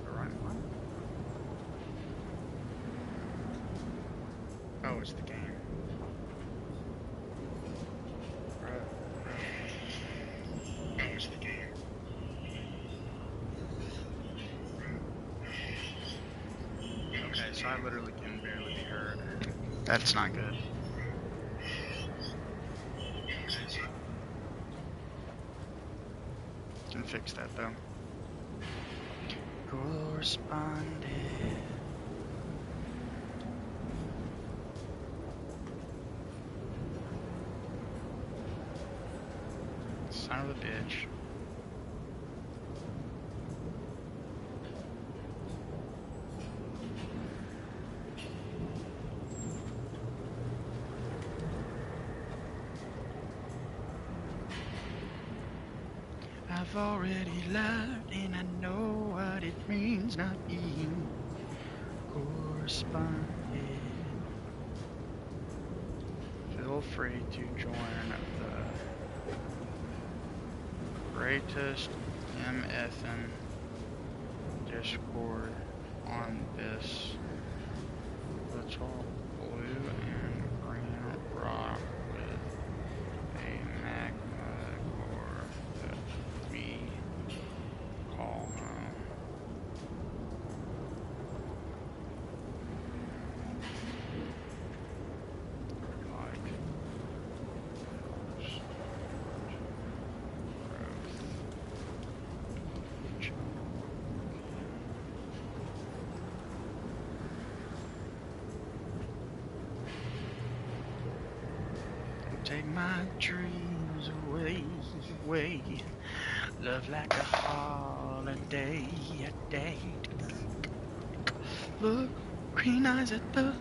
the right one? Oh, it's the game. Right. Oh, it's the game. Okay, so I literally can barely be heard. That's not good. Can fix that though. Corresponded. Son of a bitch. I've already loved and I know what it means not being corresponded. Feel free to join the greatest MFN Discord on this little blue and green rock with a magma core that we call home. Like take my dreams away, away. Love like a holiday, a day. Look, green eyes at the.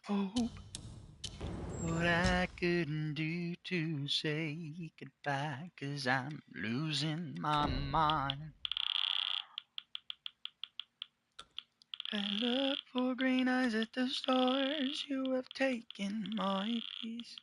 Hope what I couldn't do to say goodbye, 'cause I'm losing my mind. I look for green eyes at the stars. You have taken my peace.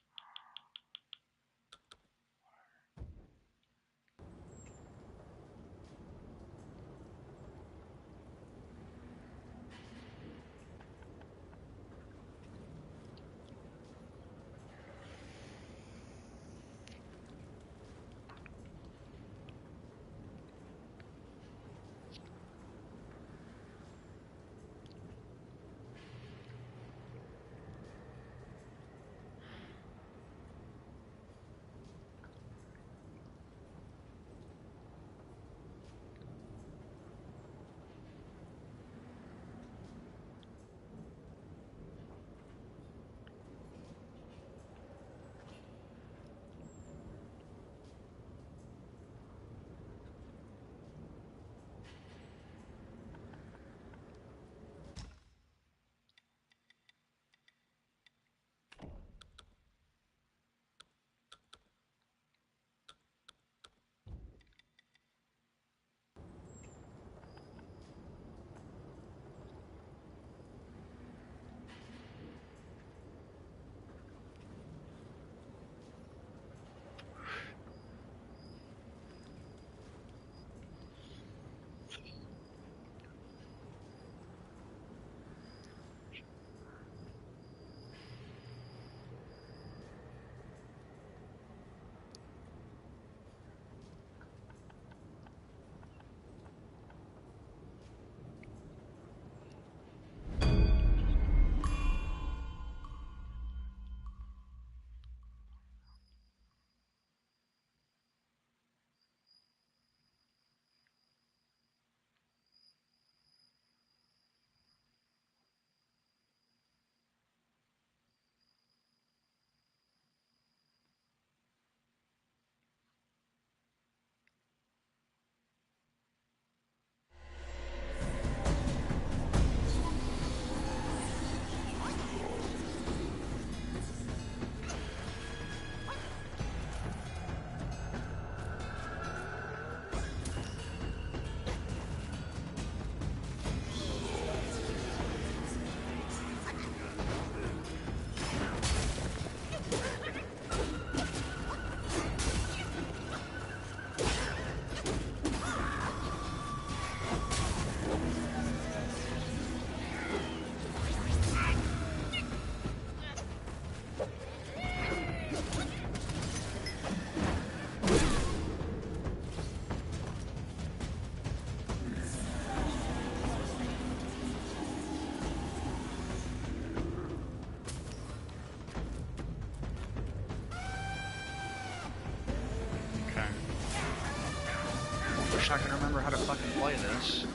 wish I could remember how to fucking play this.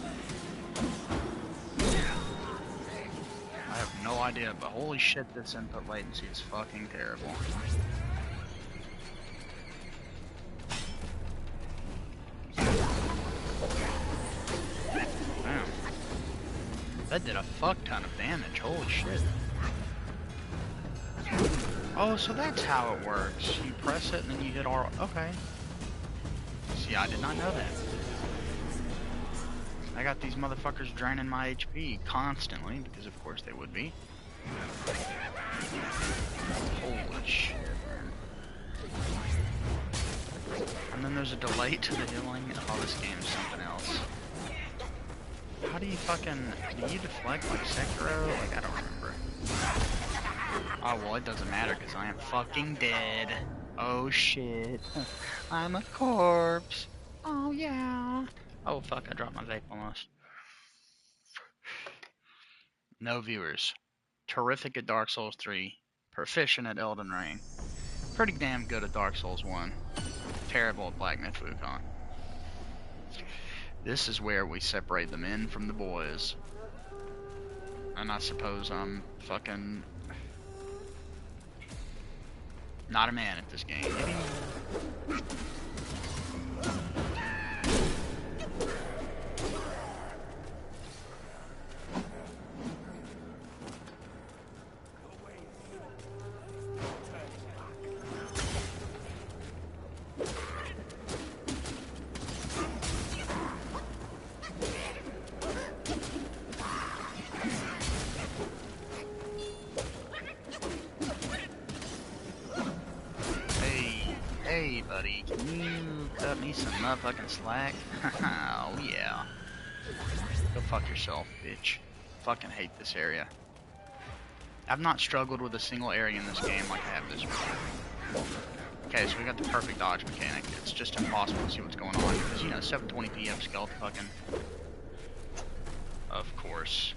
I have no idea, but holy shit, this input latency is fucking terrible. Damn. That did a fuck ton of damage, holy shit. Oh, so that's how it works. You press it and then you hit R. Okay. See, I did not know that. I got these motherfuckers draining my HP constantly, because of course they would be. Holy shit, man. And then there's a delay to the healing. Oh, this game is something else. How do you fucking... do you deflect like Sekiro? Like, I don't remember. Oh, well, it doesn't matter, because I am fucking dead. Oh, shit. I'm a corpse. Oh, yeah. Oh, fuck, I dropped my vape almost. No viewers. Terrific at Dark Souls 3. Proficient at Elden Ring. Pretty damn good at Dark Souls 1. Terrible at Black Myth Wukong. This is where we separate the men from the boys. And I suppose I'm fucking... not a man at this game. Hey, buddy, can you cut me some motherfucking slack? Oh, yeah. Go fuck yourself, bitch. Fucking hate this area. I've not struggled with a single area in this game like I have this one. Okay, so we got the perfect dodge mechanic. It's just impossible to see what's going on because, you know, 720p upscale fucking... Of course.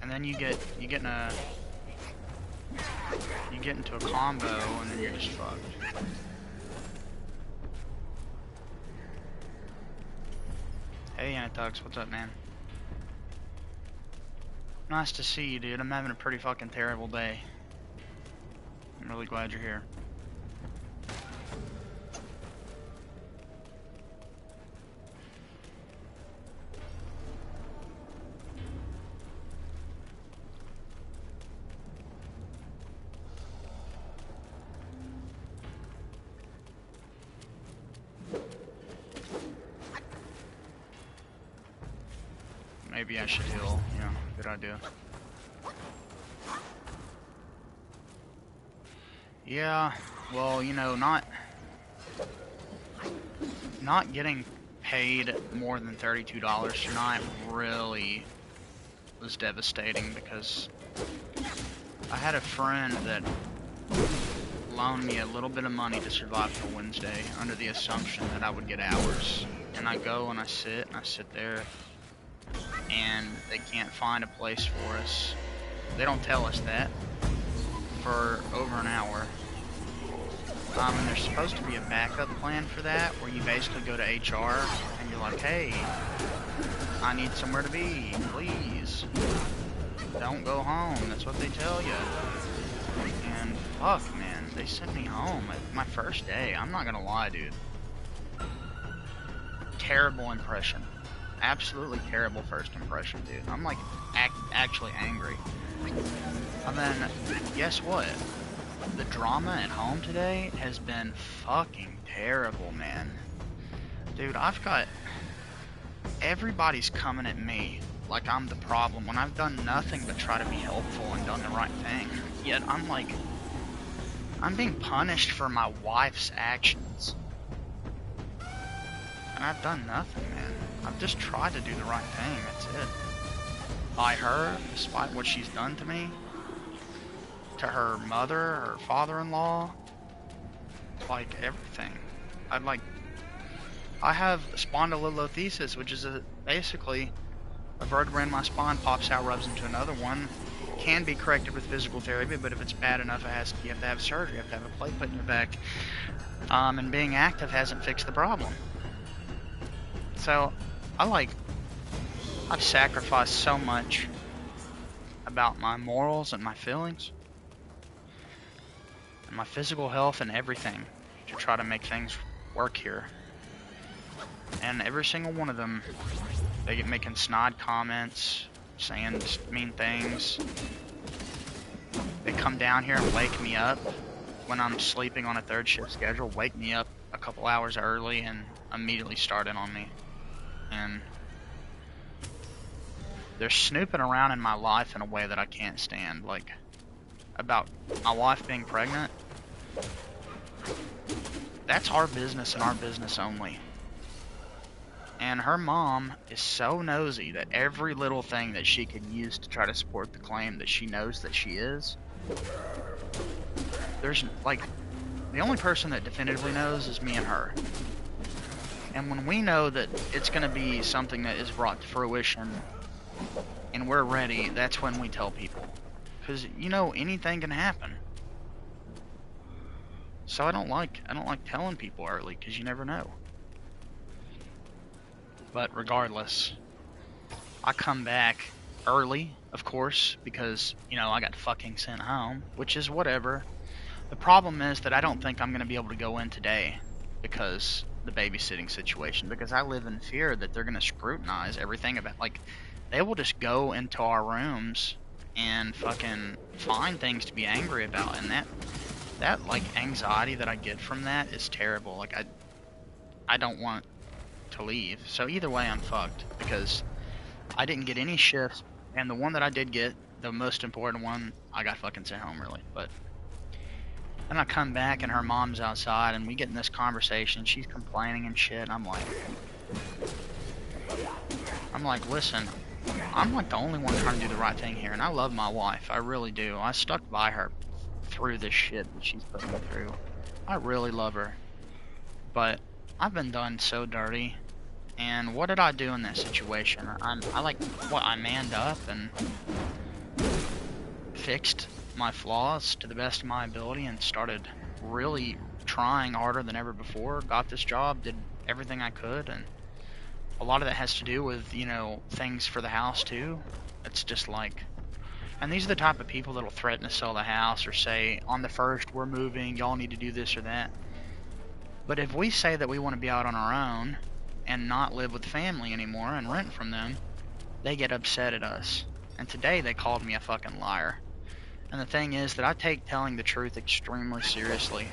And then you get into a combo and then you're just fucked. Hey Anatux, what's up, man? Nice to see you, dude. I'm having a pretty fucking terrible day. I'm really glad you're here. Maybe I should heal, yeah, good idea. Yeah, well, you know, not getting paid more than $32 tonight really was devastating because I had a friend that loaned me a little bit of money to survive till Wednesday under the assumption that I would get hours. And I go and I sit there and they can't find a place for us. They don't tell us that for over an hour. And there's supposed to be a backup plan for that where you basically go to HR and you're like, hey, I need somewhere to be, please. Don't go home, that's what they tell you. And fuck, man, they sent me home at my first day. I'm not gonna lie, dude. Terrible impression. Absolutely terrible first impression, dude. I'm like actually angry. And then, guess what? The drama at home today has been fucking terrible, man. Dude, I've got... everybody's coming at me like I'm the problem when I've done nothing but try to be helpful and done the right thing. Yet I'm like... I'm being punished for my wife's actions. And I've done nothing, man. I've just tried to do the right thing, that's it. By her, despite what she's done to me, to her mother, her father-in-law, like everything. I have spondylolisthesis, which is basically a vertebra in my spine pops out, rubs into another one, can be corrected with physical therapy, but if it's bad enough, you have to have surgery, you have to have a plate put in your back. And being active hasn't fixed the problem. So, I've sacrificed so much about my morals and my feelings, and my physical health and everything to try to make things work here. And every single one of them, they get making snide comments, saying mean things. They come down here and wake me up when I'm sleeping on a third shift schedule, wake me up a couple hours early and immediately start in on me. And they're snooping around in my life in a way that I can't stand. Like, about my wife being pregnant, that's our business and our business only. And her mom is so nosy that every little thing that she can use to try to support the claim that she knows that she is, there's, like, the only person that definitively knows is me and her. And when we know that it's going to be something that is brought to fruition and we're ready, that's when we tell people. Because, you know, anything can happen. So I don't like telling people early, because you never know. But regardless, I come back early, of course, because, you know, I got fucking sent home, which is whatever. The problem is that I don't think I'm going to be able to go in today because the babysitting situation, because I live in fear that they're going to scrutinize everything about, like, they will just go into our rooms and fucking find things to be angry about, and that like anxiety that I get from that is terrible. Like, I don't want to leave. So either way, I'm fucked, because I didn't get any shifts, and the one that I did get, the most important one, I got fucking sent home early. But then I come back and her mom's outside and we get in this conversation. She's complaining and shit, and I'm like, listen, I'm like the only one trying to do the right thing here, and I love my wife. I really do. I stuck by her through this shit that she's put me through. I really love her. But I've been done so dirty. And what did I do in that situation? I manned up and fixed my flaws to the best of my ability and started really trying harder than ever before. Got this job, did everything I could, and a lot of that has to do with, you know, things for the house too. It's just like, and these are the type of people that'll threaten to sell the house or say, on the first, we're moving, y'all need to do this or that. But if we say that we want to be out on our own and not live with family anymore and rent from them, they get upset at us. And today they called me a fucking liar. And the thing is that I take telling the truth extremely seriously.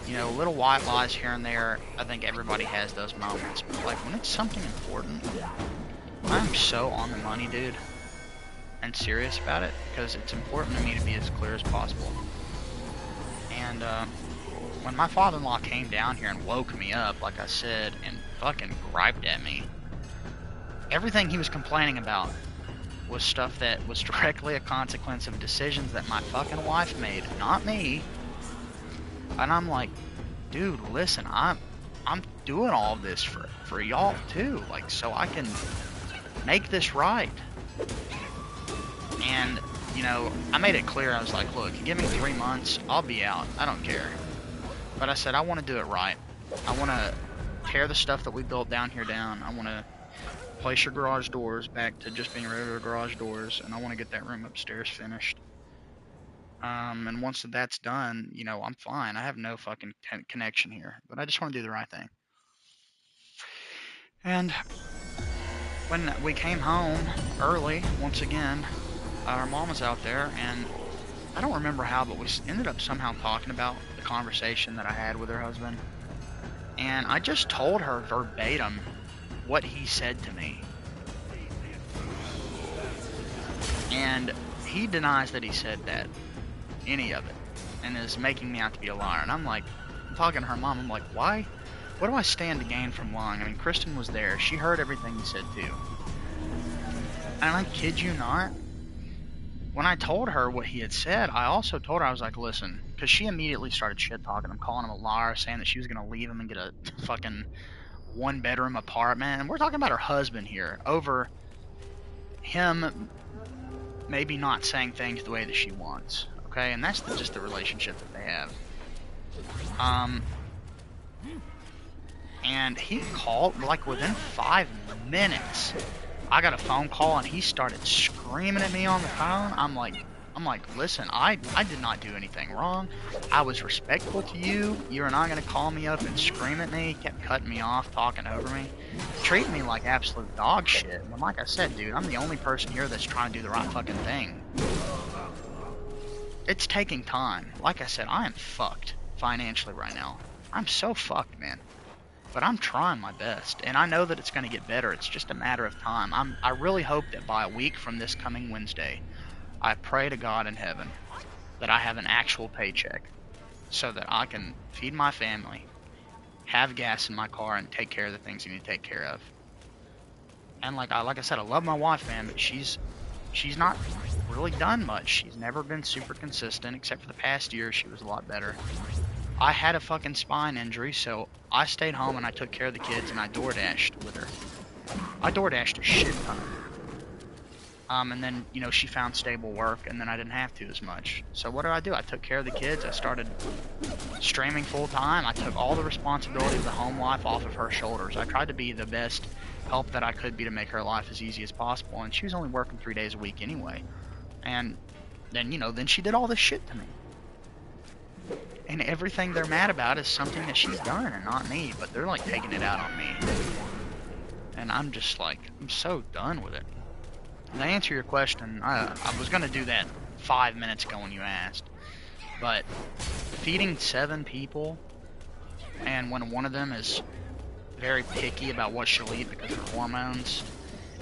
You know, little white lies here and there, I think everybody has those moments. But like, when it's something important, I'm so on the money, dude, and serious about it, because it's important to me to be as clear as possible. And when my father-in-law came down here and woke me up, like I said, and fucking griped at me, everything he was complaining about was stuff that was directly a consequence of decisions that my fucking wife made, not me. And I'm like, dude, listen, I'm doing all of this for y'all too, like, so I can make this right. And, you know, I made it clear. I was like, look, you give me 3 months, I'll be out. I don't care. But I said, I want to do it right. I want to tear the stuff that we built down here down. I want to place your garage doors back to just being regular garage doors, and I want to get that room upstairs finished. And once that's done, you know, I'm fine. I have no fucking connection here, but I just want to do the right thing. And when we came home early, once again, our mom was out there, and I don't remember how, but we ended up somehow talking about the conversation that I had with her husband. And I just told her verbatim what he said to me. And he denies that he said that, any of it, and is making me out to be a liar. And I'm like, I'm talking to her mom, I'm like, why? What do I stand to gain from lying? I mean, Kristen was there. She heard everything he said too. And I kid you not, when I told her what he had said, I also told her, I was like, listen, because she immediately started shit talking him, calling him a liar, saying that she was going to leave him and get a fucking 1-bedroom apartment. And we're talking about her husband here, over him maybe not saying things the way that she wants. Okay, and that's just the relationship that they have. And he called, like, within 5 minutes, I got a phone call and he started screaming at me on the phone. I'm like, listen, I did not do anything wrong. I was respectful to you. You're not going to call me up and scream at me. He kept cutting me off, talking over me, treating me like absolute dog shit. And like I said, dude, I'm the only person here that's trying to do the right fucking thing. It's taking time. Like I said, I am fucked financially right now. I'm so fucked, man. But I'm trying my best, and I know that it's going to get better. It's just a matter of time. I really hope that by a week from this coming Wednesday, I pray to God in heaven that I have an actual paycheck so that I can feed my family, have gas in my car, and take care of the things I need to take care of. And like I said, I love my wife, man, but she's not really done much. She's never been super consistent, except for the past year. She was a lot better. I had a fucking spine injury, so I stayed home and I took care of the kids and I DoorDashed with her. I DoorDashed a shit ton. And then, you know, she found stable work and then I didn't have to as much. So what did? I took care of the kids. I started streaming full time. I took all the responsibility of the home life off of her shoulders. I tried to be the best help that I could be to make her life as easy as possible. And she was only working 3 days a week anyway. And then, you know, then she did all this shit to me. And everything they're mad about is something that she's done and not me, but they're like taking it out on me. And I'm just like, I'm so done with it. And to answer your question, I was going to do that 5 minutes ago when you asked. But feeding 7 people, and when one of them is very picky about what she'll eat because of hormones,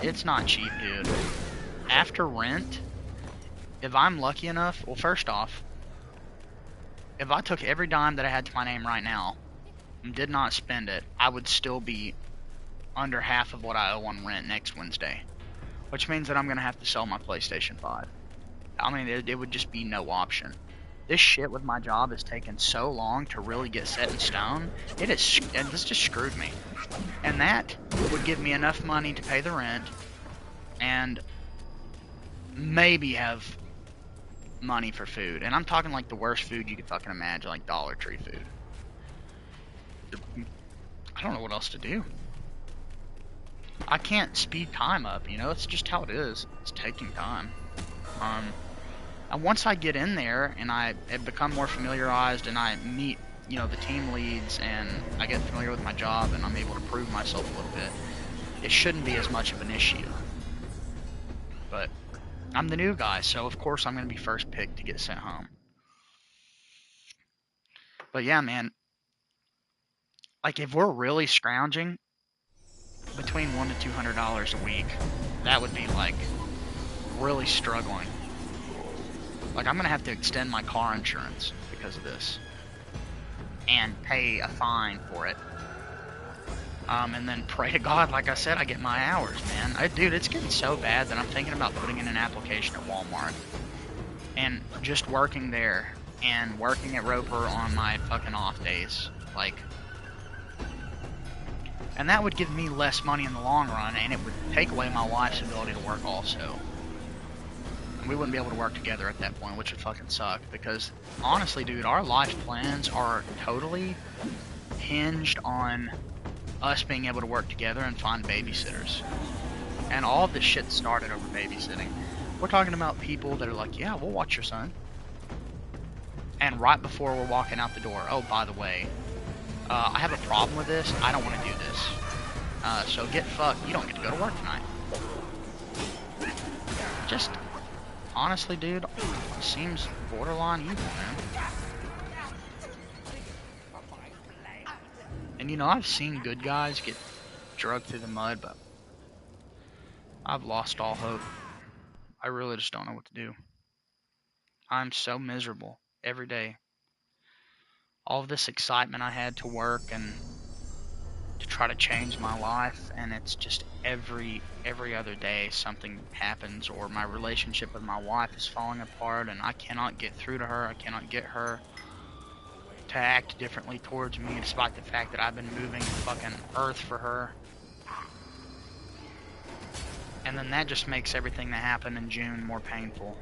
it's not cheap, dude. After rent, if I'm lucky enough, well, first off, if I took every dime that I had to my name right now and did not spend it, I would still be under half of what I owe on rent next Wednesday. Which means that I'm going to have to sell my PlayStation 5. I mean, it would just be no option. This shit with my job has taken so long to really get set in stone. This just screwed me. And that would give me enough money to pay the rent and maybe have money for food. And I'm talking like the worst food you could fucking imagine, like Dollar Tree food. I don't know what else to do. I can't speed time up, you know, it's just how it is. It's taking time. And once I get in there and I have become more familiarized and I meet, you know, the team leads and I get familiar with my job and I'm able to prove myself a little bit, it shouldn't be as much of an issue. But I'm the new guy, so of course I'm going to be first picked to get sent home. But yeah, man, like if we're really scrounging between $100 to $200 a week, that would be like really struggling. Like I'm going to have to extend my car insurance because of this and pay a fine for it. And then pray to God, like I said, I get my hours, man. Dude, it's getting so bad that I'm thinking about putting in an application at Walmart and just working there and working at Roper on my fucking off days. Like, and that would give me less money in the long run, and it would take away my wife's ability to work also. And we wouldn't be able to work together at that point, which would fucking suck, because honestly, dude, our life plans are totally hinged on us being able to work together and find babysitters. And all of this shit started over babysitting. We're talking about people that are like, yeah, we'll watch your son. And right before we're walking out the door, oh, by the way, I have a problem with this. I don't want to do this. So get fucked. You don't get to go to work tonight. Just, honestly, dude, it seems borderline evil, man. And you know, I've seen good guys get dragged through the mud, but I've lost all hope. I really just don't know what to do. I'm so miserable every day. All of this excitement I had to work and to try to change my life, and it's just every other day something happens, or my relationship with my wife is falling apart and I cannot get through to her. I cannot get her to act differently towards me, despite the fact that I've been moving the fucking earth for her. And then that just makes everything that happened in June more painful.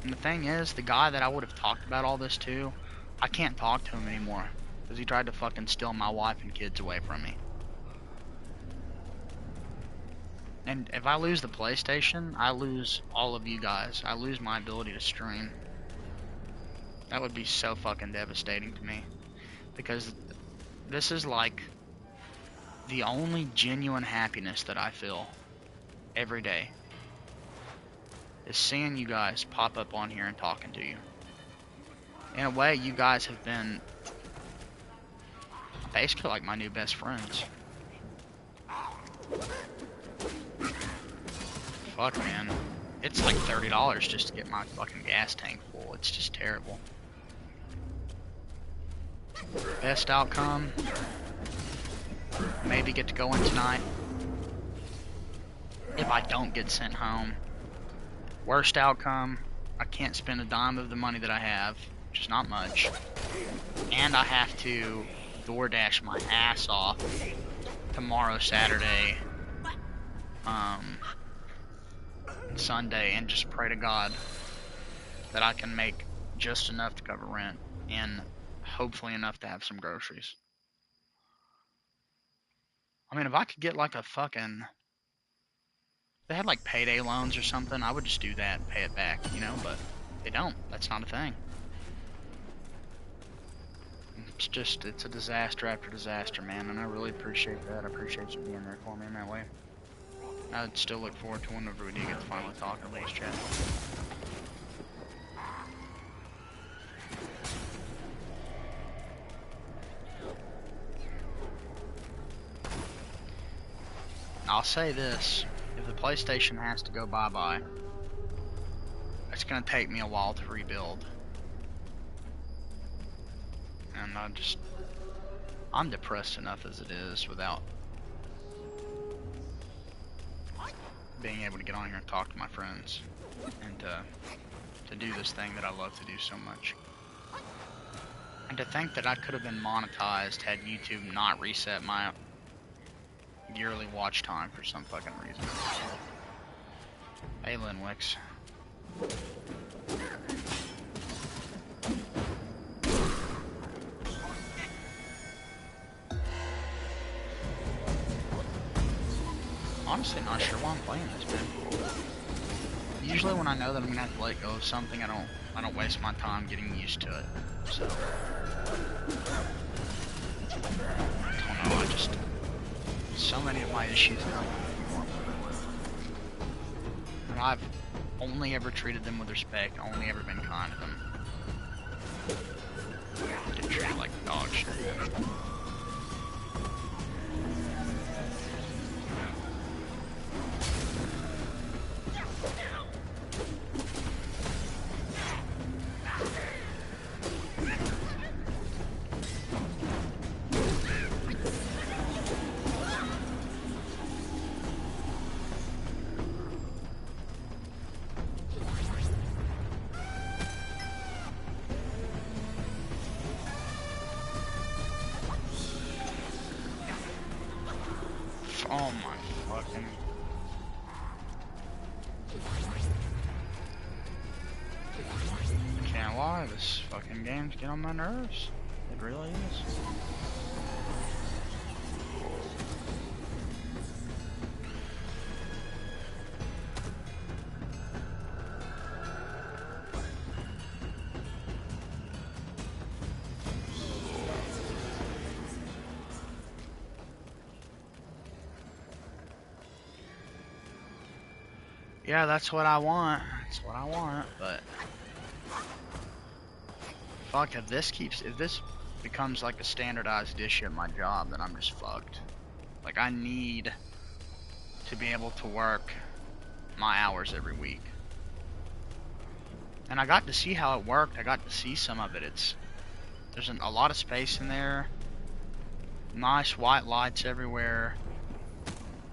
And the thing is, the guy that I would have talked about all this to, I can't talk to him anymore. Because he tried to fucking steal my wife and kids away from me. And if I lose the PlayStation, I lose all of you guys. I lose my ability to stream. That would be so fucking devastating to me. Because this is like the only genuine happiness that I feel every day. Is seeing you guys pop up on here and talking to you. In a way, you guys have been basically like my new best friends. Fuck, man. It's like $30 just to get my fucking gas tank full. It's just terrible. Best outcome, maybe get to go in tonight. If I don't get sent home. Worst outcome, I can't spend a dime of the money that I have, which is not much. And I have to DoorDash my ass off tomorrow, Saturday, Sunday, and just pray to God that I can make just enough to cover rent and hopefully enough to have some groceries. I mean, if I could get like a fucking... If they had like payday loans or something, I would just do that and pay it back, you know, but they don't. That's not a thing. It's a disaster after disaster, man, and I really appreciate that. I appreciate you being there for me in that way. I'd still look forward to whenever we do get to finally talk in voice chat. I'll say this, if the PlayStation has to go bye-bye, it's gonna take me a while to rebuild. And I'm depressed enough as it is without being able to get on here and talk to my friends and to do this thing that I love to do so much. And to think that I could have been monetized had YouTube not reset my yearly watch time for some fucking reason. Hey, Linwix. Honestly, not sure why I'm playing this, man. Usually, when I know that I'm gonna have to let go of something, I don't waste my time getting used to it. So, I don't know. So many of my issues now. And I've only ever treated them with respect, only ever been kind to them. Get treated like dog shit. Oh my fucking... Can't lie, this fucking game's getting on my nerves. It really is. Yeah, that's what I want. That's what I want, but fuck, if this becomes like a standardized issue at my job, then I'm just fucked. Like, I need to be able to work my hours every week. And I got to see how it worked. I got to see some of it. There's a lot of space in there. Nice white lights everywhere.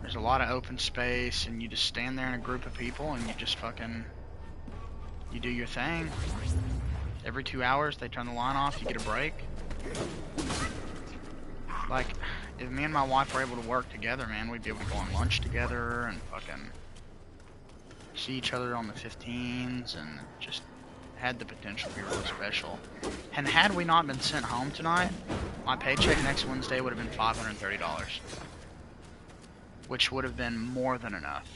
There's a lot of open space, and you just stand there in a group of people, and you just fucking, you do your thing. Every 2 hours, they turn the line off, you get a break. Like, if me and my wife were able to work together, man, we'd be able to go on lunch together, and fucking see each other on the 15s, and just had the potential to be really special. And had we not been sent home tonight, my paycheck next Wednesday would have been $530, which would have been more than enough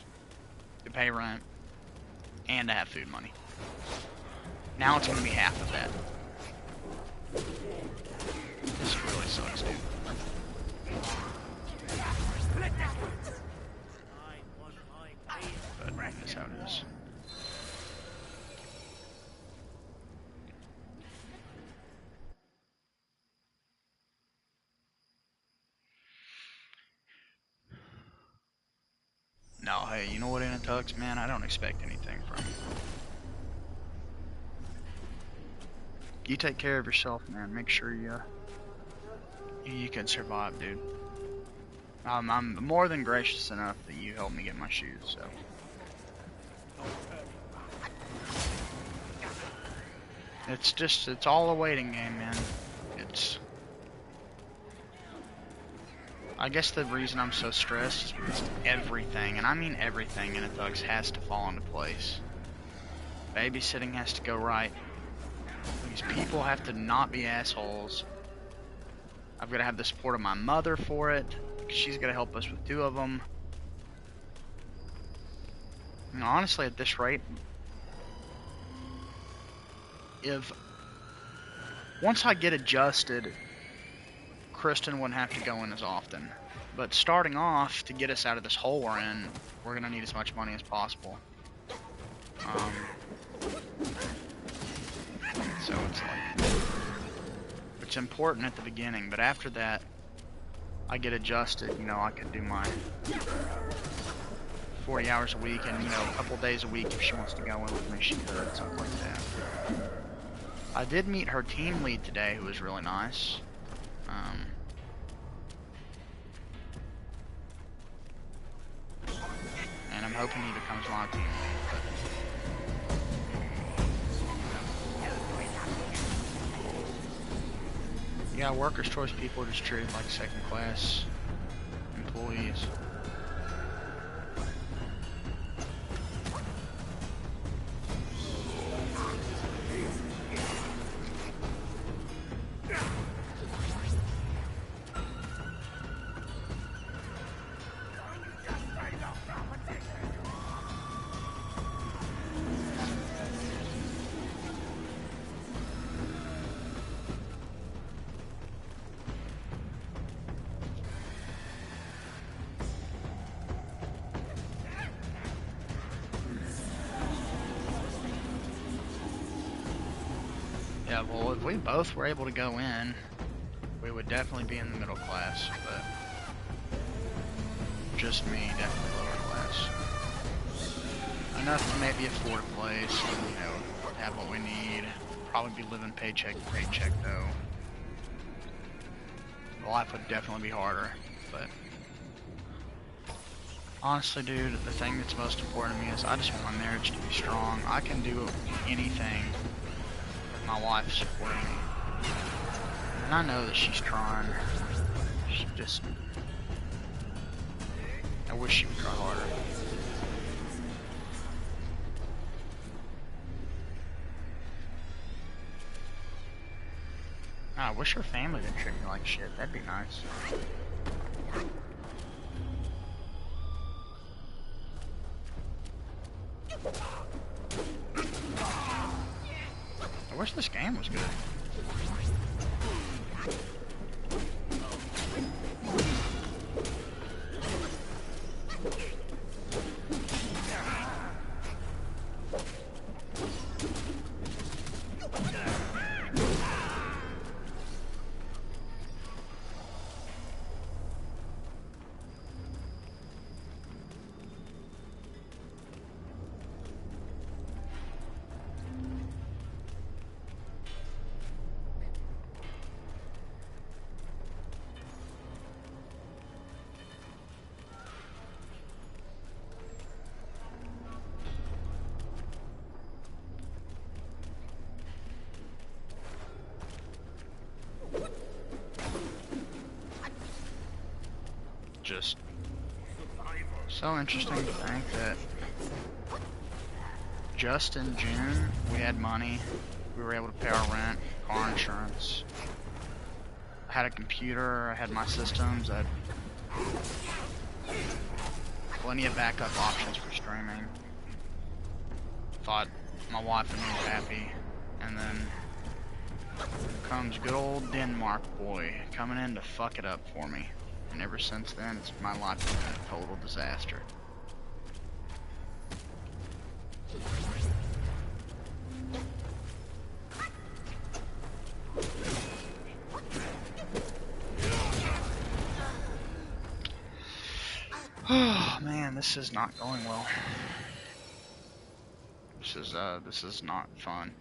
to pay rent and to have food money. Now it's going to be half of that. This really sucks, dude. But that's how it is. No, hey, you know what, Inatux, man? I don't expect anything from you. You take care of yourself, man. Make sure you can survive, dude. I'm more than gracious enough that you helped me get my shoes, so. It's all a waiting game, man. I guess the reason I'm so stressed is because everything, and I mean everything in a Thugs has to fall into place. Babysitting has to go right. These people have to not be assholes. I've got to have the support of my mother for it. She's got to help us with 2 of them. You know, honestly, at this rate, once I get adjusted, Kristen wouldn't have to go in as often. But starting off, to get us out of this hole we're in, we're going to need as much money as possible. So it's like, it's important at the beginning, but after that, I get adjusted, you know, I can do my 40 hours a week, and, you know, a couple days a week if she wants to go in with me, she could, something like that. I did meet her team lead today, who was really nice. And I'm hoping he becomes my team lead, but... Yeah, workers' choice people are just treated like second-class employees. Yeah, well, if we both were able to go in, we would definitely be in the middle class, but just me, definitely lower class. Enough to maybe afford a place, and, you know, have what we need. Probably be living paycheck to paycheck, though. Life would definitely be harder, but... Honestly, dude, the thing that's most important to me is I just want my marriage to be strong. I can do anything with my wife supporting me. And I know that she's trying. She just... I wish she would try harder. I wish her family didn't treat me like shit. That'd be nice. I wish this game was good. Just so interesting to think that just in June, we had money. We were able to pay our rent, car insurance. I had a computer, I had my systems, I had plenty of backup options for streaming. Thought my wife and me was happy. And then comes good old Denmark boy coming in to fuck it up for me. And ever since then, my life has been a total disaster. Oh man, this is not going well. This is not fun.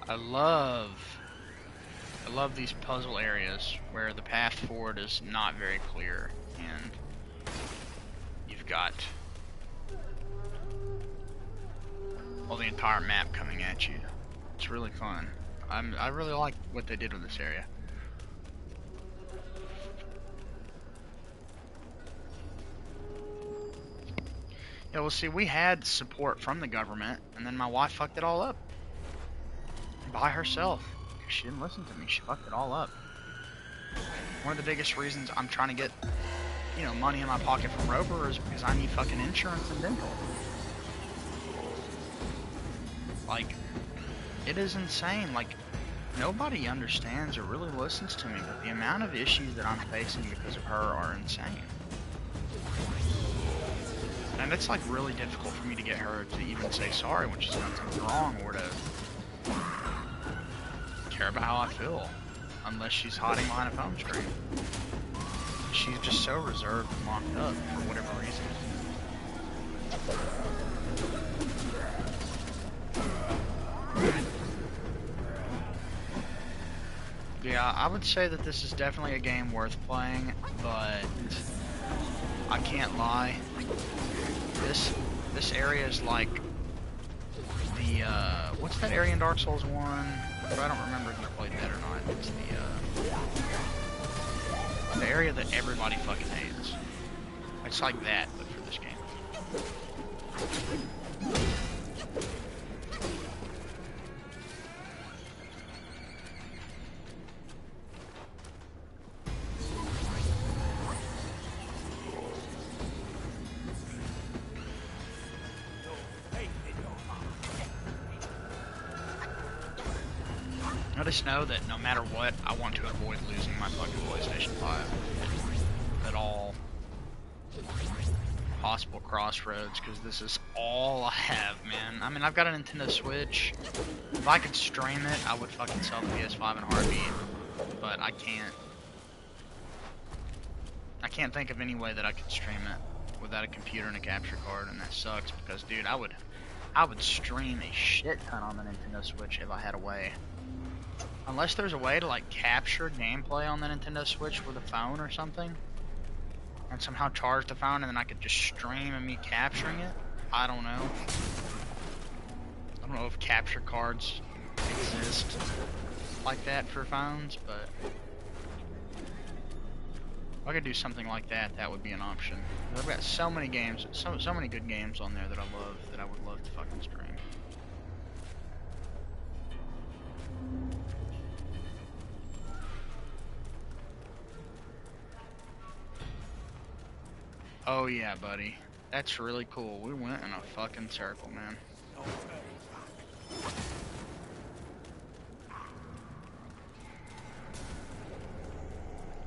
I love these puzzle areas where the path forward is not very clear and you've got the entire map coming at you. It's really fun. I really like what they did with this area. Yeah, well, see, we had support from the government, and then my wife fucked it all up by herself. She didn't listen to me. She fucked it all up. One of the biggest reasons I'm trying to get, money in my pocket from Rover is because I need fucking insurance and dental. Like, it is insane. Like, nobody understands or really listens to me, but the amount of issues that I'm facing because of her are insane. And it's like really difficult for me to get her to even say sorry when she's done something wrong or to care about how I feel, unless she's hiding behind a phone screen. She's just so reserved and locked up for whatever reason. Yeah, I would say that this is definitely a game worth playing, but I can't lie. This area is like the what's that area in Dark Souls 1? I don't remember if you played that or not. It's the area that everybody fucking hates. It's like that, but for this game. I just know that no matter what, I want to avoid losing my fucking PlayStation 5 at all possible crossroads, because this is all I have, man. I mean, I've got a Nintendo Switch. If I could stream it, I would fucking sell the PS5 in a heartbeat, but I can't. I can't think of any way that I could stream it without a computer and a capture card, and that sucks because, dude, I would stream a shit ton on the Nintendo Switch if I had a way. Unless there's a way to like capture gameplay on the Nintendo Switch with a phone or something, and somehow charge the phone and then I could just stream and me capturing it. I don't know. I don't know if capture cards exist like that for phones, but if I could do something like that, that would be an option. I've got so many games, so many good games on there that I love, that I would love to fucking stream. Oh yeah, buddy. That's really cool. We went in a fucking circle, man.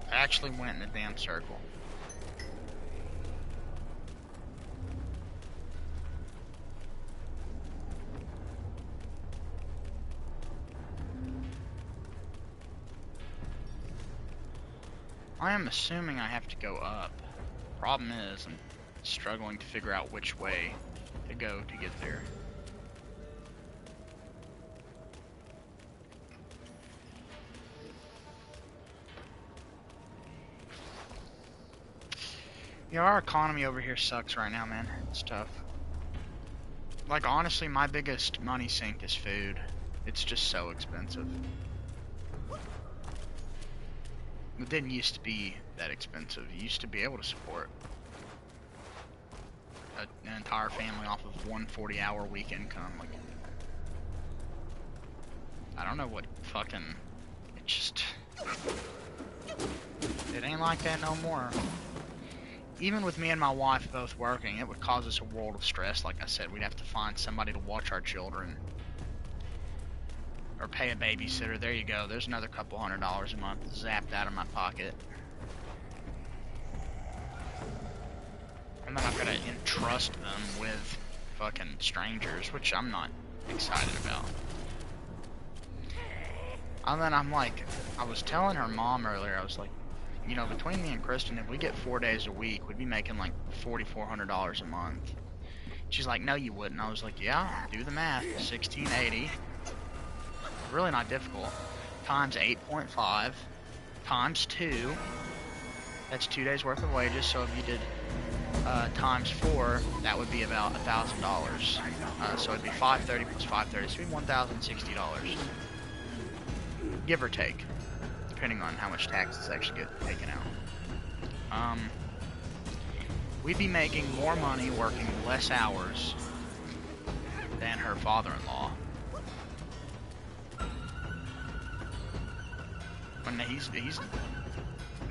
I actually went in a damn circle. I am assuming I have to go up. Problem is, I'm struggling to figure out which way to go to get there. Yeah, our economy over here sucks right now, man. It's tough. Like, honestly, my biggest money sink is food. It's just so expensive. It didn't used to be that expensive. You used to be able to support an entire family off of one 40-hour week income. Like, I don't know what fucking... It just... It ain't like that no more. Even with me and my wife both working, it would cause us a world of stress. Like I said, we'd have to find somebody to watch our children. Or pay a babysitter. There you go. There's another couple $100 a month zapped out of my pocket. And then I've got to entrust them with fucking strangers, which I'm not excited about. And then I'm like, I was telling her mom earlier, I was like, you know, between me and Kristen, if we get 4 days a week, we'd be making like $4,400 a month. She's like, no, you wouldn't. I was like, yeah, do the math. 1680. Really not difficult. Times 8.5 times 2. That's 2 days worth of wages. So if you did times 4, that would be about $1,000. So it'd be 530 plus 530. So it'd be $1,060, give or take, depending on how much taxes actually get taken out. We'd be making more money working less hours than her father-in-law. And he's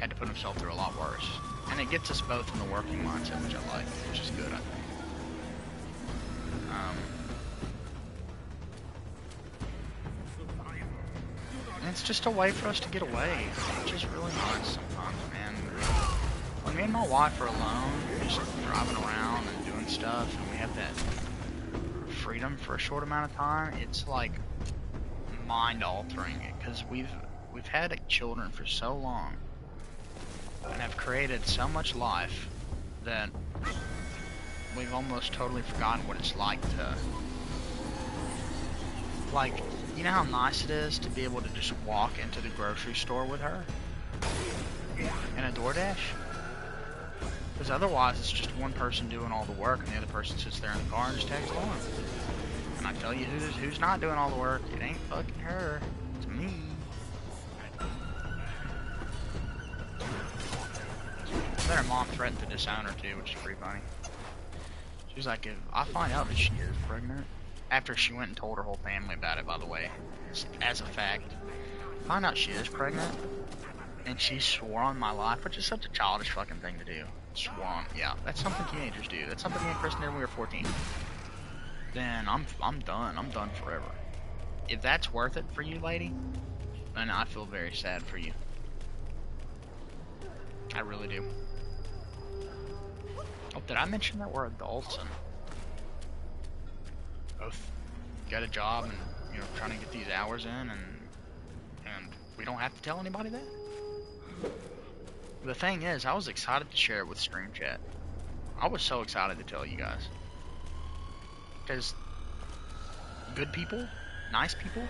had to put himself through a lot worse. And it gets us both in the working mindset, which I like, which is good, I think. And it's just a way for us to get away, which is really nice sometimes, man. When me and my wife are alone, just driving around and doing stuff, and we have that freedom for a short amount of time, it's like mind-altering, because we've had children for so long and have created so much life that we've almost totally forgotten what it's like to, like, you know how nice it is to be able to just walk into the grocery store with her in a DoorDash? Because otherwise it's just one person doing all the work and the other person sits there in the car and just tags along. And I tell you who's not doing all the work, it ain't fucking her, it's me. Then her mom threatened to disown her too, which is pretty funny. She was like, if I find out that she is pregnant, after she went and told her whole family about it, by the way, as a fact, find out she is pregnant, and she swore on my life, which is such a childish fucking thing to do. Swore on, yeah, that's something teenagers do. That's something me and Kristen did when we were 14. Then I'm done. I'm done forever. If that's worth it for you, lady, then I feel very sad for you. I really do. Oh, did I mention that we're adults and both got a job and, you know, trying to get these hours in, and we don't have to tell anybody that? The thing is, I was excited to share it with Stream Chat. I was so excited to tell you guys. Because good people, nice people,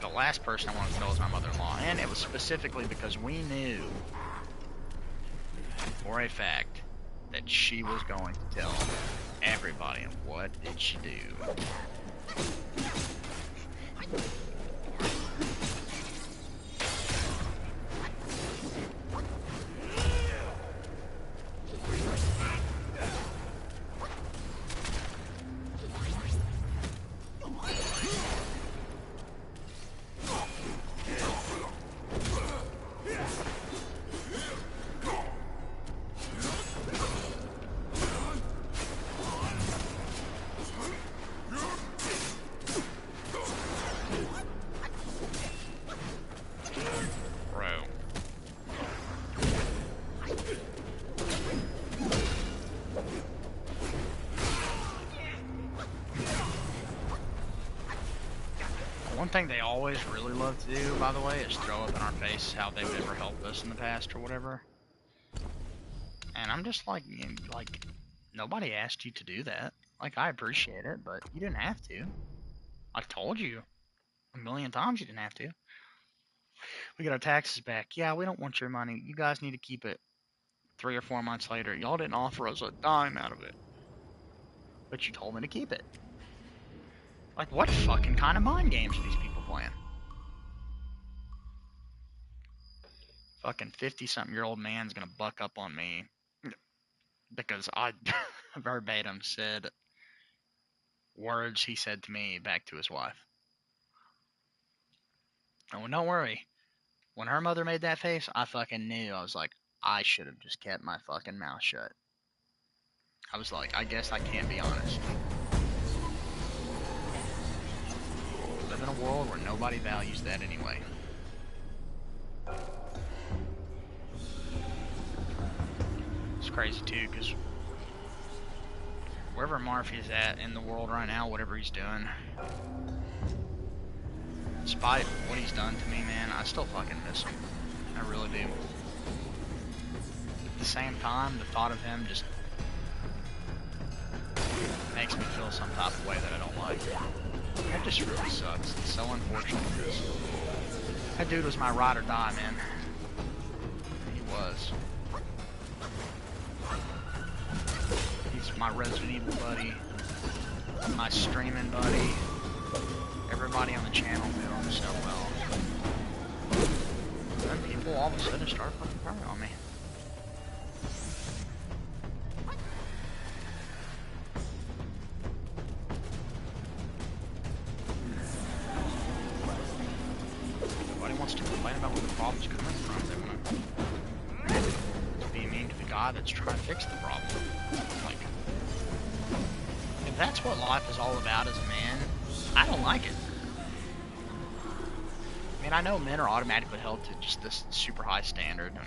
the last person I wanted to tell was my mother-in-law, and it was specifically because we knew for a fact that she was going to tell everybody. And what did she do? One thing they always really love to do, by the way, is throw up in our face how they've ever helped us in the past or whatever. And I'm just like, nobody asked you to do that. Like, I appreciate it, but you didn't have to. I told you a million times you didn't have to. We get our taxes back. Yeah, we don't want your money. You guys need to keep it. 3 or 4 months later, y'all didn't offer us a dime out of it, but you told me to keep it. Like, what fucking kind of mind games are these people playing? Fucking 50-something-year-old man's gonna buck up on me because I verbatim said words he said to me back to his wife. Oh, don't worry. When her mother made that face, I fucking knew. I was like, I should have just kept my fucking mouth shut. I was like, I guess I can't be honest. We live in a world where nobody values that anyway. It's crazy too, because wherever Murphy's at in the world right now, whatever he's doing, despite what he's done to me, man, I still fucking miss him. I really do. At the same time, the thought of him just makes me feel some type of way that I don't like. That just really sucks. It's so unfortunate because that dude was my ride or die, man. He was. He's my Resident Evil buddy, my streaming buddy. Everybody on the channel knew him so well. Then people all of a sudden start fucking turning on me. Nobody wants to complain about where the problem's coming from. They want to be mean to the guy that's trying to fix the problem. Like, if that's what life is all about as a man, I don't like it. I mean, I know men are automatically held to just this super high standard, and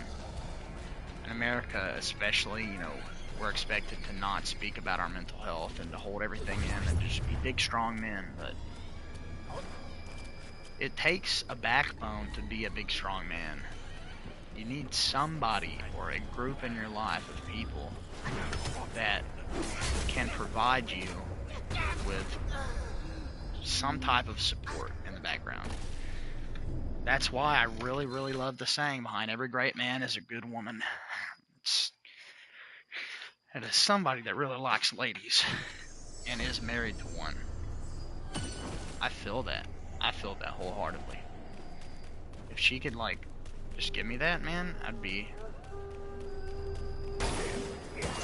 in America especially, you know, we're expected to not speak about our mental health and to hold everything in and just be big, strong men, but it takes a backbone to be a big, strong man. You need somebody or a group in your life of people that can provide you with some type of support in the background. That's why I really, really love the saying behind every great man is a good woman. It is somebody that really likes ladies and is married to one. I feel that. I feel that wholeheartedly. If she could, like, just give me that, man, I'd be...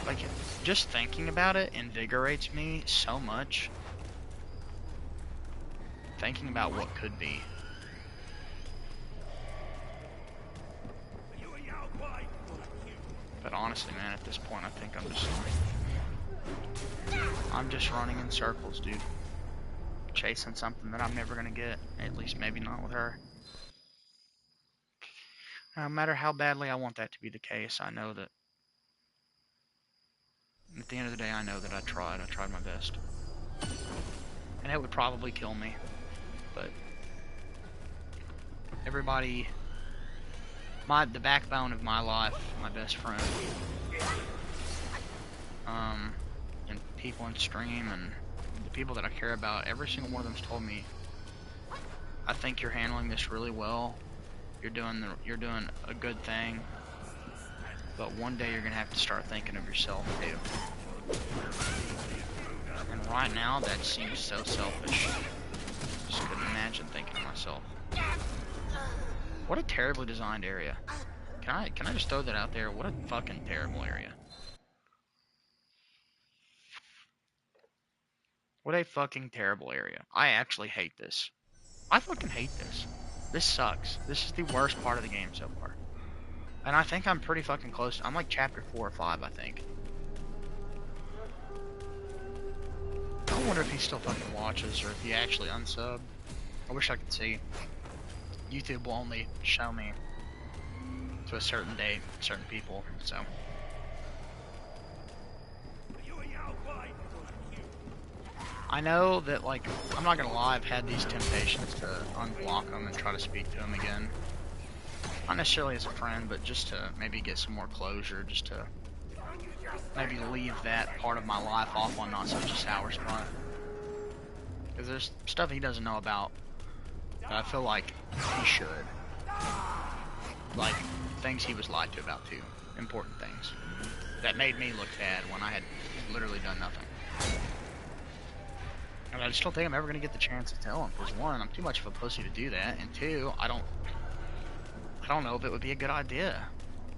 Like, just thinking about it invigorates me so much. Thinking about what could be. But honestly, man, at this point, I think I'm just running in circles, dude. Chasing something that I'm never gonna get. At least maybe not with her. No matter how badly I want that to be the case, I know that at the end of the day, I know that I tried my best. And it would probably kill me, but everybody, the backbone of my life, my best friend, and people in stream and the people that I care about, every single one of them's told me, I think you're handling this really well. You're doing a good thing, but one day you're gonna have to start thinking of yourself too. And right now, that seems so selfish. Just couldn't imagine thinking to myself, what a terribly designed area. Can I just throw that out there? What a fucking terrible area. What a fucking terrible area. I actually hate this. I fucking hate this. This sucks. This is the worst part of the game so far. And I think I'm pretty fucking close. I'm like chapter 4 or 5, I think. I wonder if he still fucking watches or if he actually unsubbed. I wish I could see. YouTube will only show me to a certain date, certain people, so. I know that, like, I'm not gonna lie, I've had these temptations to unblock them and try to speak to them again. Not necessarily as a friend, but just to maybe get some more closure, just to maybe leave that part of my life off on not such a sour spot. Because there's stuff he doesn't know about that I feel like he should. Like, things he was lied to about too. Important things. That made me look bad when I had literally done nothing. And I just don't think I'm ever going to get the chance to tell him. Because one, I'm too much of a pussy to do that. And two, I don't know if it would be a good idea.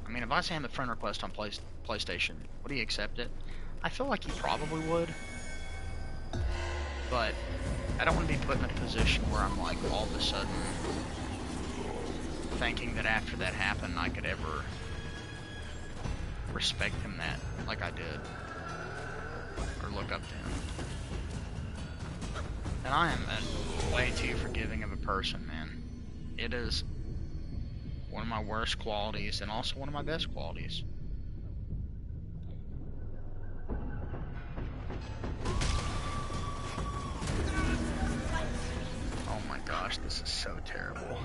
I mean, if I send him a friend request on PlayStation, would he accept it? I feel like he probably would. But I don't want to be put in a position where I'm like all of a sudden thinking that after that happened I could ever respect him that like I did. Or look up to him. And I am way too forgiving of a person, man. It is one of my worst qualities and also one of my best qualities. Oh my gosh, this is so terrible.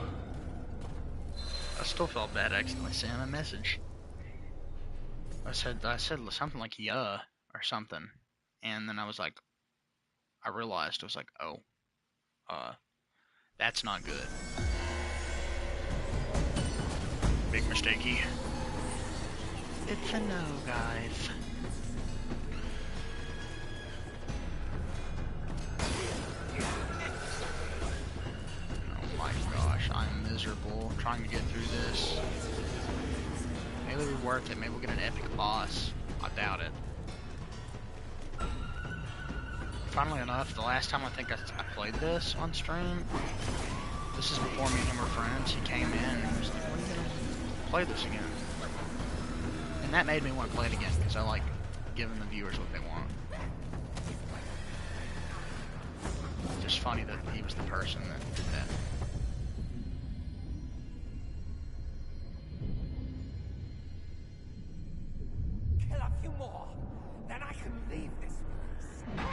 I still felt bad accidentally sending a message. I said something like yeah or something, and then I was like, I realized I was like, oh, that's not good. Big mistakey. It's a no, guys. Oh my gosh, I'm miserable trying to get through this. Maybe it'll be worth it. Maybe we'll get an epic boss. I doubt it. Funnily enough, the last time I think I played this on stream, this is before me and him were friends, he came in and he was like, when are you gonna play this again? And that made me want to play it again, because I like giving the viewers what they want. It's just funny that he was the person that did that. Kill a few more, then I can leave this place.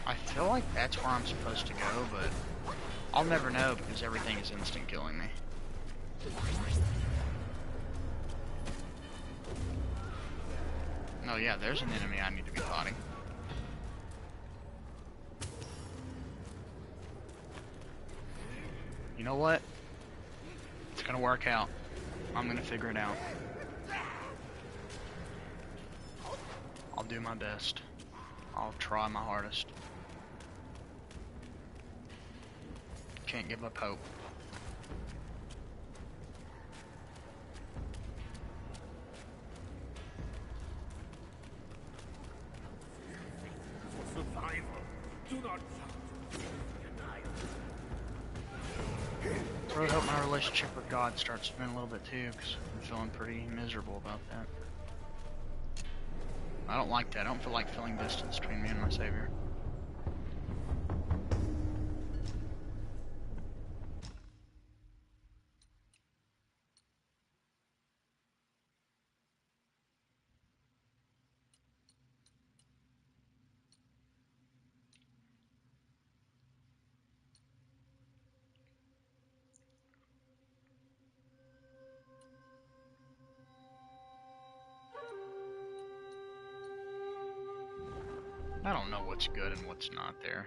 I feel like that's where I'm supposed to go, but I'll never know because everything is instant killing me. Oh yeah, there's an enemy I need to be fighting. You know what? It's gonna work out. I'm gonna figure it out. I'll do my best. I'll try my hardest. Can't give up hope. For survival, do not I really hope my relationship with God starts spinning a little bit too, because I'm feeling pretty miserable about that. I don't like that. I don't feel like feeling distance between me and my Savior. I don't know what's good and what's not there.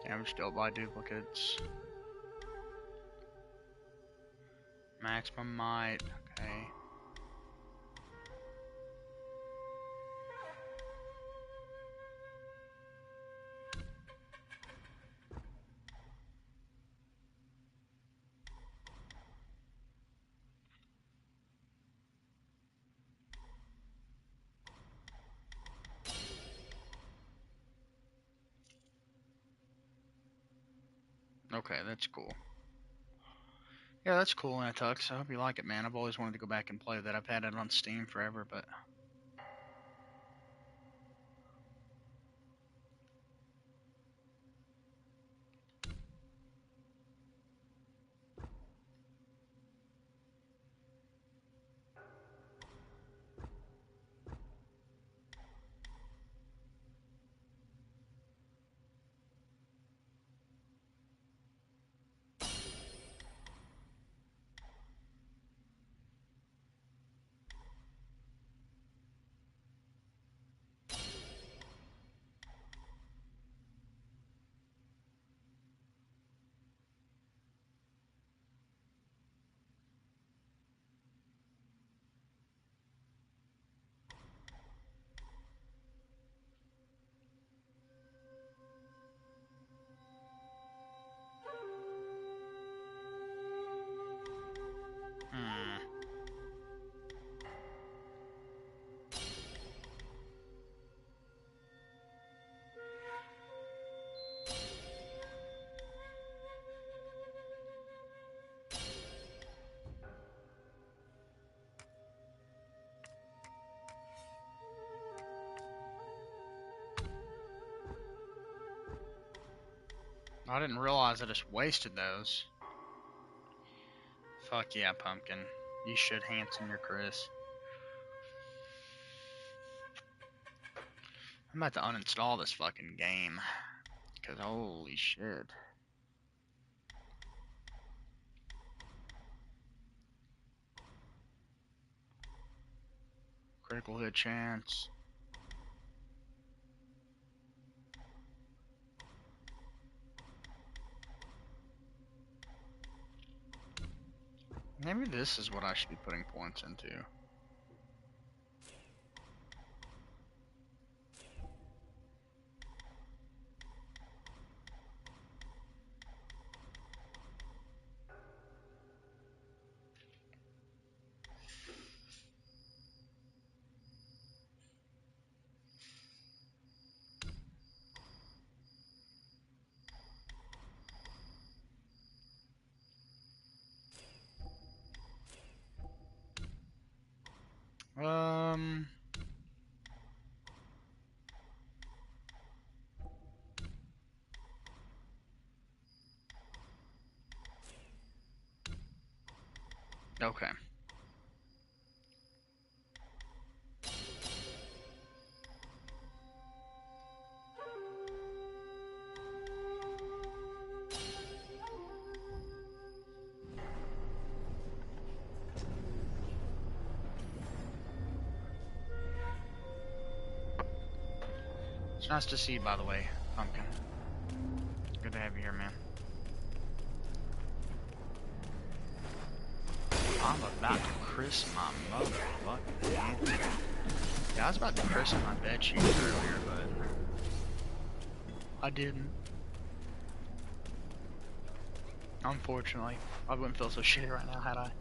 Damage dealt by duplicates. Maximum might, okay. Okay, that's cool. Yeah, that's cool, Anatux. I hope you like it, man. I've always wanted to go back and play that. I've had it on Steam forever, but... Hmm. I didn't realize I just wasted those. Fuck yeah, Pumpkin. You should Hanson your Chris. I'm about to uninstall this fucking game. Because holy shit. Critical hit chance. Maybe this is what I should be putting points into. Okay. It's nice to see you, by the way, Pumpkin. Good to have you here, man. I'm about to christen my motherfucking hand. Yeah, I was about to christen my bed sheets earlier, but I didn't. Unfortunately, I wouldn't feel so shitty right now had I.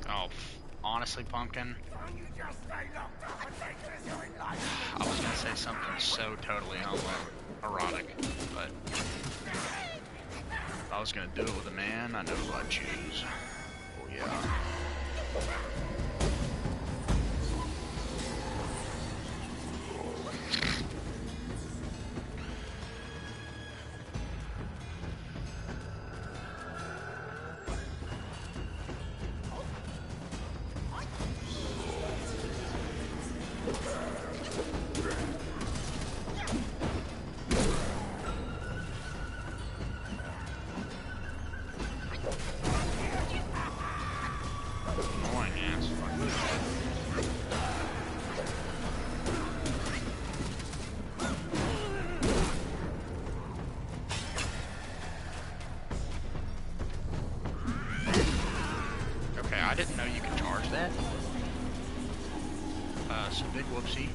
Oh, honestly, Pumpkin, I was gonna say something so totally erotic, but if I was gonna do it with a man, I know who I'd choose. Oh yeah. I didn't know you could charge that. So big whoopsie.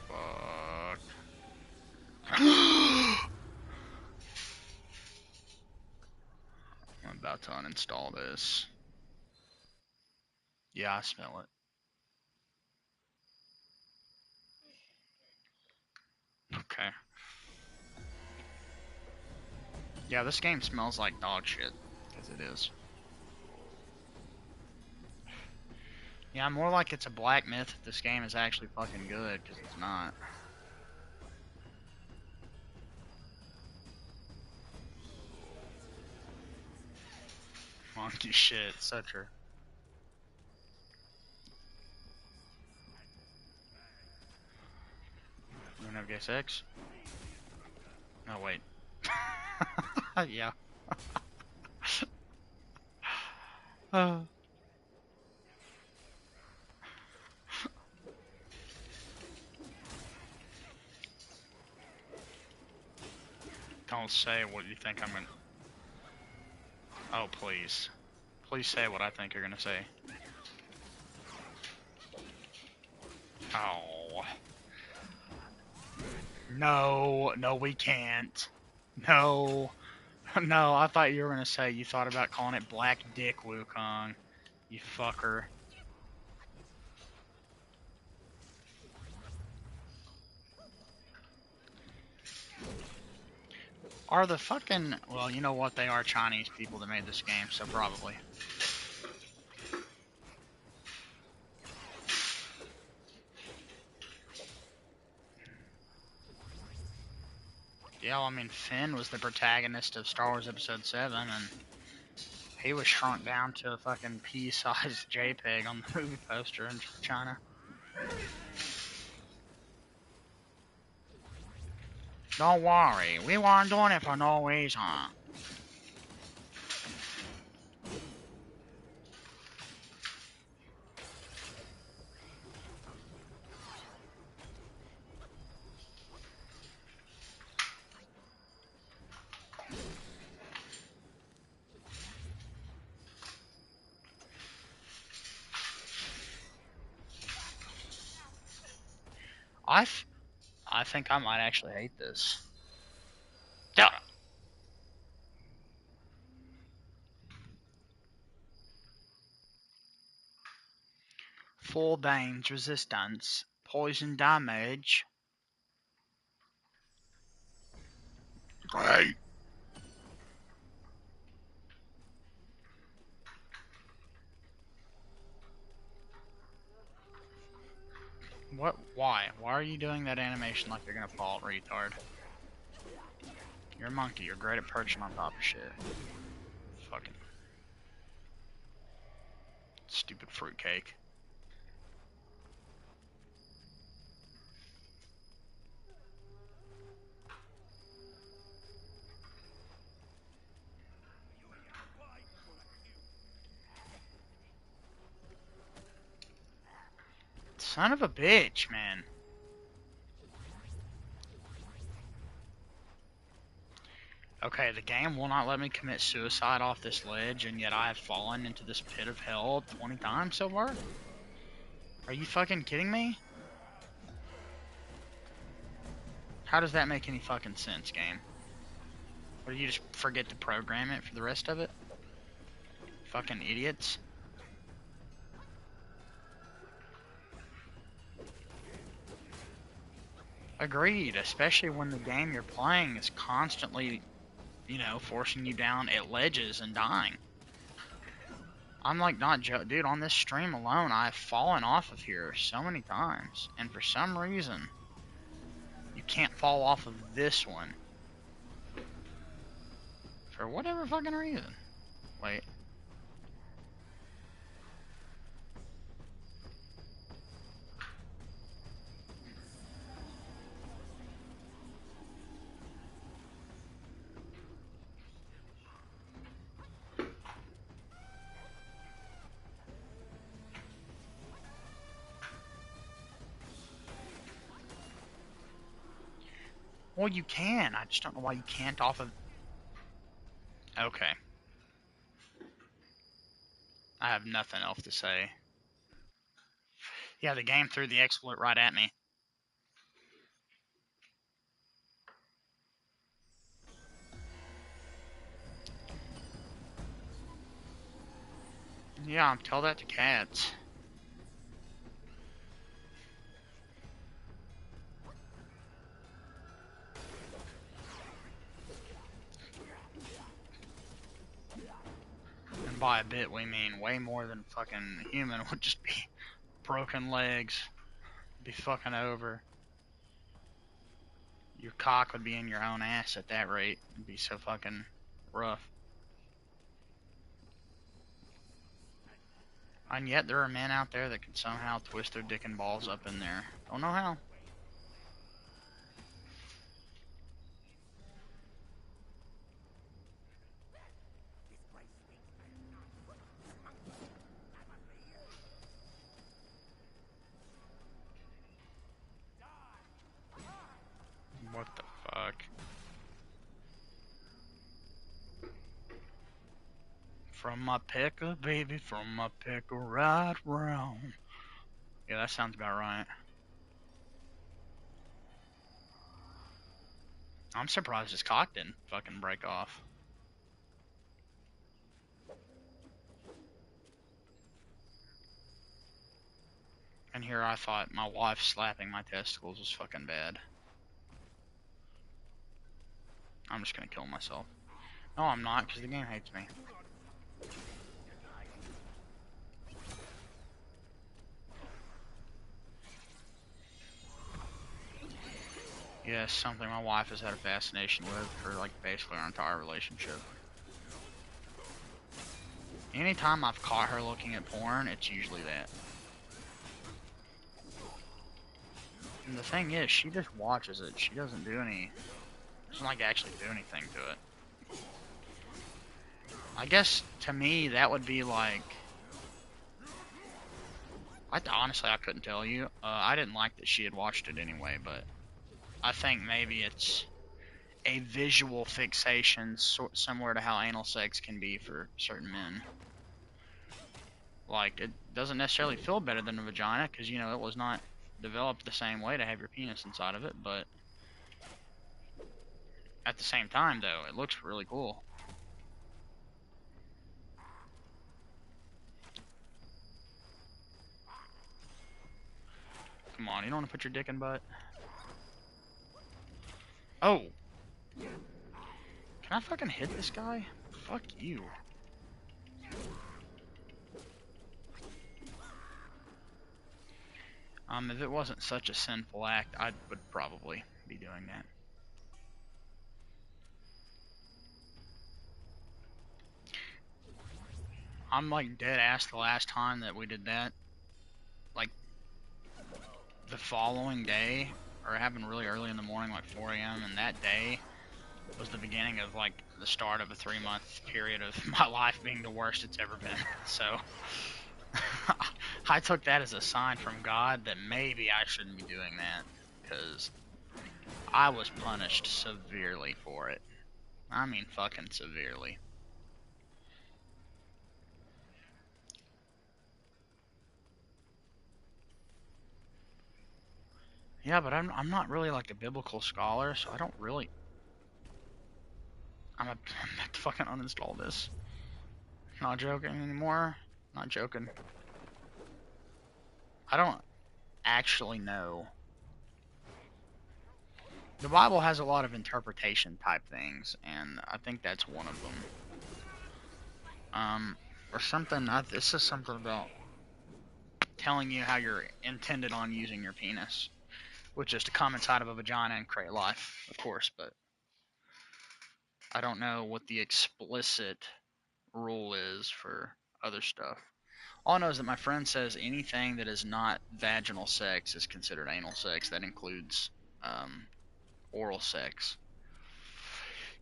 Fuck. I'm about to uninstall this. Yeah, I smell it. Okay. Yeah, this game smells like dog shit. Because it is. Yeah, more like it's a black myth if this game is actually fucking good, because it's not. Monkey shit, such a... You don't have gay sex? No, wait. Yeah. uh. Don't say what you think I'm gonna... Oh, please. Please say what I think you're gonna say. Oh. No, no we can't. No. No, I thought you were gonna say you thought about calling it Black Dick Wukong. You fucker. Are the fucking... Well, you know what? They are Chinese people that made this game, so probably. Yeah, well, I mean, Finn was the protagonist of Star Wars Episode 7, and he was shrunk down to a fucking pea-sized JPEG on the movie poster in China. Don't worry, we weren't doing it for no reason. I think I might actually hate this. Yeah. Full Dane's resistance, poison damage. Great. What? Why? Why are you doing that animation like you're gonna fall, retard? You're a monkey. You're great at perching on top of shit. Fucking stupid fruitcake. Son of a bitch, man. Okay, the game will not let me commit suicide off this ledge, and yet I have fallen into this pit of hell 20 times so far? Are you fucking kidding me? How does that make any fucking sense, game? Or do you just forget to program it for the rest of it? Fucking idiots. Agreed, especially when the game you're playing is constantly, you know, forcing you down at ledges and dying. I'm like, not dude, on this stream alone, I've fallen off of here so many times. And for some reason, you can't fall off of this one. For whatever fucking reason. Wait. Well, you can. I just don't know why you can't off of... Okay. I have nothing else to say. Yeah, the game threw the exploit right at me. Yeah, tell that to cats. And by a bit, we mean way more than fucking human would just be broken legs. Be fucking over. Your cock would be in your own ass at that rate. It'd be so fucking rough. And yet there are men out there that can somehow twist their dick and balls up in there. Don't know how. What the fuck? From my pecker, baby, from my pecker right round. Yeah, that sounds about right. I'm surprised his cock didn't fucking break off. And here I thought my wife slapping my testicles was fucking bad. I'm just gonna kill myself. No, I'm not, because the game hates me. Yes, something my wife has had a fascination with for like basically our entire relationship. Anytime I've caught her looking at porn, it's usually that. And the thing is, she just watches it. She doesn't like actually do anything to it. I guess to me that would be like, honestly I couldn't tell you. I didn't like that she had watched it anyway, but I think maybe it's a visual fixation similar to how anal sex can be for certain men. Like, it doesn't necessarily feel better than a vagina, because, you know, it was not developed the same way to have your penis inside of it, but at the same time, though, it looks really cool. Come on, you don't want to put your dick in butt? Oh! Can I fucking hit this guy? Fuck you. If it wasn't such a sinful act, I would probably be doing that. I'm like dead ass the last time that we did that. Like, the following day, or it happened really early in the morning, like 4 a.m., and that day was the beginning of like the start of a 3-month period of my life being the worst it's ever been. So I took that as a sign from God that maybe I shouldn't be doing that, because I was punished severely for it. I mean fucking severely. Yeah, but I'm not really like a biblical scholar, so I don't really. I'm gonna have to fucking uninstall this. Not joking anymore. Not joking. I don't actually know. The Bible has a lot of interpretation type things, and I think that's one of them. Or something. This is something about telling you how you're intended on using your penis, which is to come inside of a vagina and create life, of course. But I don't know what the explicit rule is for other stuff. All I know is that my friend says anything that is not vaginal sex is considered anal sex. That includes oral sex.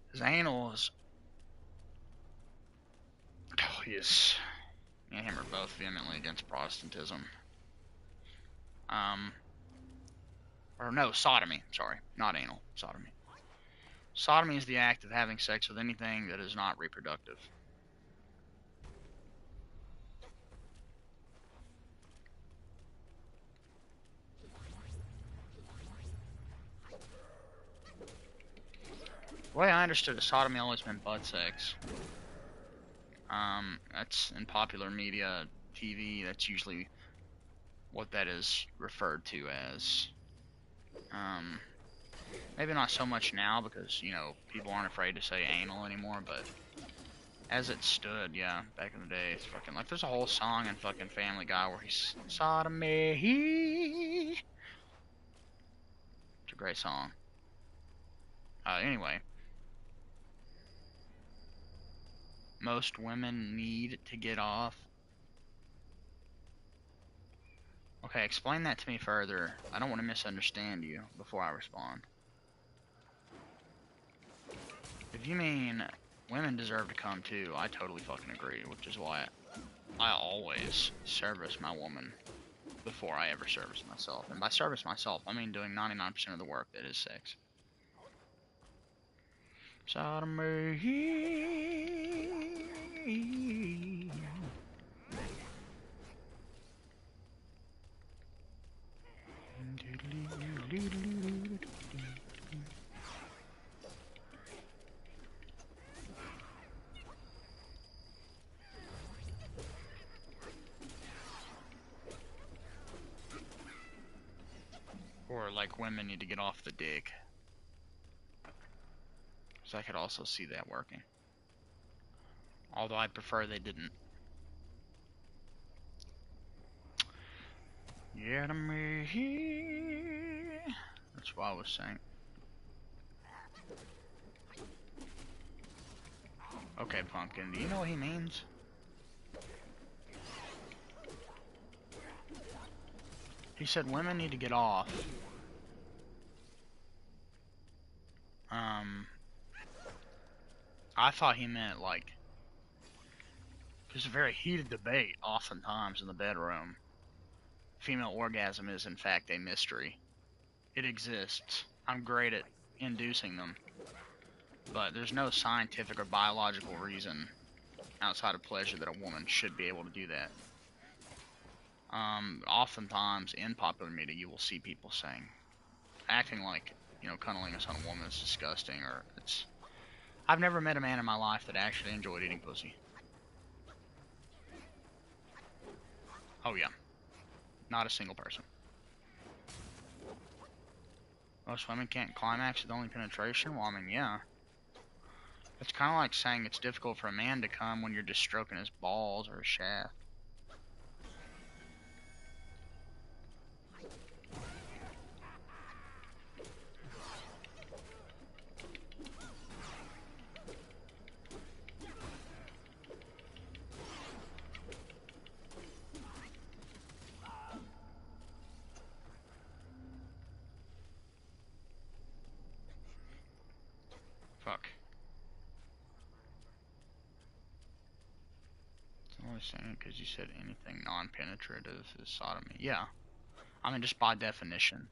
Because anal is. Oh, yes. Me and him are both vehemently against Protestantism. Or no, sodomy. Sorry, not anal. Sodomy. Sodomy is the act of having sex with anything that is not reproductive. The way I understood it, sodomy always meant butt sex. That's in popular media, TV, that's usually what that is referred to as. Maybe not so much now because, you know, people aren't afraid to say anal anymore, but as it stood, yeah, back in the day, it's fucking, like, there's a whole song in fucking Family Guy where he's, sodomy. It's a great song. Anyway. Most women need to get off. Okay, explain that to me further. I don't want to misunderstand you before I respond. If you mean women deserve to come too, I totally fucking agree, which is why I always service my woman before I ever service myself. And by service myself, I mean doing 99% of the work that is sex. Sodomy. Or like women need to get off the dick. So I could also see that working. Although I prefer they didn't. Yeah, to me. That's what I was saying. Okay, Pumpkin, do you know what he means? He said women need to get off. I thought he meant like, there's a very heated debate oftentimes in the bedroom. Female orgasm is in fact a mystery. It exists. I'm great at inducing them. But there's no scientific or biological reason outside of pleasure that a woman should be able to do that. Oftentimes in popular media you will see people saying, acting like, you know, cunnilingus on a woman is disgusting, or it's... I've never met a man in my life that actually enjoyed eating pussy. Oh yeah. Not a single person. Most women can't climax with only penetration? Well, I mean, yeah. It's kind of like saying it's difficult for a man to come when you're just stroking his balls or his shaft. Fuck. It's only saying because you said anything non-penetrative is sodomy. Yeah. I mean, just by definition.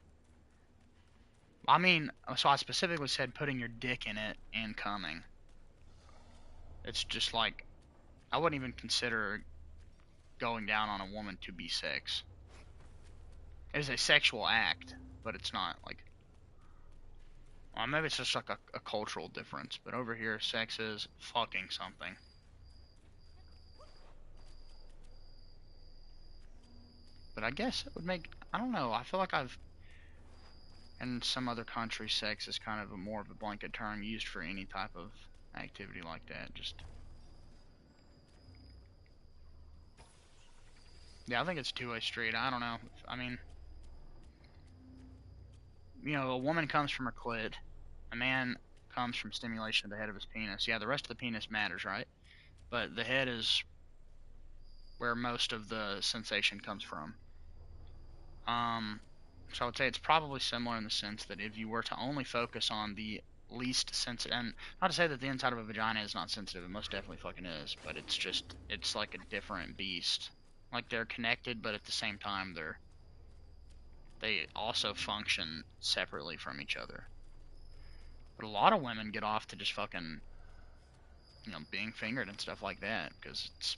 I mean, so I specifically said putting your dick in it and coming. It's just like, I wouldn't even consider going down on a woman to be sex. It is a sexual act, but it's not like... Well, maybe it's just like a cultural difference, but over here, sex is fucking something. But I guess it would make... I don't know, I feel like I've... In some other countries, sex is kind of more of a blanket term used for any type of activity like that. Just... Yeah, I think it's a two-way street. I don't know. I mean... You know, a woman comes from her clit. A man comes from stimulation of the head of his penis. Yeah, the rest of the penis matters, right? But the head is where most of the sensation comes from. So I would say it's probably similar in the sense that if you were to only focus on the least sensitive, and not to say that the inside of a vagina is not sensitive, it most definitely fucking is, but it's just, it's like a different beast. Like they're connected, but at the same time they also function separately from each other. But a lot of women get off to just fucking, being fingered and stuff like that, because it's,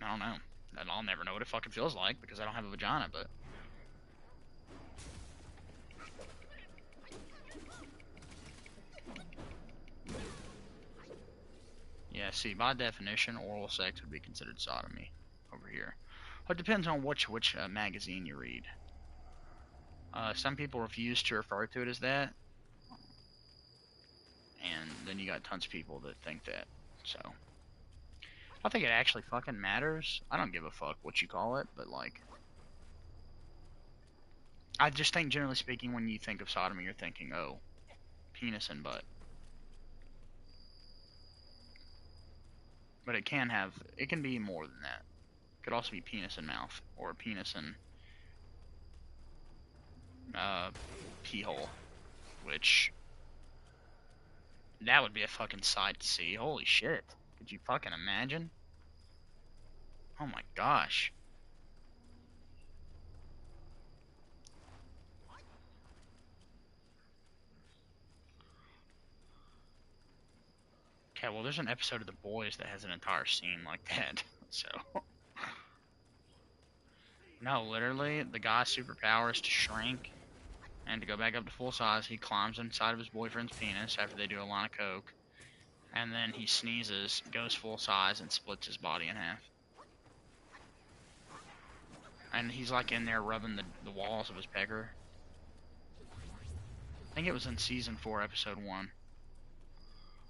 I don't know. And I'll never know what it fucking feels like because I don't have a vagina, but. Yeah, see, by definition, oral sex would be considered sodomy over here. It depends on which magazine you read. Some people refuse to refer to it as that, and then you got tons of people that think that. So, I think it actually fucking matters. I don't give a fuck what you call it, but like, I just think generally speaking, when you think of sodomy, you're thinking, oh, penis and butt. But it can be more than that. It could also be penis and mouth, or penis and pee hole, which that would be a fucking sight to see. Holy shit. Could you fucking imagine? Oh my gosh. Okay, well, there's an episode of The Boys that has an entire scene like that. So, no, literally, the guy's superpower is to shrink and to go back up to full size. He climbs inside of his boyfriend's penis after they do a line of coke, and then he sneezes, goes full size, and splits his body in half. And he's like in there rubbing the walls of his pecker. I think it was in season 4, episode 1.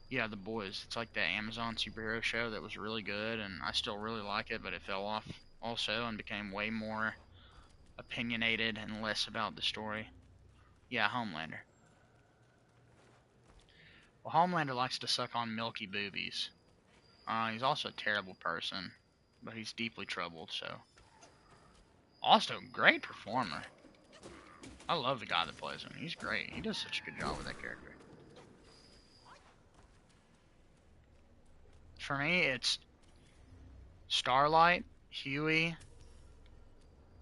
Yeah, The Boys. It's like the Amazon superhero show that was really good, and I still really like it, but it fell off also and became way more opinionated and less about the story. Yeah, Homelander. Well, Homelander likes to suck on milky boobies. He's also a terrible person, but he's deeply troubled, so. Also, great performer. I love the guy that plays him. He's great. He does such a good job with that character. For me, it's Starlight, Huey,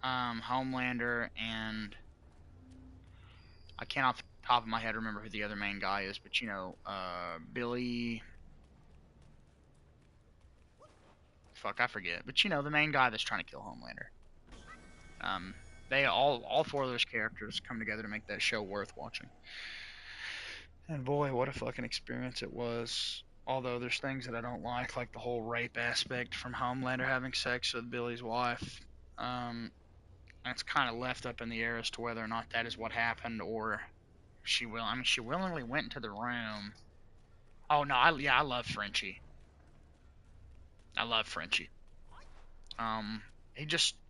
Homelander, and I can't off the top of my head remember who the other main guy is, but Billy. Fuck, I forget. But the main guy that's trying to kill Homelander. They all 4 of those characters come together to make that show worth watching. And boy, what a fucking experience it was. Although there's things that I don't like the whole rape aspect from Homelander having sex with Billy's wife. That's kind of left up in the air as to whether or not that is what happened, or she willingly went into the room. Oh no, I love Frenchie. I love Frenchie.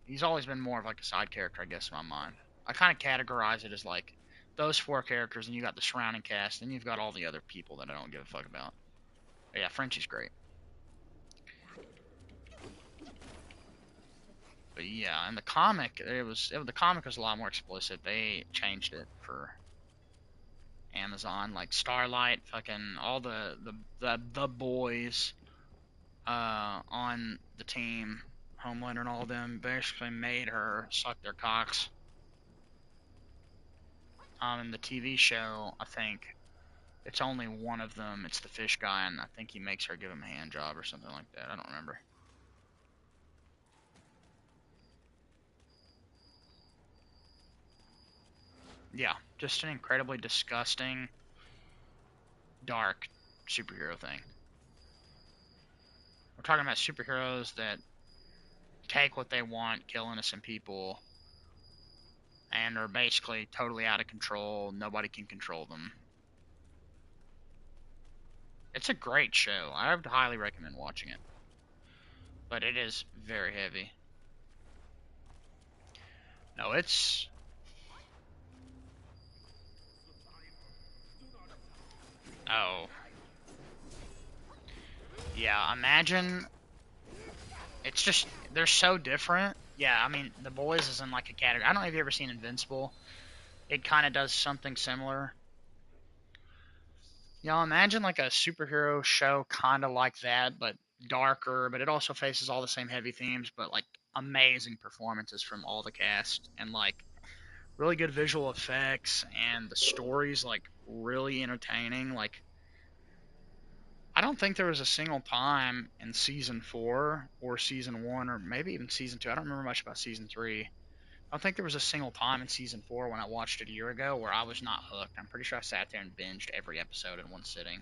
He's always been more of like a side character, I guess, in my mind. I kind of categorize it as like those 4 characters, and you got the surrounding cast, and you've got all the other people that I don't give a fuck about. But yeah, Frenchie's great. But yeah, in the comic, the comic was a lot more explicit. They changed it for Amazon, like Starlight, fucking all the boys on the team, Homelander and all of them, basically made her suck their cocks. In the TV show, I think it's only one of them. It's the fish guy, and I think he makes her give him a hand job or something like that. I don't remember. Yeah, just an incredibly disgusting, dark superhero thing. We're talking about superheroes that take what they want, kill innocent people, and are basically totally out of control. Nobody can control them. It's a great show. I would highly recommend watching it. But it is very heavy. No, it's... Oh. Yeah, imagine... It's just... They're so different. Yeah, I mean, The Boys is in like a category... I don't know if you've ever seen Invincible. It kind of does something similar. Imagine like a superhero show kind of like that, but darker, but it also faces all the same heavy themes, but like amazing performances from all the cast, and like really good visual effects, and the story's like really entertaining. Like, I don't think there was a single time in season 4 or season 1 or maybe even season 2. I don't remember much about season 3. I don't think there was a single time in season 4 when I watched it a year ago where I was not hooked. I'm pretty sure I sat there and binged every episode in one sitting.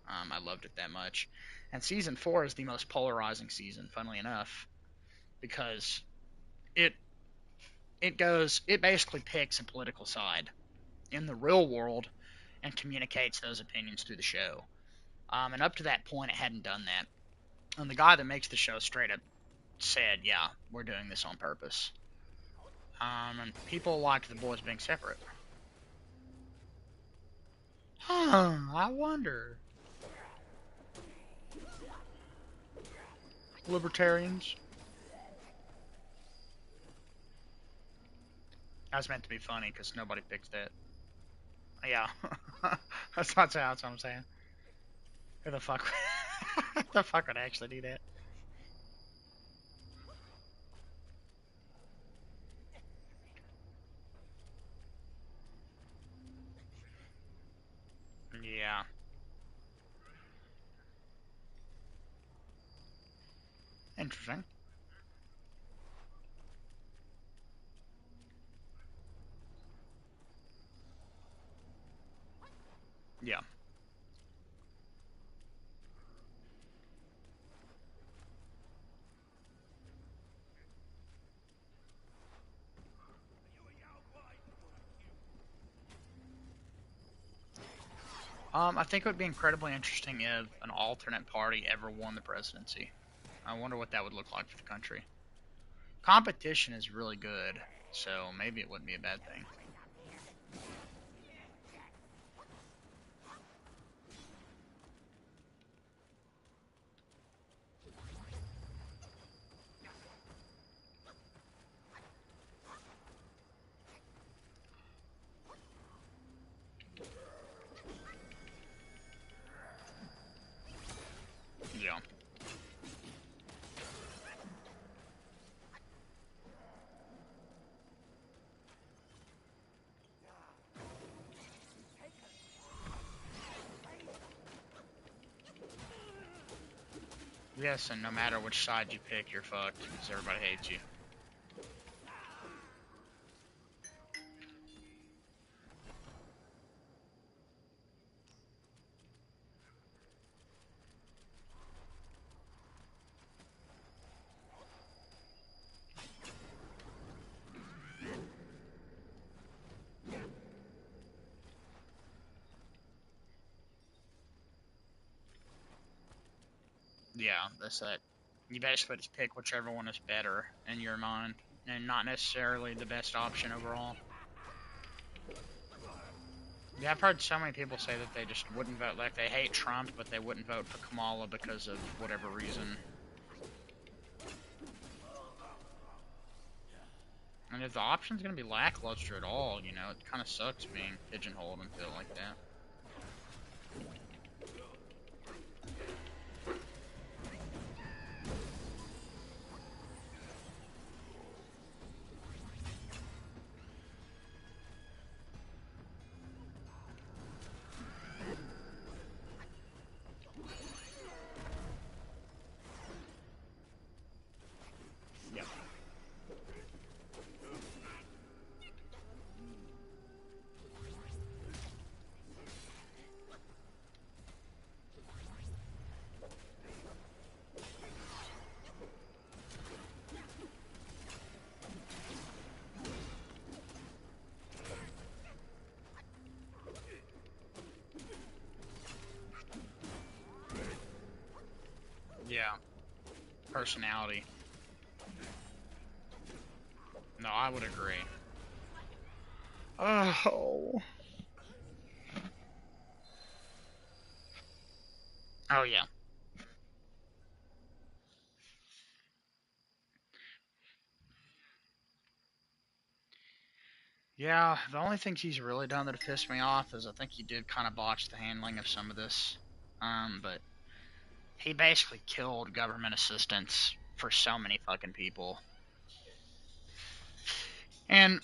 I loved it that much. And season 4 is the most polarizing season, funnily enough, because it it basically picks a political side in the real world and communicates those opinions through the show. And up to that point, it hadn't done that. And the guy that makes the show straight up said, "Yeah, we're doing this on purpose." And people liked the boys being separate. Huh, I wonder. Libertarians. That was meant to be funny because nobody picks that. Yeah. that's what I'm saying. Who the fuck? Who the fuck would actually do that? Yeah. Interesting. Yeah. I think it would be incredibly interesting if an alternate party ever won the presidency. I wonder what that would look like for the country. Competition is really good, so maybe it wouldn't be a bad thing. Yeah. Yes, and no matter which side you pick, you're fucked because everybody hates you. Yeah, that's that. You basically just pick whichever one is better in your mind, and not necessarily the best option overall. Yeah, I've heard so many people say that they just wouldn't vote, like they hate Trump, but they wouldn't vote for Kamala because of whatever reason. And if the option's gonna be lackluster at all, you know, it kind of sucks being pigeonholed into it like that. Yeah. Yeah. Personality. No, I would agree. Oh. Oh yeah. Yeah, the only things he's really done that have pissed me off is I think he did kind of botch the handling of some of this. But he basically killed government assistance for so many fucking people. And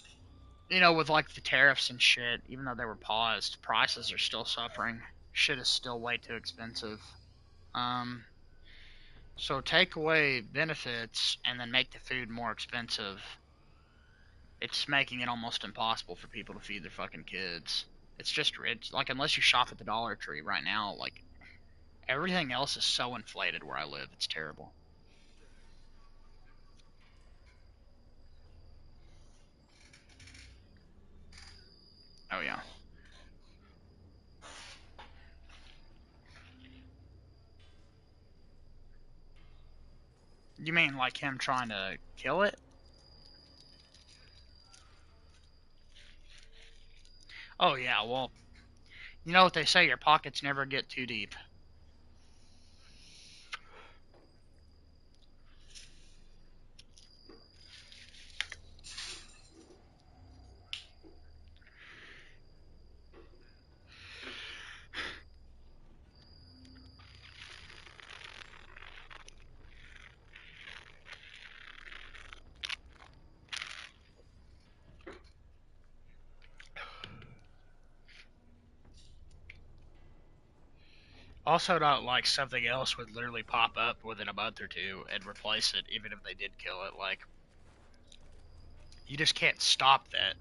you know, with like the tariffs and shit, even though they were paused, prices are still suffering. Shit is still way too expensive. Um, so take away benefits and then make the food more expensive. It's making it almost impossible for people to feed their fucking kids. It's like unless you shop at the Dollar Tree right now, like everything else is so inflated where I live. It's terrible. Oh yeah. You mean like him trying to kill it? Oh yeah, well, you know what they say, your pockets never get too deep. Also, not like something else would literally pop up within a month or two and replace it, even if they did kill it. Like, you just can't stop that.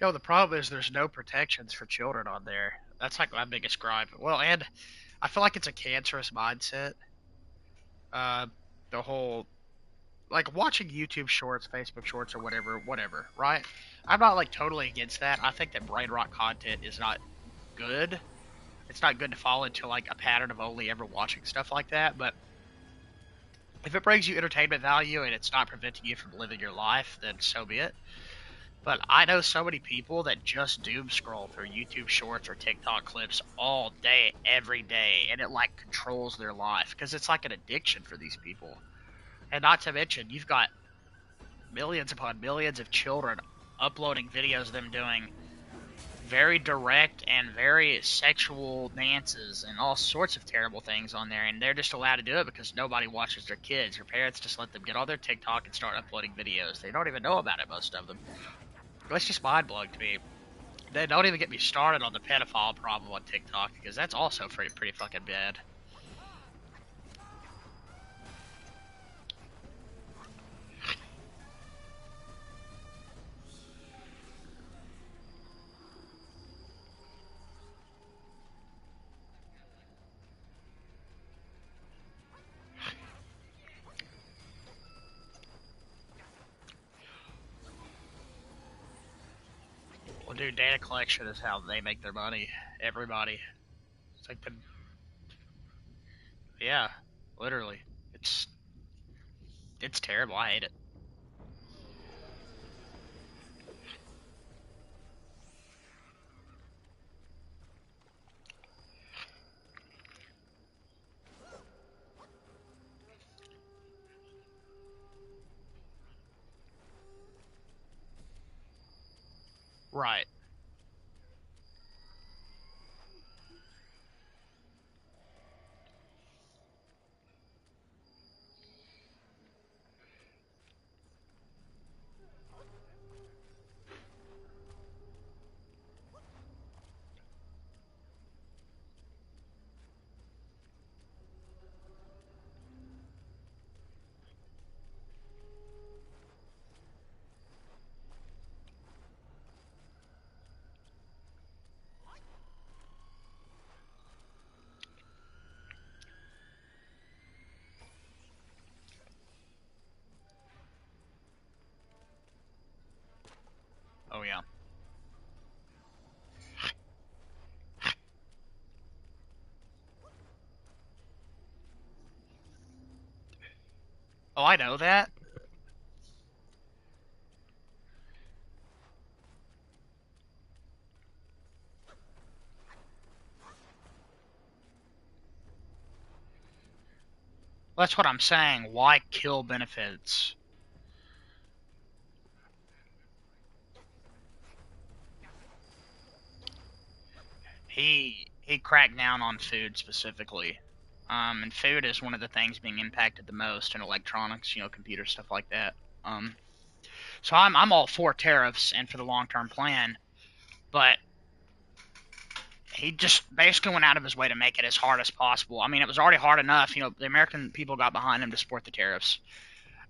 Yo, the problem is there's no protections for children on there. That's like my biggest gripe. Well, and I feel like it's a cancerous mindset. Uh, the whole like watching YouTube Shorts, Facebook Shorts, or whatever, right? I'm not like totally against that. I think that brain rot content is not good. It's not good to fall into like a pattern of only ever watching stuff like that. But if it brings you entertainment value and it's not preventing you from living your life, then so be it. But I know so many people that just doom scroll through YouTube Shorts or TikTok clips all day, every day, and it like controls their life because it's like an addiction for these people. And not to mention, you've got millions upon millions of children uploading videos of them doing very direct and very sexual dances and all sorts of terrible things on there, and they're just allowed to do it because nobody watches their kids. Their parents just let them get on their TikTok and start uploading videos. They don't even know about it, most of them. It's just mind blowing to me. They don't even get me started on the pedophile problem on TikTok because that's also pretty fucking bad. Well, dude, data collection is how they make their money. Everybody. It's like the yeah, literally. It's it's terrible. I hate it. Right. Oh yeah. Oh, I know that. That's what I'm saying. Why kill benefits? he cracked down on food specifically. And food is one of the things being impacted the most in electronics, computer stuff like that. Um, so I'm all for tariffs and for the long-term plan, but he just basically went out of his way to make it as hard as possible. I mean, it was already hard enough. The American people got behind him to support the tariffs.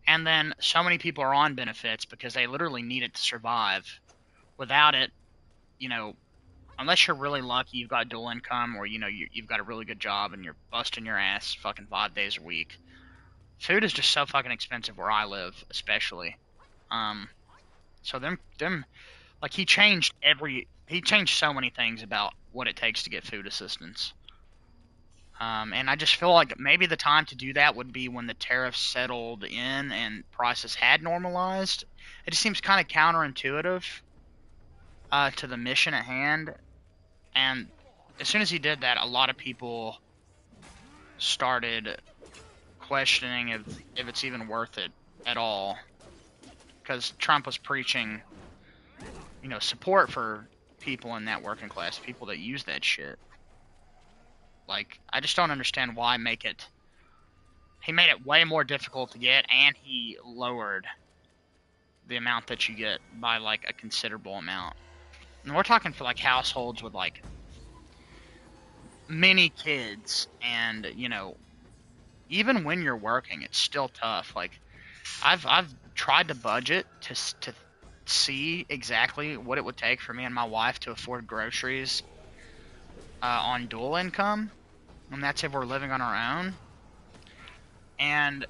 And then so many people are on benefits because they literally need it to survive. Without it, you know, unless you're really lucky, you've got dual income, or you've got a really good job and you're busting your ass fucking 5 days a week. Food is just so fucking expensive where I live, especially. Um, so them like he changed so many things about what it takes to get food assistance. And I just feel like maybe the time to do that would be when the tariffs settled in and prices had normalized. It just seems kind of counterintuitive to the mission at hand. And as soon as he did that, a lot of people started questioning if it's even worth it at all. Because Trump was preaching, support for people in that working class, people that use that shit. Like, I just don't understand why make it. He made it way more difficult to get, and he lowered the amount that you get by, like, a considerable amount. And we're talking for, like, households with, like, many kids, and, even when you're working, it's still tough. Like, I've tried to budget to see exactly what it would take for me and my wife to afford groceries on dual income, and that's if we're living on our own. And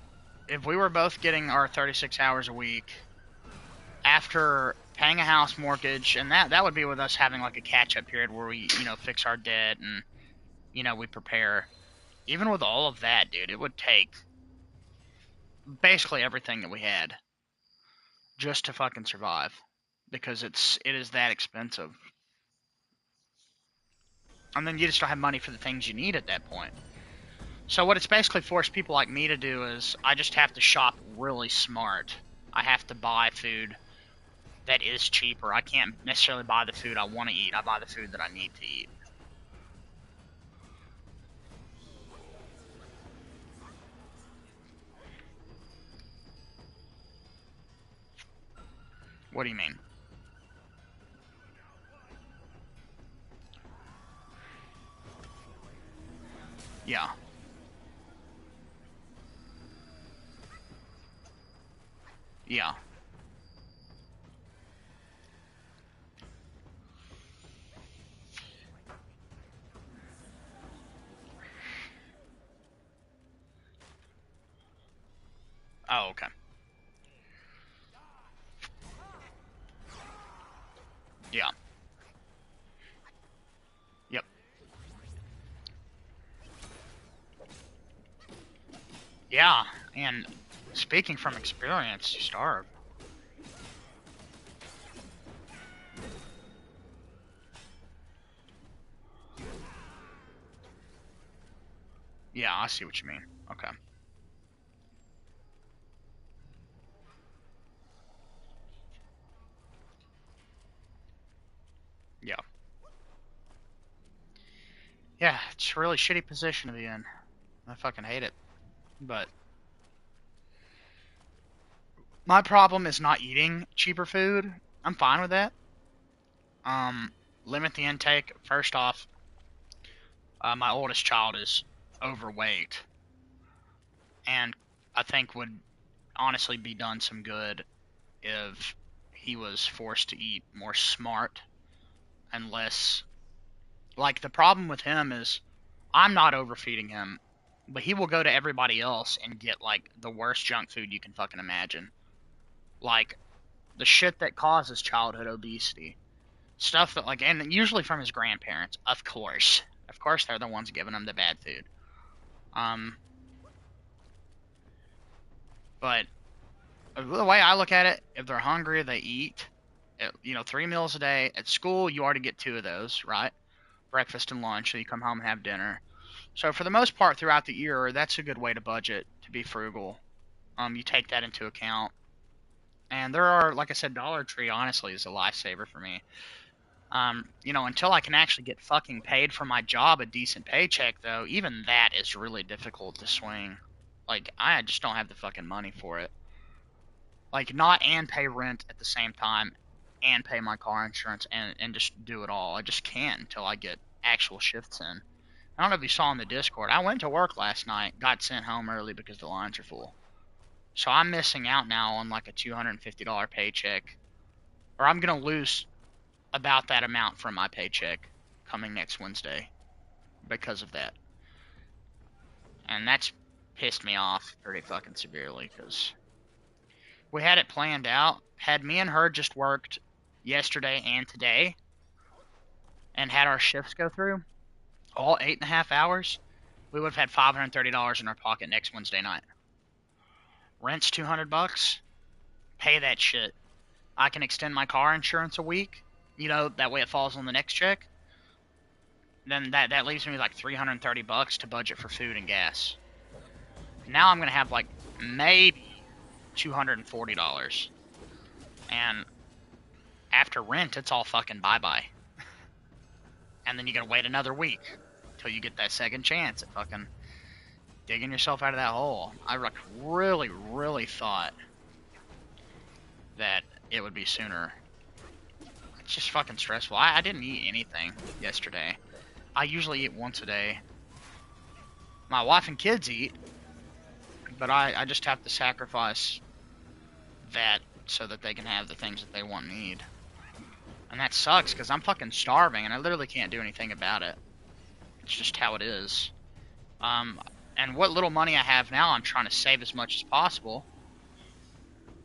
if we were both getting our 36 hours a week after paying a house mortgage, and that would be with us having like a catch-up period where we, fix our debt and, we prepare. Even with all of that, dude, it would take basically everything that we had just to fucking survive, because it is that expensive. And then you just don't have money for the things you need at that point. So what it's basically forced people like me to do is I just have to shop really smart. I have to buy food that is cheaper. I can't necessarily buy the food I want to eat. I buy the food that I need to eat. What do you mean? Yeah. Yeah. Oh, okay. Yeah. Yep. Yeah, and speaking from experience, you starve. Yeah, I see what you mean. Okay. Yeah. Yeah, it's a really shitty position to be in. I fucking hate it. But my problem is not eating cheaper food. I'm fine with that. Um, Limit the intake. First off, my oldest child is overweight, and I think would honestly be done some good if he was forced to eat more smart and less. Like, the problem with him is I'm not overfeeding him, but he will go to everybody else and get like the worst junk food you can fucking imagine. Like the shit that causes childhood obesity. Stuff that, like, and usually from his grandparents, of course. Of course they're the ones giving him the bad food. Um but the way I look at it, if they're hungry, they eat. 3 meals a day. At school, you already get two of those, right? Breakfast and lunch, so you come home and have dinner. So for the most part throughout the year, that's a good way to budget, to be frugal. You take that into account. And there are, like I said, Dollar Tree honestly is a lifesaver for me. You know, until I can actually get fucking paid for my job a decent paycheck, though, even that is really difficult to swing. Like, I just don't have the fucking money for it. Like, not and pay rent at the same time and pay my car insurance and just do it all. I just can't until I get actual shifts in. I don't know if you saw in the Discord. I went to work last night, got sent home early because the lines are full. So I'm missing out now on like a $250 paycheck. Or I'm going to lose about that amount from my paycheck coming next Wednesday because of that. And that's pissed me off pretty fucking severely because we had it planned out. Had me and her just worked yesterday and today and had our shifts go through, all 8.5 hours, we would have had $530 in our pocket next Wednesday night. Rent's $200. Pay that shit. I can extend my car insurance a week. You know, that way it falls on the next check. Then that leaves me like $330 to budget for food and gas. Now I'm gonna have like maybe $240. And after rent, it's all fucking bye-bye. And then you gotta wait another week till you get that second chance at fucking digging yourself out of that hole. I like really, really thought that it would be sooner. It's just fucking stressful. I didn't eat anything yesterday. I usually eat once a day. My wife and kids eat, but I just have to sacrifice that so that they can have the things that they want and need. And that sucks because I'm fucking starving and I literally can't do anything about it. It's just how it is. And what little money I have now, I'm trying to save as much as possible.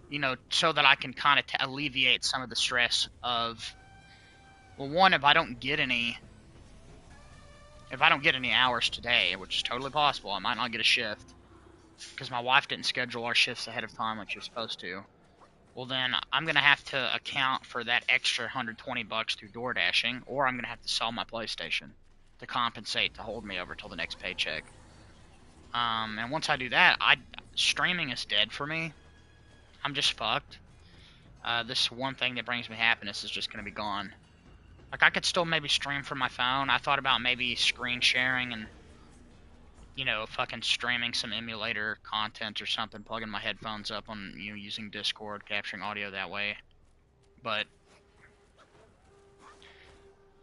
You know, so that I can kind of alleviate some of the stress of, well, one, if I don't get any hours today, which is totally possible, I might not get a shift because my wife didn't schedule our shifts ahead of time like she was supposed to. Well, then I'm gonna have to account for that extra $120 through door dashing, or I'm gonna have to sell my PlayStation to compensate to hold me over till the next paycheck. And once I do that, streaming is dead for me. I'm just fucked. This one thing that brings me happiness is just gonna be gone. Like, I could still maybe stream from my phone. I thought about maybe screen sharing and, you know, fucking streaming some emulator content or something, plugging my headphones up on, you know, using Discord, capturing audio that way. But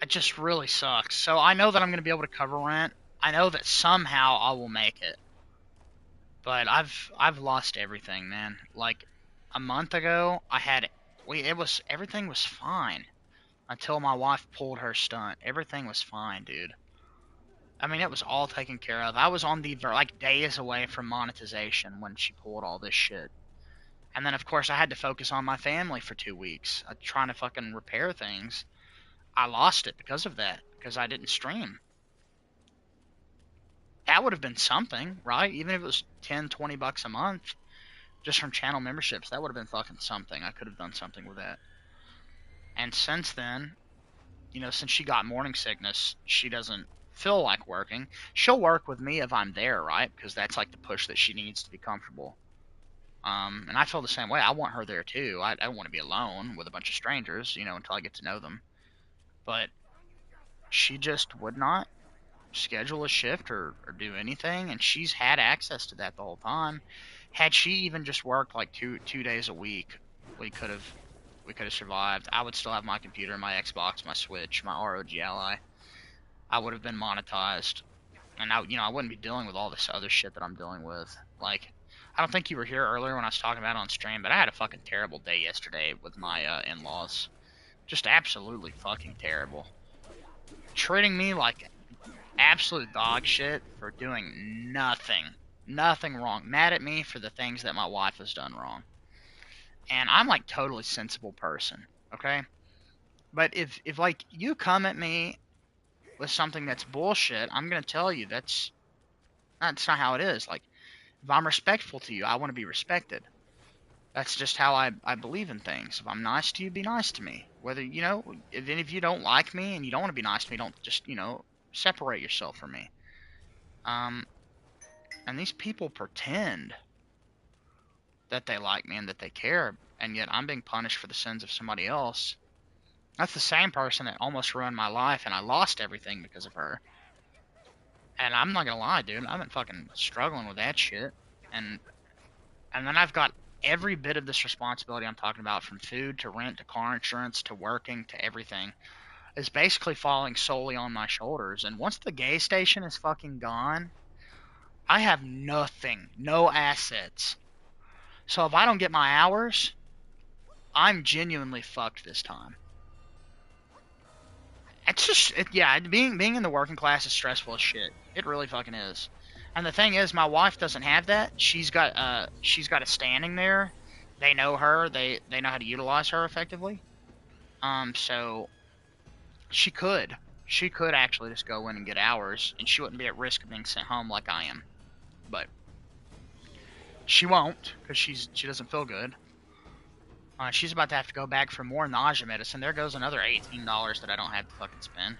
it just really sucks. So I know that I'm going to be able to cover rent. I know that somehow I will make it. But I've lost everything, man. Like, a month ago, everything was fine. Until my wife pulled her stunt. Everything was fine, dude. I mean, it was all taken care of. I was on the, like, days away from monetization when she pulled all this shit. And then, of course, I had to focus on my family for 2 weeks. Trying to fucking repair things. I lost it because of that. Because I didn't stream. That would have been something, right? Even if it was $10, $20 a month. Just from channel memberships. That would have been fucking something. I could have done something with that. And since then, you know, since she got morning sickness, she doesn't feel like working. She'll work with me if I'm there, right? Because that's like the push that she needs to be comfortable. And I feel the same way. I want her there too. I don't want to be alone with a bunch of strangers, you know, until I get to know them. But she just would not schedule a shift or do anything, and she's had access to that the whole time. Had she even just worked like two days a week, we could have survived. I would still have my computer, my Xbox, my Switch, my ROG Ally. I would have been monetized, and I wouldn't be dealing with all this other shit that I'm dealing with. Like, I don't think you were here earlier when I was talking about it on stream, but I had a fucking terrible day yesterday with my in-laws. Just absolutely fucking terrible. Treating me like absolute dog shit for doing nothing wrong. Mad at me for the things that my wife has done wrong. And I'm like totally sensible person, okay? But if like you come at me with something that's bullshit, I'm gonna tell you that's not how it is. Like, if I'm respectful to you, I want to be respected. That's just how I believe in things. If I'm nice to you, be nice to me. Whether, you know, if any of you don't like me and you don't want to be nice to me, don't just, you know, separate yourself from me. And these people pretend that they like me and that they care, and yet I'm being punished for the sins of somebody else. That's the same person that almost ruined my life, and I lost everything because of her. And I'm not gonna lie, dude, I've been fucking struggling with that shit. And then I've got every bit of this responsibility I'm talking about, from food to rent to car insurance to working to everything, is basically falling solely on my shoulders. And once the GayStation is fucking gone, I have nothing, no assets. So if I don't get my hours, I'm genuinely fucked this time. It's just, yeah, being in the working class is stressful as shit. It really fucking is. And the thing is, my wife doesn't have that. She's got a standing there. They know her. They know how to utilize her effectively. So she could actually just go in and get hours, and she wouldn't be at risk of being sent home like I am. But she won't, because she doesn't feel good. She's about to have to go back for more nausea medicine. There goes another $18 that I don't have to fucking spend.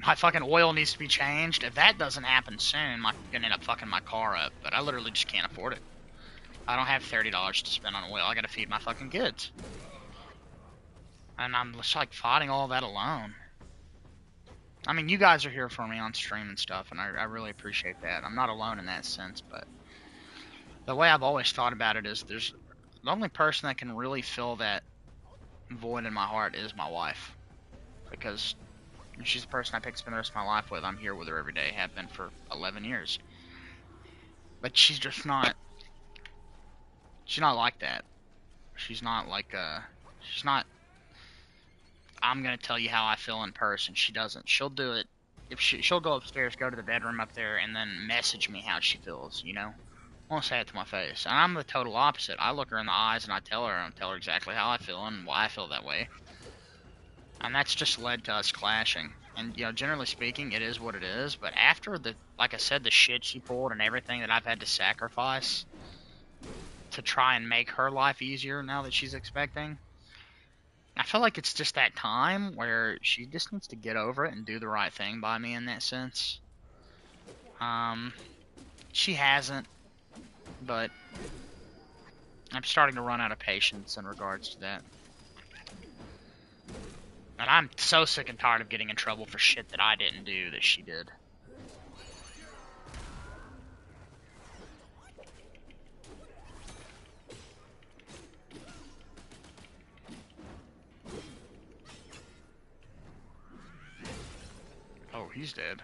My fucking oil needs to be changed. If that doesn't happen soon, I'm gonna end up fucking my car up. But I literally just can't afford it. I don't have $30 to spend on oil. I gotta feed my fucking kids. And I'm just like fighting all that alone. I mean, you guys are here for me on stream and stuff, and I really appreciate that. I'm not alone in that sense, but the way I've always thought about it is the only person that can really fill that void in my heart is my wife. Because she's the person I pick to spend the rest of my life with. I'm here with her every day, have been for 11 years. But she's just not, she's not like that. She's not like, she's not, I'm gonna tell you how I feel in person. She doesn't. She'll do it. If she'll go upstairs, go to the bedroom up there, and then message me how she feels, you know? Won't say it to my face. And I'm the total opposite. I look her in the eyes and I tell her exactly how I feel and why I feel that way. And that's just led to us clashing. And, you know, generally speaking, it is what it is. But after like I said, the shit she pulled and everything that I've had to sacrifice to try and make her life easier now that she's expecting, I feel like it's just that time where she just needs to get over it and do the right thing by me in that sense. She hasn't, but I'm starting to run out of patience in regards to that. And I'm so sick and tired of getting in trouble for shit that I didn't do that she did. Oh, he's dead.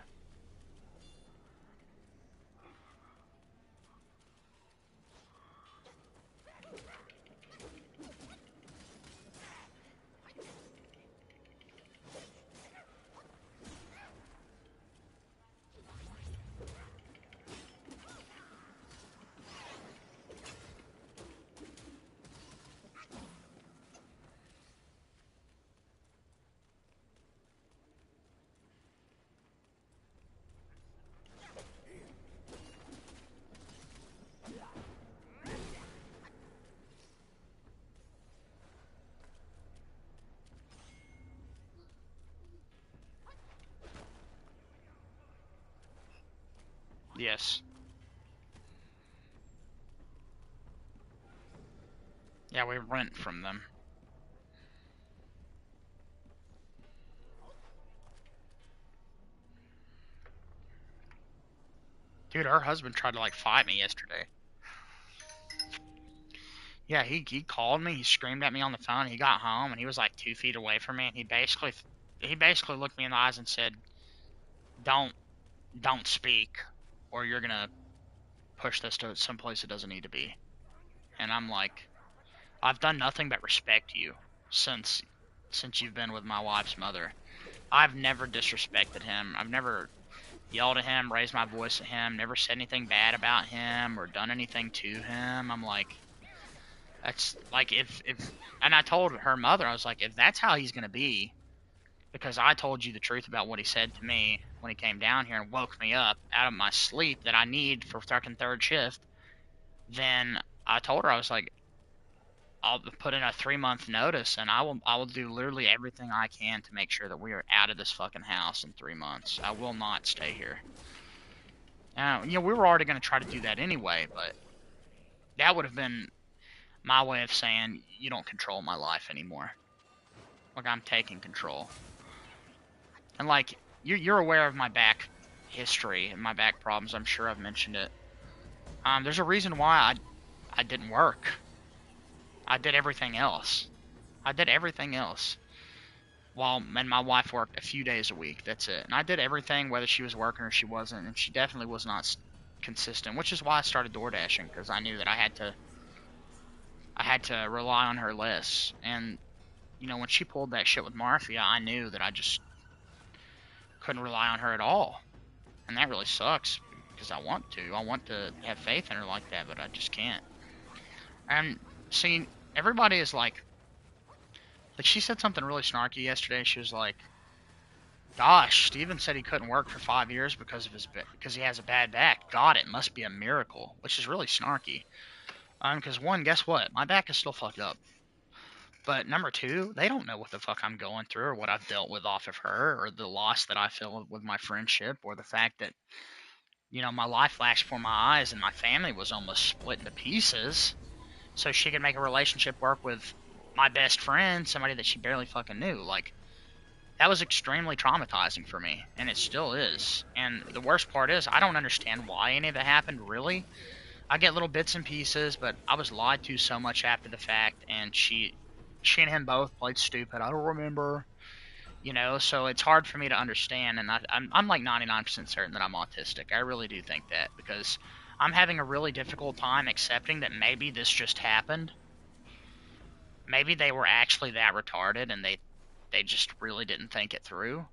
Yes. Yeah, we rent from them. Dude, her husband tried to, like, fight me yesterday. Yeah, he called me, he screamed at me on the phone, he got home, and he was, like, 2 feet away from me, and he basically looked me in the eyes and said, don't speak, or you're gonna push this to someplace it doesn't need to be. And I'm like, I've done nothing but respect you since you've been with my wife's mother. I've never disrespected him. I've never yelled at him, raised my voice at him, never said anything bad about him or done anything to him. I'm like, that's like, if and I told her mother, I was like, if that's how he's gonna be, because I told you the truth about what he said to me when he came down here and woke me up out of my sleep that I need for fucking third shift, then I told her, I was like, I'll put in a 3-month notice, and I will do literally everything I can to make sure that we are out of this fucking house in 3 months. I will not stay here. You know, we were already going to try to do that anyway, but that would have been my way of saying, you don't control my life anymore. Like, I'm taking control. And, like, you're aware of my back history and my back problems. I'm sure I've mentioned it. There's a reason why I didn't work. I did everything else. I did everything else. And my wife worked a few days a week. That's it. And I did everything, whether she was working or she wasn't. And she definitely was not consistent, which is why I started door dashing, because I knew that I had to rely on her less. And you know, when she pulled that shit with Mafia, I knew that I just couldn't rely on her at all. And that really sucks, because I want to. I want to have faith in her like that, but I just can't. And see, everybody is like she said something really snarky yesterday. She was like, "Gosh, Steven said he couldn't work for 5 years because he has a bad back. God, it must be a miracle," which is really snarky. Because one, guess what? My back is still fucked up. But number two, they don't know what the fuck I'm going through or what I've dealt with off of her or the loss that I feel with my friendship or the fact that, you know, my life flashed before my eyes and my family was almost split into pieces so she could make a relationship work with my best friend, somebody that she barely fucking knew. Like, that was extremely traumatizing for me, and it still is. And the worst part is, I don't understand why any of it happened, really. I get little bits and pieces, but I was lied to so much after the fact, and she and him both played stupid. I don't remember, you know, so it's hard for me to understand, and I'm like 99% certain that I'm autistic. I really do think that, because I'm having a really difficult time accepting that maybe this just happened. Maybe they were actually that retarded, and they just really didn't think it through.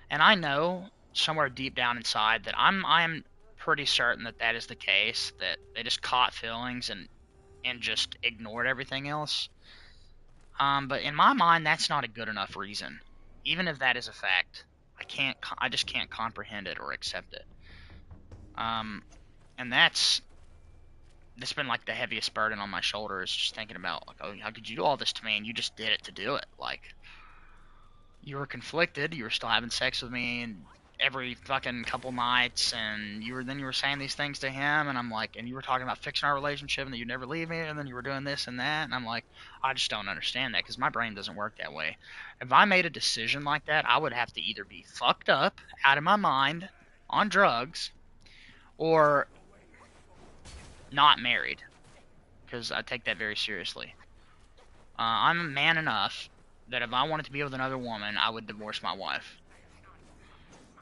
And I know somewhere deep down inside that I'm pretty certain that that is the case, that they just caught feelings and just ignored everything else. But in my mind, that's not a good enough reason. Even if that is a fact, I just can't comprehend it or accept it. And that's been like the heaviest burden on my shoulders, just thinking about, like, oh, how could you do all this to me and you just did it to do it? Like, you were conflicted, you were still having sex with me and every fucking couple nights, and you were saying these things to him, and I'm like, and you were talking about fixing our relationship and that you'd never leave me, and then you were doing this and that, and I'm like, I just don't understand that, because my brain doesn't work that way. If I made a decision like that, I would have to either be fucked up, out of my mind, on drugs, or not married, because I take that very seriously. I'm a man enough that if I wanted to be with another woman, I would divorce my wife.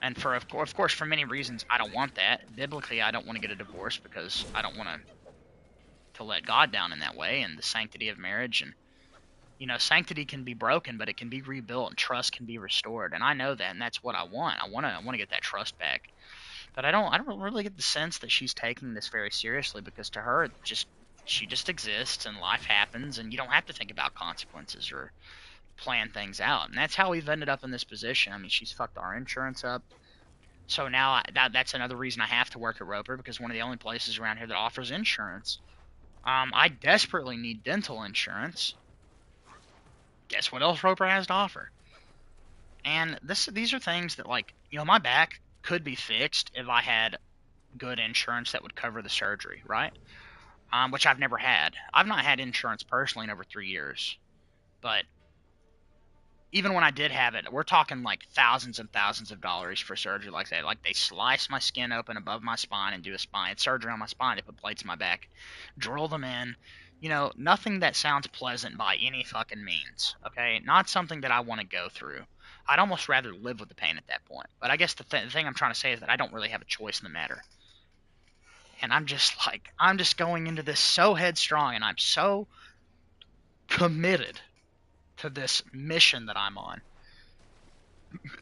And of course, for many reasons, I don't want that. Biblically, I don't want to get a divorce because I don't want to let God down in that way, and the sanctity of marriage. And, you know, sanctity can be broken, but it can be rebuilt, and trust can be restored. And I know that, and that's what I want. I want to get that trust back. But I don't really get the sense that she's taking this very seriously, because to her, she just exists, and life happens, and you don't have to think about consequences or plan things out. And that's how we've ended up in this position. I mean, she's fucked our insurance up. So now that's another reason I have to work at Roper, because one of the only places around here that offers insurance. I desperately need dental insurance. Guess what else Roper has to offer? And these are things that, like, you know, my back could be fixed if I had good insurance that would cover the surgery, right? Which I've never had. I've not had insurance personally in over 3 years. But even when I did have it, we're talking like thousands and thousands of dollars for surgery like that. Like, they slice my skin open above my spine and do a spine surgery on my spine. They put plates in my back, drill them in. You know, nothing that sounds pleasant by any fucking means. Okay, not something that I want to go through. I'd almost rather live with the pain at that point. But I guess the thing I'm trying to say is that I don't really have a choice in the matter. And I'm just going into this so headstrong, and I'm so committed to this mission that I'm on,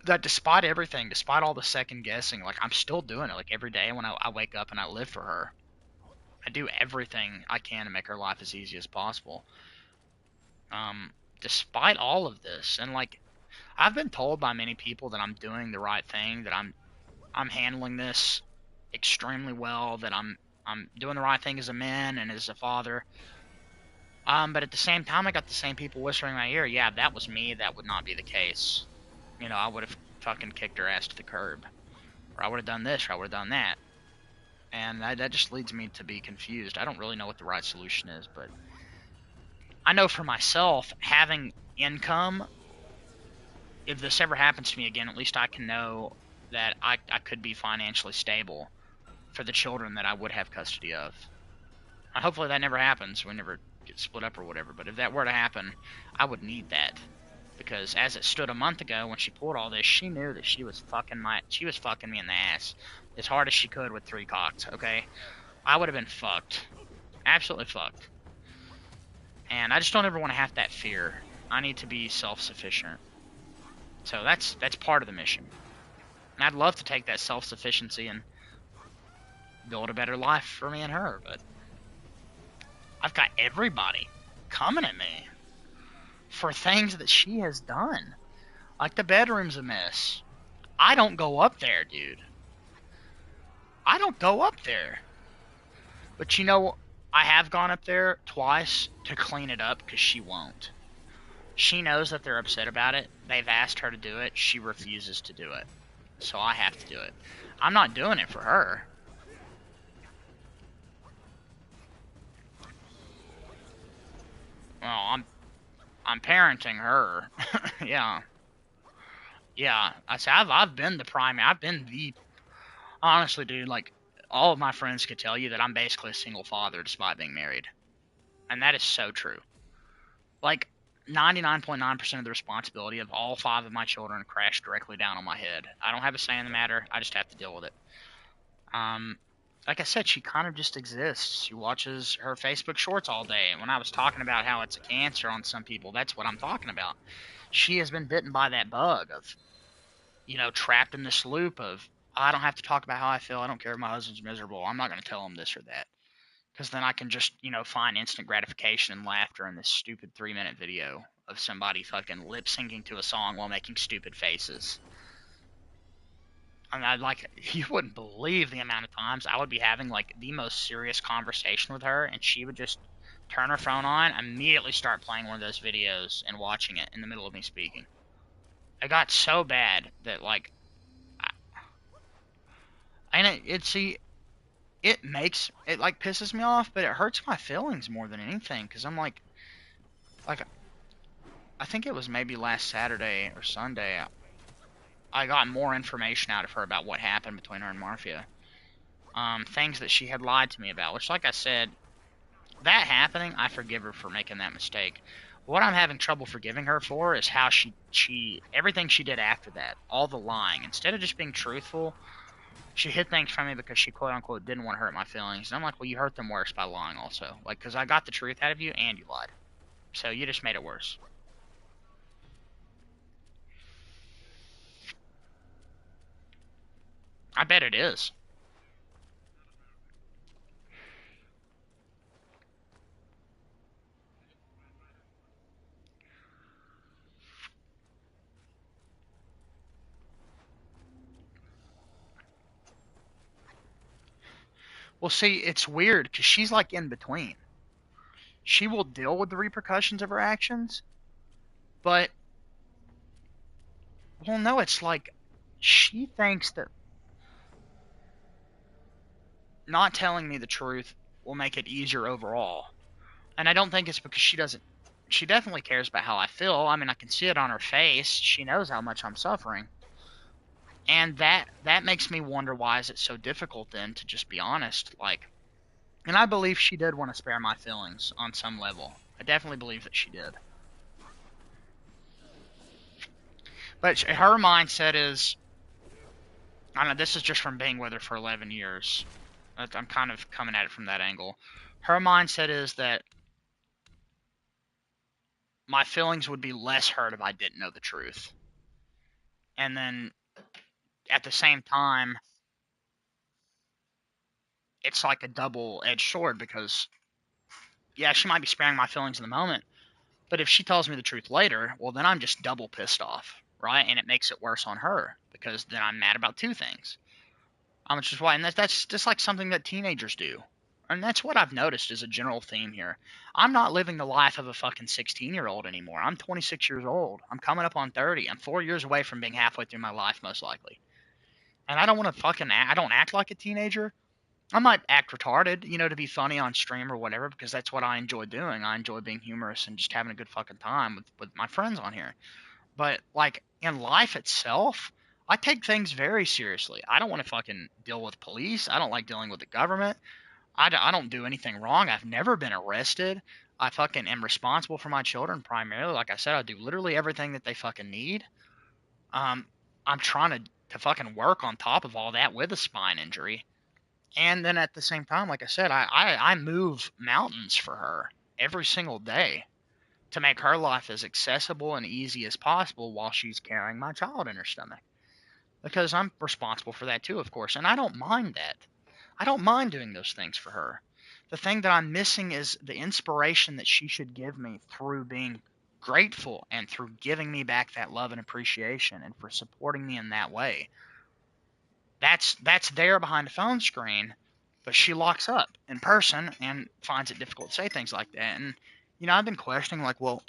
that despite everything, despite all the second guessing, like, I'm still doing it. Like, every day when I wake up and I live for her, I do everything I can to make her life as easy as possible. Despite all of this, and, like, I've been told by many people that I'm doing the right thing, that I'm handling this extremely well, that I'm doing the right thing as a man and as a father. But at the same time, I got the same people whispering in my ear, yeah, if that was me, that would not be the case. You know, I would have fucking kicked her ass to the curb. Or I would have done this, or I would have done that. And that just leads me to be confused. I don't really know what the right solution is, but I know for myself, having income if this ever happens to me again, at least I can know that I could be financially stable for the children that I would have custody of. And hopefully that never happens. We never get split up or whatever. But if that were to happen, I would need that. Because as it stood a month ago when she pulled all this, she knew that she was fucking me in the ass as hard as she could with 3 cocks, okay? I would have been fucked. Absolutely fucked. And I just don't ever want to have that fear. I need to be self-sufficient. So that's part of the mission. And I'd love to take that self-sufficiency and build a better life for me and her, but I've got everybody coming at me for things that she has done. Like, the bedroom's a mess. I don't go up there, dude. I don't go up there. But you know, I have gone up there twice to clean it up because she won't. She knows that they're upset about it. They've asked her to do it. She refuses to do it. So I have to do it. I'm not doing it for her. Well, I'm parenting her. Yeah. Yeah. I say I've been the primary. I've been the... Honestly, dude, like, all of my friends could tell you that I'm basically a single father despite being married. And that is so true. Like, 99.9% of the responsibility of all 5 of my children crashed directly down on my head. I don't have a say in the matter. I just have to deal with it. Like I said, she kind of just exists. She watches her Facebook shorts all day. And when I was talking about how it's a cancer on some people, that's what I'm talking about. She has been bitten by that bug of, you know, trapped in this loop of, I don't have to talk about how I feel. I don't care if my husband's miserable. I'm not going to tell him this or that. Because then I can just, you know, find instant gratification and laughter in this stupid 3-minute video of somebody fucking lip syncing to a song while making stupid faces. I mean, you wouldn't believe the amount of times I would be having, like, the most serious conversation with her, and she would just turn her phone on, immediately start playing one of those videos and watching it in the middle of me speaking. It got so bad that, like, it like, pisses me off, but it hurts my feelings more than anything, because I'm like, I think it was maybe last Saturday or Sunday, I got more information out of her about what happened between her and Mafia. Things that she had lied to me about, which, like I said, that happening, I forgive her for making that mistake. What I'm having trouble forgiving her for is how she everything she did after that, all the lying. Instead of just being truthful, she hid things from me because she quote-unquote didn't want to hurt my feelings. And I'm like, well, you hurt them worse by lying also. Like, because I got the truth out of you and you lied. So you just made it worse. I bet it is. Well, see, it's weird because she's like in between. She will deal with the repercussions of her actions, but, well, no, it's like she thinks that not telling me the truth will make it easier overall. And I don't think it's because she doesn't. She definitely cares about how I feel. I mean, I can see it on her face. She knows how much I'm suffering. And that makes me wonder, why is it so difficult then to just be honest? Like, and I believe she did want to spare my feelings on some level. I definitely believe that she did. But her mindset is, I don't know, this is just from being with her for 11 years. I'm kind of coming at it from that angle. Her mindset is that my feelings would be less hurt if I didn't know the truth. And then at the same time, it's like a double-edged sword because, yeah, she might be sparing my feelings in the moment, but if she tells me the truth later, well, then I'm just double pissed off, right? And it makes it worse on her because then I'm mad about 2 things. Which is why, and that's just like something that teenagers do. And that's what I've noticed as a general theme here. I'm not living the life of a fucking 16-year-old anymore. I'm 26 years old. I'm coming up on 30. I'm 4 years away from being halfway through my life, most likely. And I don't want to I don't act like a teenager. I might act retarded, you know, to be funny on stream or whatever, because that's what I enjoy doing. I enjoy being humorous and just having a good fucking time with my friends on here. But, like, in life itself, I take things very seriously. I don't want to fucking deal with police. I don't like dealing with the government. I don't do anything wrong. I've never been arrested. I fucking am responsible for my children primarily. Like I said, I do literally everything that they fucking need. Um, I'm trying to fucking work on top of all that with a spine injury. And then at the same time, like I said, I move mountains for her every single day to make her life as accessible and easy as possible while she's carrying my child in her stomach. Because I'm responsible for that too, of course. And I don't mind that. I don't mind doing those things for her. The thing that I'm missing is the inspiration that she should give me through being grateful and through giving me back that love and appreciation and for supporting me in that way. That's there behind a phone screen, but she locks up in person and finds it difficult to say things like that. And I've been questioning, like, well,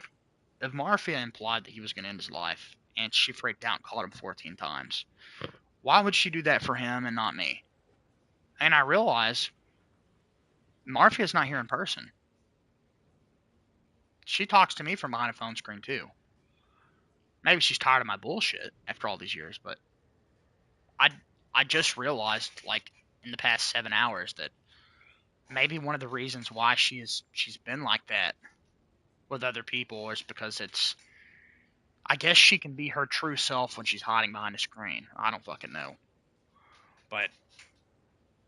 if Marfia implied that he was going to end his life and she freaked out and called him 14 times, why would she do that for him and not me? And I realize Marfia's not here in person. She talks to me from behind a phone screen too. Maybe she's tired of my bullshit after all these years, but I I just realized, like, in the past 7 hours, that maybe one of the reasons why she's been like that with other people is because I guess she can be her true self when she's hiding behind a screen. I don't fucking know. But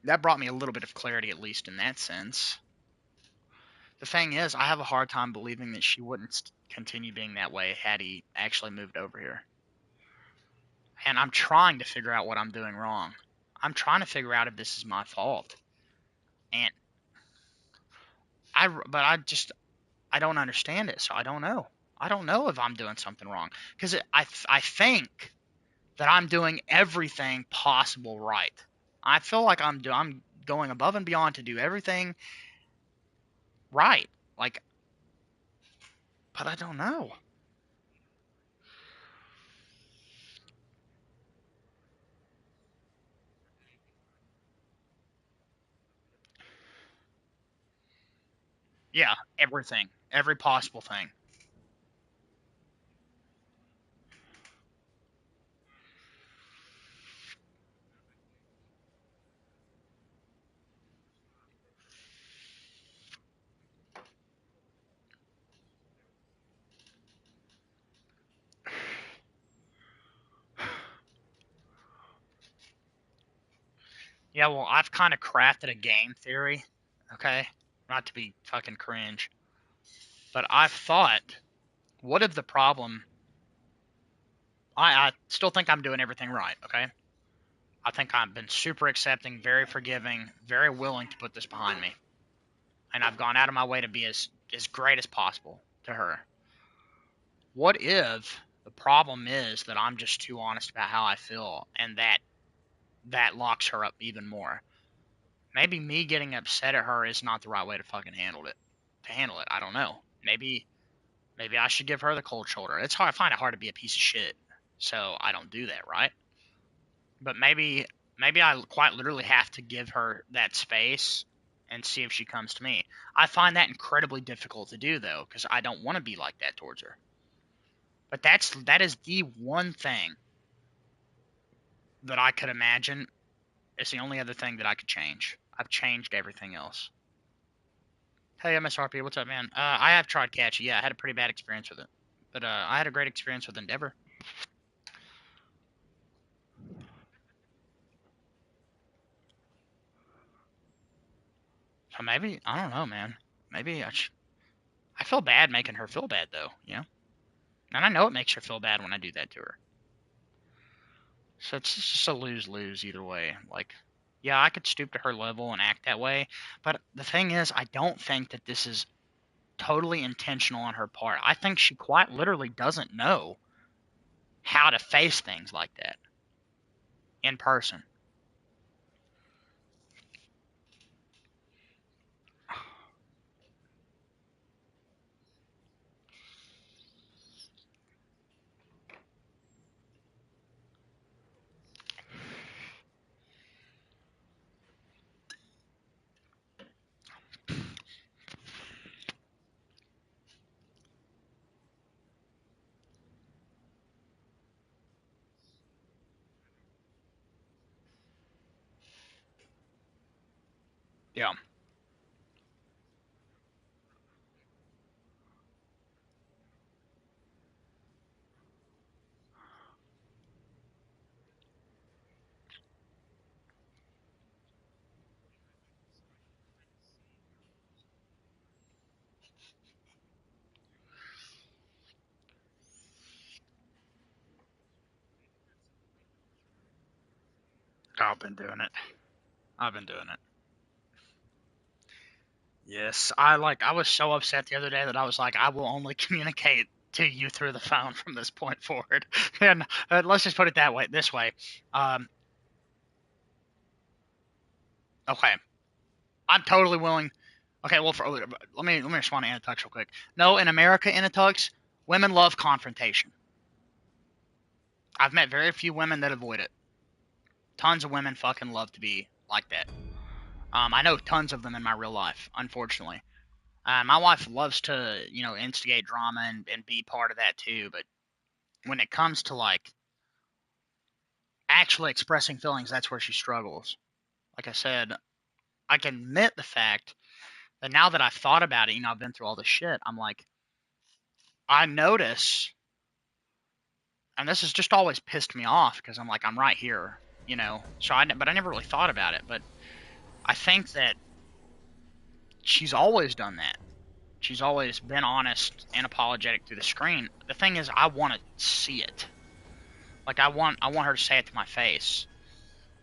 that brought me a little bit of clarity, at least in that sense. The thing is, I have a hard time believing that she wouldn't continue being that way had he actually moved over here. And I'm trying to figure out what I'm doing wrong. I'm trying to figure out if this is my fault. And I don't understand it, so I don't know. I don't know if I'm doing something wrong because I think that I'm doing everything possible right. I feel like I'm going above and beyond to do everything right. Like, but I don't know. Yeah, everything, every possible thing. Yeah, well, I've kind of crafted a game theory, okay? Not to be fucking cringe, but I've thought, what if the problem. I still think I'm doing everything right, okay? I think I've been super accepting, very forgiving, very willing to put this behind me. And I've gone out of my way to be as great as possible to her. What if the problem is that I'm just too honest about how I feel and that locks her up even more? Maybe me getting upset at her is not the right way to fucking handle it. I don't know. Maybe I should give her the cold shoulder. It's hard. I find it hard to be a piece of shit, so I don't do that, right? But maybe I quite literally have to give her that space and see if she comes to me. I find that incredibly difficult to do though, because I don't want to be like that towards her. But that is the one thing that I could imagine. It's the only other thing that I could change. I've changed everything else. Hey, MSRP, what's up, man? I have tried Catchy. Yeah, I had a pretty bad experience with it, but I had a great experience with Endeavor. So maybe I don't know, man. Maybe I feel bad making her feel bad though, you know. And I know it makes her feel bad when I do that to her. So it's just a lose lose either way. Like, yeah, I could stoop to her level and act that way, but the thing is, I don't think that this is totally intentional on her part. I think she quite literally doesn't know how to face things like that in person. Yeah. I've been doing it. I've been doing it. Yes, I was so upset the other day that I was like, I will only communicate to you through the phone from this point forward. And let's just put it that way, this way. Um, okay, I'm totally willing. Okay, well, let me respond to Anatux real quick. No, in America, Anatux, women love confrontation. I've met very few women that avoid it. Tons of women fucking love to be like that. I know tons of them in my real life, unfortunately. My wife loves to, instigate drama and be part of that too. But when it comes to like actually expressing feelings, that's where she struggles. Like I said, I can admit the fact that now that I've thought about it, I've been through all this shit. I'm like, I notice, and this has just always pissed me off because I'm like, I'm right here, but I never really thought about it. But I think that she's always done that. She's always been honest and apologetic through the screen. The thing is, I want to see it. Like I want her to say it to my face.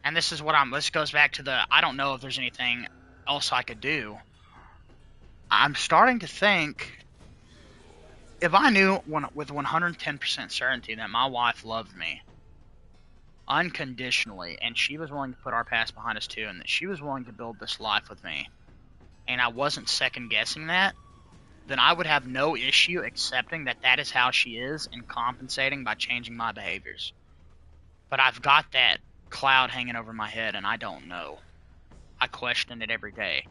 And this goes back to I don't know if there's anything else I could do. I'm starting to think if I knew with 110% certainty that my wife loved me unconditionally and she was willing to put our past behind us too and that she was willing to build this life with me and I wasn't second guessing that, then I would have no issue accepting that that is how she is and compensating by changing my behaviors. But I've got that cloud hanging over my head and I don't know. I question it every day.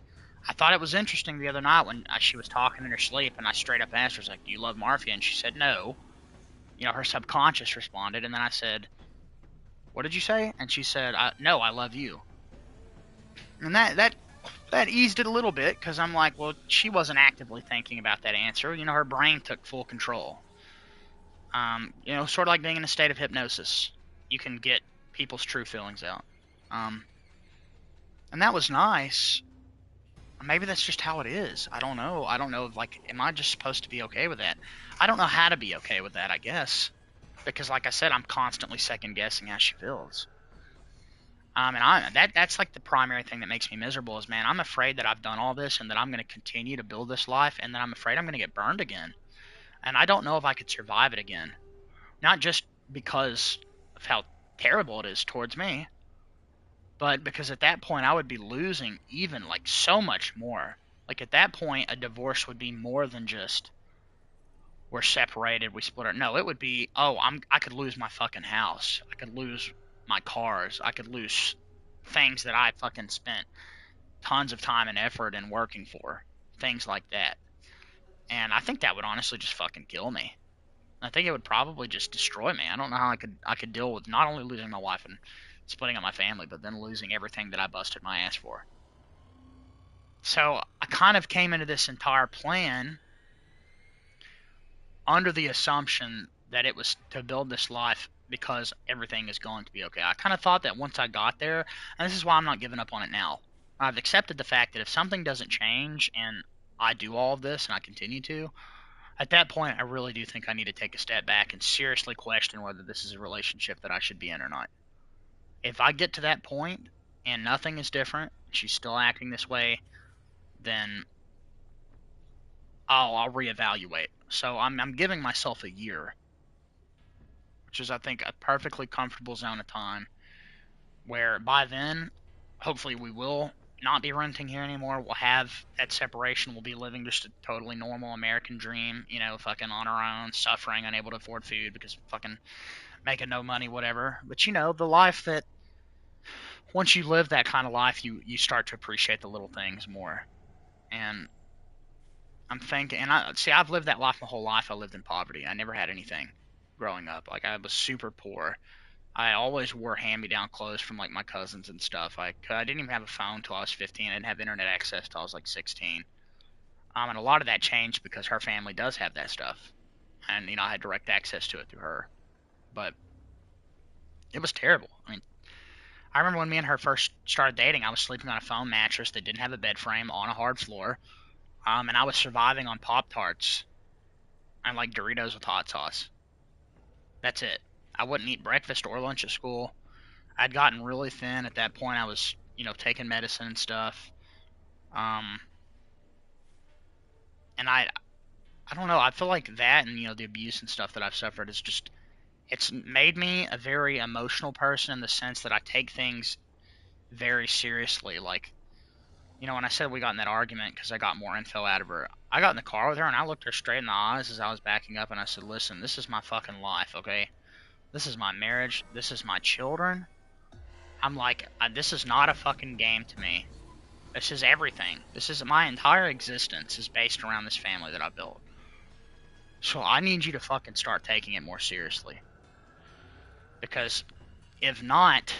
I thought it was interesting the other night when she was talking in her sleep and I straight up asked her, I was like, do you love Marfia? And she said no. Her subconscious responded. And then I said, what did you say? And she said, no, I love you. And that eased it a little bit because I'm like, well, she wasn't actively thinking about that answer. Her brain took full control. Sort of like being in a state of hypnosis. You can get people's true feelings out. And that was nice. Maybe that's just how it is. I don't know. I don't know if, like, am I just supposed to be okay with that? I don't know how to be okay with that, I guess. Because, like I said, I'm constantly second guessing how she feels. That's like the primary thing that makes me miserable is, man, I'm afraid that I've done all this and that I'm going to continue to build this life and that I'm afraid I'm going to get burned again. And I don't know if I could survive it again. Not just because of how terrible it is towards me, but because at that point I would be losing even like so much more. Like at that point, a divorce would be more than just we're separated, we split our. No, it would be I could lose my fucking house, I could lose my cars, I could lose things that I fucking spent tons of time and effort in working for, things like that. And I think that would honestly just fucking kill me. I think it would probably just destroy me. I don't know how I could deal with not only losing my wife and splitting up my family, but then losing everything that I busted my ass for. So I kind of came into this entire plan under the assumption that it was to build this life because everything is going to be okay. I kind of thought that once I got there, and this is why I'm not giving up on it now. I've accepted the fact that if something doesn't change and I do all of this and I continue to, at that point I really do think I need to take a step back and seriously question whether this is a relationship that I should be in or not. If I get to that point and nothing is different, she's still acting this way, then I'll reevaluate. So I'm giving myself a year, which is I think a perfectly comfortable zone of time where by then hopefully we will not be renting here anymore. We'll have that separation. We'll be living just a totally normal American dream, fucking on our own, suffering, unable to afford food because fucking making no money, whatever. But the life that once you live that kind of life, you start to appreciate the little things more. And I'm thinking, and I've lived that life my whole life. I lived in poverty. I never had anything growing up. Like I was super poor. I always wore hand-me-down clothes from like my cousins and stuff. I didn't even have a phone until I was 15. I didn't have internet access until I was like 16. And a lot of that changed because her family does have that stuff, and I had direct access to it through her. But it was terrible. I mean, I remember when me and her first started dating, I was sleeping on a foam mattress that didn't have a bed frame on a hard floor, and I was surviving on Pop Tarts and like Doritos with hot sauce. That's it. I wouldn't eat breakfast or lunch at school. I'd gotten really thin at that point. I was, taking medicine and stuff. Um, and I don't know. I feel like that and the abuse and stuff that I've suffered is just it's made me a very emotional person in the sense that I take things very seriously. Like, when I said we got in that argument because I got more info out of her, I got in the car with her and I looked her straight in the eyes as I was backing up and I said, "Listen, this is my fucking life, okay? This is my marriage. This is my children. I'm like, this is not a fucking game to me. This is everything. This is my entire existence is based around this family that I built. So I need you to fucking start taking it more seriously. Because if not,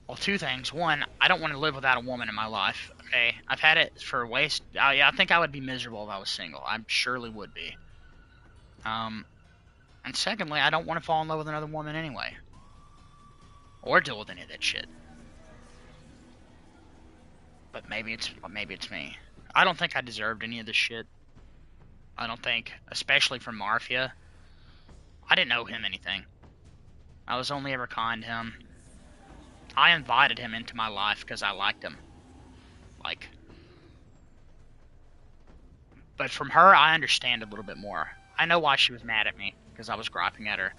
well, two things. One, I don't want to live without a woman in my life. Okay, I've had it for waste. Yeah, I think I would be miserable if I was single. I surely would be. And secondly, I don't want to fall in love with another woman anyway, or deal with any of that shit. But maybe it's me. I don't think I deserved any of this shit. I don't think, especially from Mafia. I didn't owe him anything. I was only ever kind to him. I invited him into my life because I liked him. But from her, I understand a little bit more. I know why she was mad at me, because I was griping at her.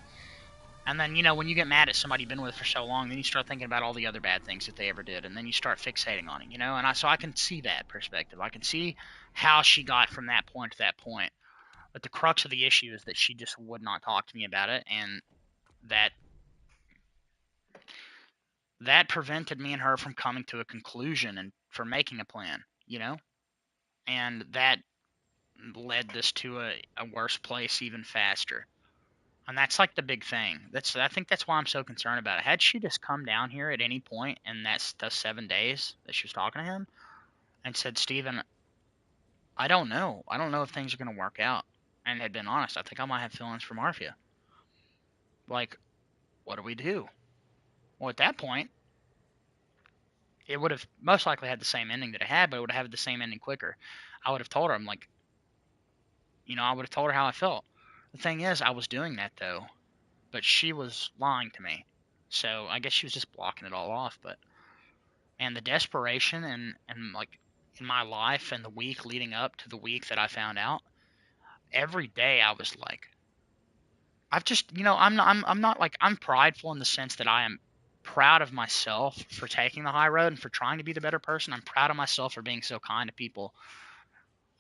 And then, when you get mad at somebody you've been with for so long, then you start thinking about all the other bad things that they ever did, and then you start fixating on it, And so I can see that perspective. I can see how she got from that point to that point. But the crux of the issue is that she just would not talk to me about it, and that prevented me and her from coming to a conclusion and from making a plan, And that led this to a worse place even faster. And that's like the big thing. I think that's why I'm so concerned about it. Had she just come down here at any point in those 7 days that she was talking to him and said, "Steven, I don't know. I don't know if things are going to work out," and had been honest, I think I might have feelings for Marfia. Like, what do we do? Well, at that point, it would have most likely had the same ending that it had, but it would have had the same ending quicker. I would have told her, I'm like, I would have told her how I felt. The thing is, I was doing that though, but she was lying to me. So I guess she was just blocking it all off. And the desperation and like in my life and the week leading up to the week that I found out, every day I was like, I've just, I'm not like, I'm prideful in the sense that I am proud of myself for taking the high road and for trying to be the better person. I'm proud of myself for being so kind to people.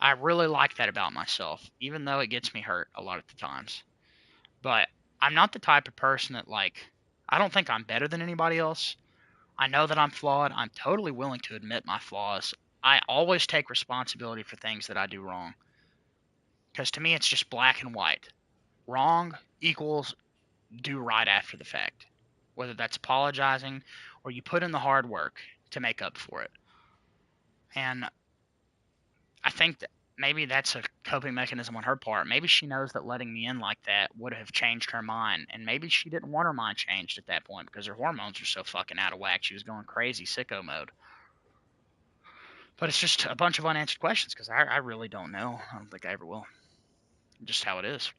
I really like that about myself, even though it gets me hurt a lot of the times. But I'm not the type of person that I don't think I'm better than anybody else. I know that I'm flawed. I'm totally willing to admit my flaws. I always take responsibility for things that I do wrong. Because to me, it's just black and white. Wrong equals do right after the fact. Whether that's apologizing or you put in the hard work to make up for it. And I think that maybe that's a coping mechanism on her part. Maybe she knows that letting me in like that would have changed her mind. And maybe she didn't want her mind changed at that point because her hormones were so fucking out of whack. She was going crazy, sicko mode. But it's just a bunch of unanswered questions because I really don't know. I don't think I ever will. Just how it is.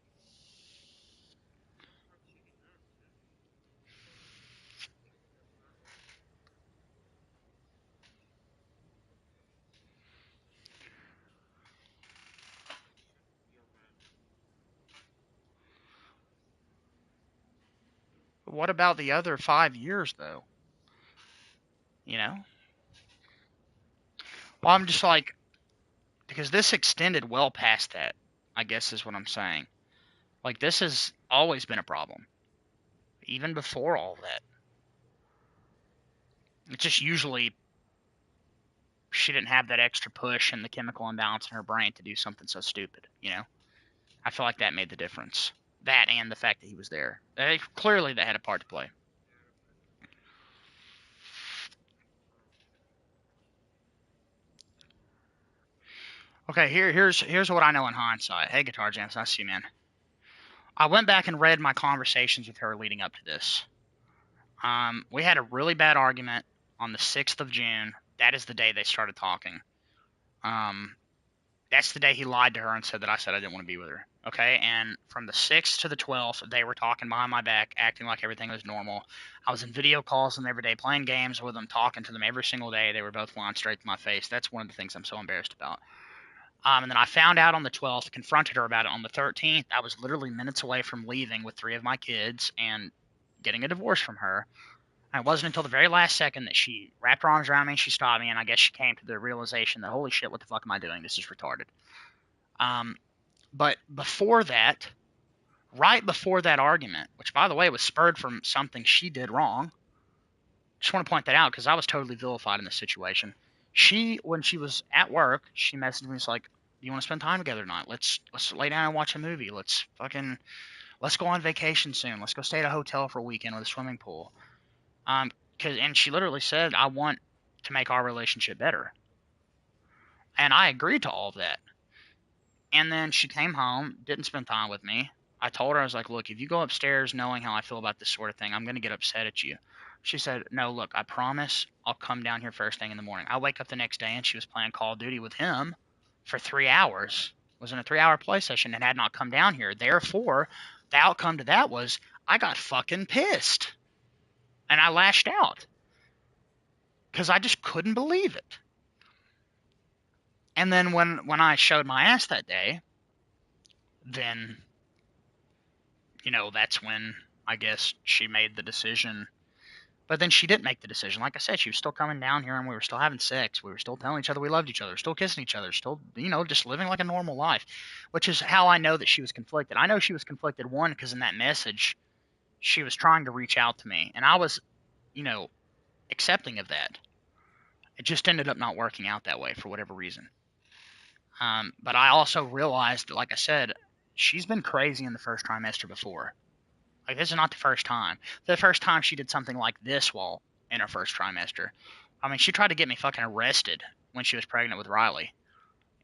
But what about the other 5 years, though? You know? Well, I'm just like, because this extended well past that, I guess is what I'm saying. Like, this has always been a problem. Even before all that. It's just usually she didn't have that extra push and the chemical imbalance in her brain to do something so stupid, I feel like that made the difference. that and the fact that he was there. Clearly, that had a part to play. Okay, here's what I know in hindsight. Hey, Guitar Jams, I see you, man. I went back and read my conversations with her leading up to this. We had a really bad argument on the 6th of June. That is the day they started talking. That's the day he lied to her and said that I said I didn't want to be with her. Okay, and from the 6th to the 12th, they were talking behind my back, acting like everything was normal. I was in video calls with them every day, playing games with them, talking to them every single day. They were both lying straight to my face. That's one of the things I'm so embarrassed about. And then I found out on the 12th, confronted her about it on the 13th. I was literally minutes away from leaving with 3 of my kids and getting a divorce from her. And it wasn't until the very last second that she wrapped her arms around me and she stopped me, and I guess she came to the realization that, holy shit, what the fuck am I doing? This is retarded. But before that, right before that argument, which, by the way, was spurred from something she did wrong, just want to point that out because I was totally vilified in this situation. When she was at work, she messaged me. It's like, "Do you want to spend time together tonight? Let's lay down and watch a movie. Let's go on vacation soon. Let's go stay at a hotel for a weekend with a swimming pool." And she literally said, "I want to make our relationship better," and I agreed to all of that. And then she came home, didn't spend time with me. I told her, I was like, "Look, if you go upstairs knowing how I feel about this sort of thing, I'm going to get upset at you." She said, "No, look, I promise I'll come down here first thing in the morning." I wake up the next day and she was playing Call of Duty with him for 3 hours. Was in a 3-hour play session and had not come down here. Therefore, the outcome to that was I got fucking pissed. And I lashed out. Because I just couldn't believe it. And then when I showed my ass that day, then, that's when I guess she made the decision. But then she didn't make the decision. Like I said, she was still coming down here and we were still having sex. We were still telling each other we loved each other, still kissing each other, still, just living like a normal life, which is how I know that she was conflicted. I know she was conflicted, one, because in that message, she was trying to reach out to me. And I was, accepting of that. It just ended up not working out that way for whatever reason. But I also realized, like I said, she's been crazy in the first trimester before. Like, this is not the first time. The first time she did something like this while in her first trimester. I mean, she tried to get me fucking arrested when she was pregnant with Riley.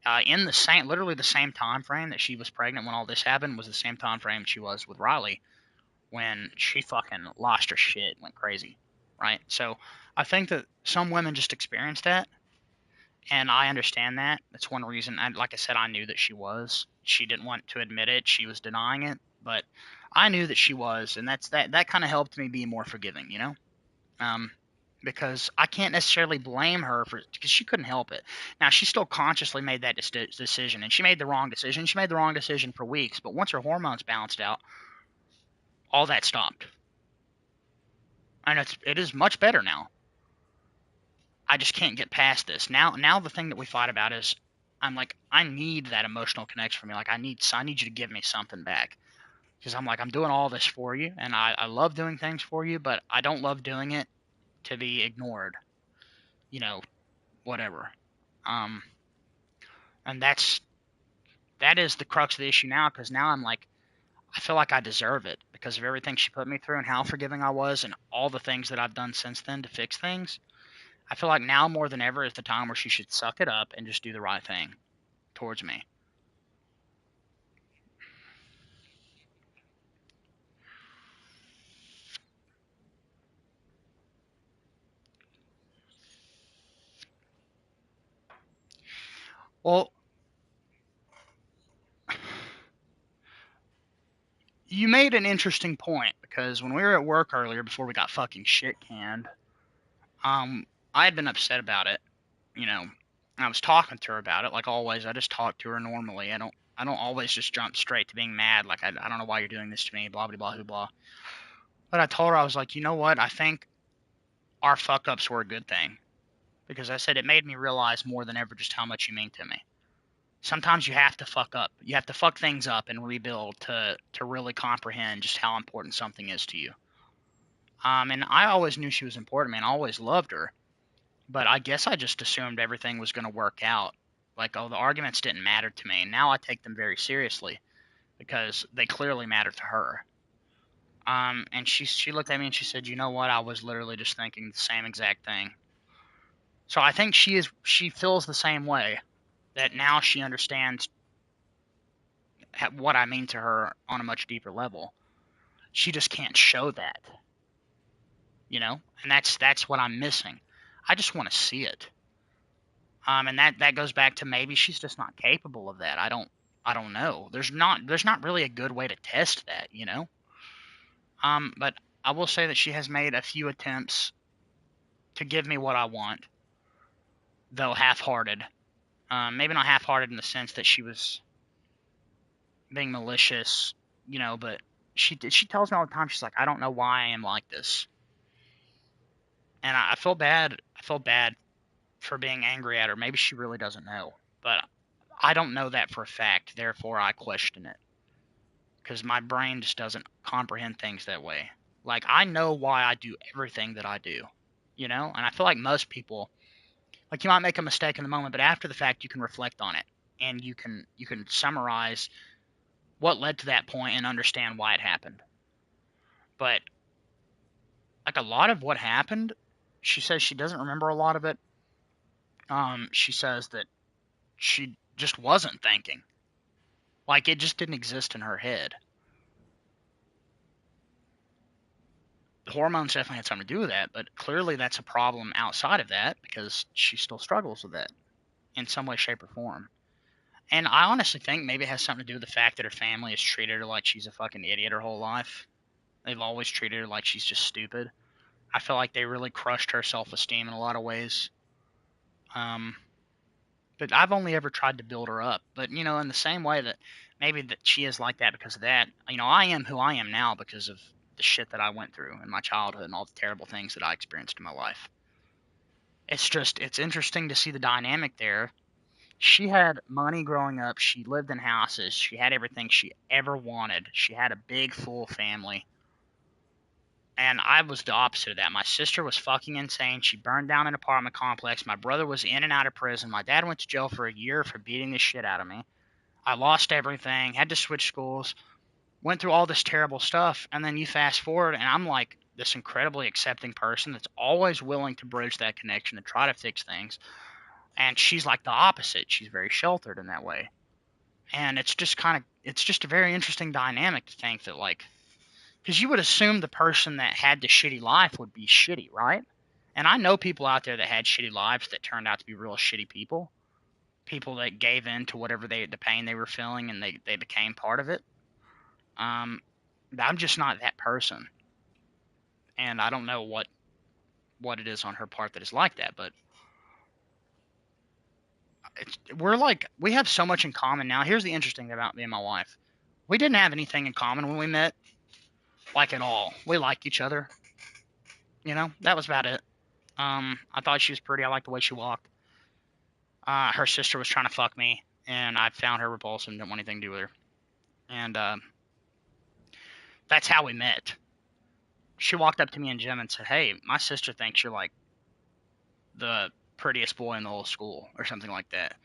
Literally the same time frame that she was pregnant when all this happened was the same time frame she was with Riley when she fucking lost her shit, went crazy, right? So I think that some women just experience that, and I understand that. That's one reason. Like I said, I knew that she was. She didn't want to admit it. She was denying it, but I knew that she was, and that kind of helped me be more forgiving, because I can't necessarily blame her because she couldn't help it. Now, she still consciously made that decision, and she made the wrong decision. She made the wrong decision for weeks, but once her hormones balanced out, all that stopped, and it is much better now. I just can't get past this. Now the thing that we fight about is I'm like, I need that emotional connection from you. Like, I need you to give me something back. Because I'm like, I'm doing all this for you, and I love doing things for you, but I don't love doing it to be ignored. Whatever. Um, and that is the crux of the issue now, because now I'm like, I feel like I deserve it because of everything she put me through and how forgiving I was and all the things that I've done since then to fix things. I feel like now more than ever is the time where she should suck it up and just do the right thing towards me. Well, you made an interesting point because when we were at work earlier before we got fucking shit canned, I had been upset about it, you know. I was talking to her about it, like always. I just talk to her normally. I don't always just jump straight to being mad, like I don't know why you're doing this to me, blah blah blah blah blah. But I told her, I was like, you know what? I think our fuck ups were a good thing because I said it made me realize more than ever just how much you mean to me. Sometimes you have to fuck up. You have to fuck things up and rebuild to really comprehend just how important something is to you. And I always knew she was important, man. I always loved her, but I guess I just assumed everything was going to work out. Like, oh, the arguments didn't matter to me. And now I take them very seriously. because they clearly matter to her. And she looked at me and she said, "You know what? I was literally just thinking the same exact thing." So I think she feels the same way, that now she understands what I mean to her on a much deeper level. She just can't show that, and that's what I'm missing. I just want to see it. And that goes back to maybe she's just not capable of that. I don't know. There's not really a good way to test that. But I will say that she has made a few attempts to give me what I want, though half-hearted. Maybe not half-hearted in the sense that she was being malicious, but she tells me all the time. She's like, "I don't know why I am like this," and I feel bad. I feel bad for being angry at her. Maybe she really doesn't know, but I don't know that for a fact. Therefore, I question it because my brain just doesn't comprehend things that way. Like, I know why I do everything that I do, and I feel like most people, like, you might make a mistake in the moment, but after the fact, you can reflect on it and you can summarize what led to that point and understand why it happened. But like, a lot of what happened, she says she doesn't remember a lot of it. She says that she just wasn't thinking. Like, it just didn't exist in her head. The hormones definitely had something to do with that, but clearly that's a problem outside of that because she still struggles with that in some way, shape, or form. And I honestly think maybe it has something to do with the fact that her family has treated her like she's a fucking idiot her whole life. They've always treated her like she's just stupid. I feel like they really crushed her self-esteem in a lot of ways. Um, but I've only ever tried to build her up. But, in the same way that maybe that she is like that because of that, I am who I am now because of the shit that I went through in my childhood and all the terrible things that I experienced in my life. It's interesting to see the dynamic there. She had money growing up. She lived in houses. She had everything she ever wanted. She had a big, full family. And I was the opposite of that. My sister was fucking insane. She burned down an apartment complex. My brother was in and out of prison. My dad went to jail for a year for beating the shit out of me. I lost everything, had to switch schools, went through all this terrible stuff. And then you fast forward, and I'm like this incredibly accepting person that's always willing to bridge that connection to try to fix things. And she's like the opposite. She's very sheltered in that way. And it's just a very interesting dynamic to think that, like, because you would assume the person that had the shitty life would be shitty, right? And I know people out there that had shitty lives that turned out to be real shitty people. People that gave in to whatever the pain they were feeling and they became part of it. I'm just not that person. And I don't know what it is on her part that is like that, but we have so much in common now. Here's the interesting thing about me and my wife. We didn't have anything in common when we met, like, at all. We liked each other. That was about it. I thought she was pretty. I liked the way she walked. Her sister was trying to fuck me, and I found her repulsive and didn't want anything to do with her. And that's how we met. She walked up to me in gym and said, "Hey, my sister thinks you're like the prettiest boy in the whole school," or something like that.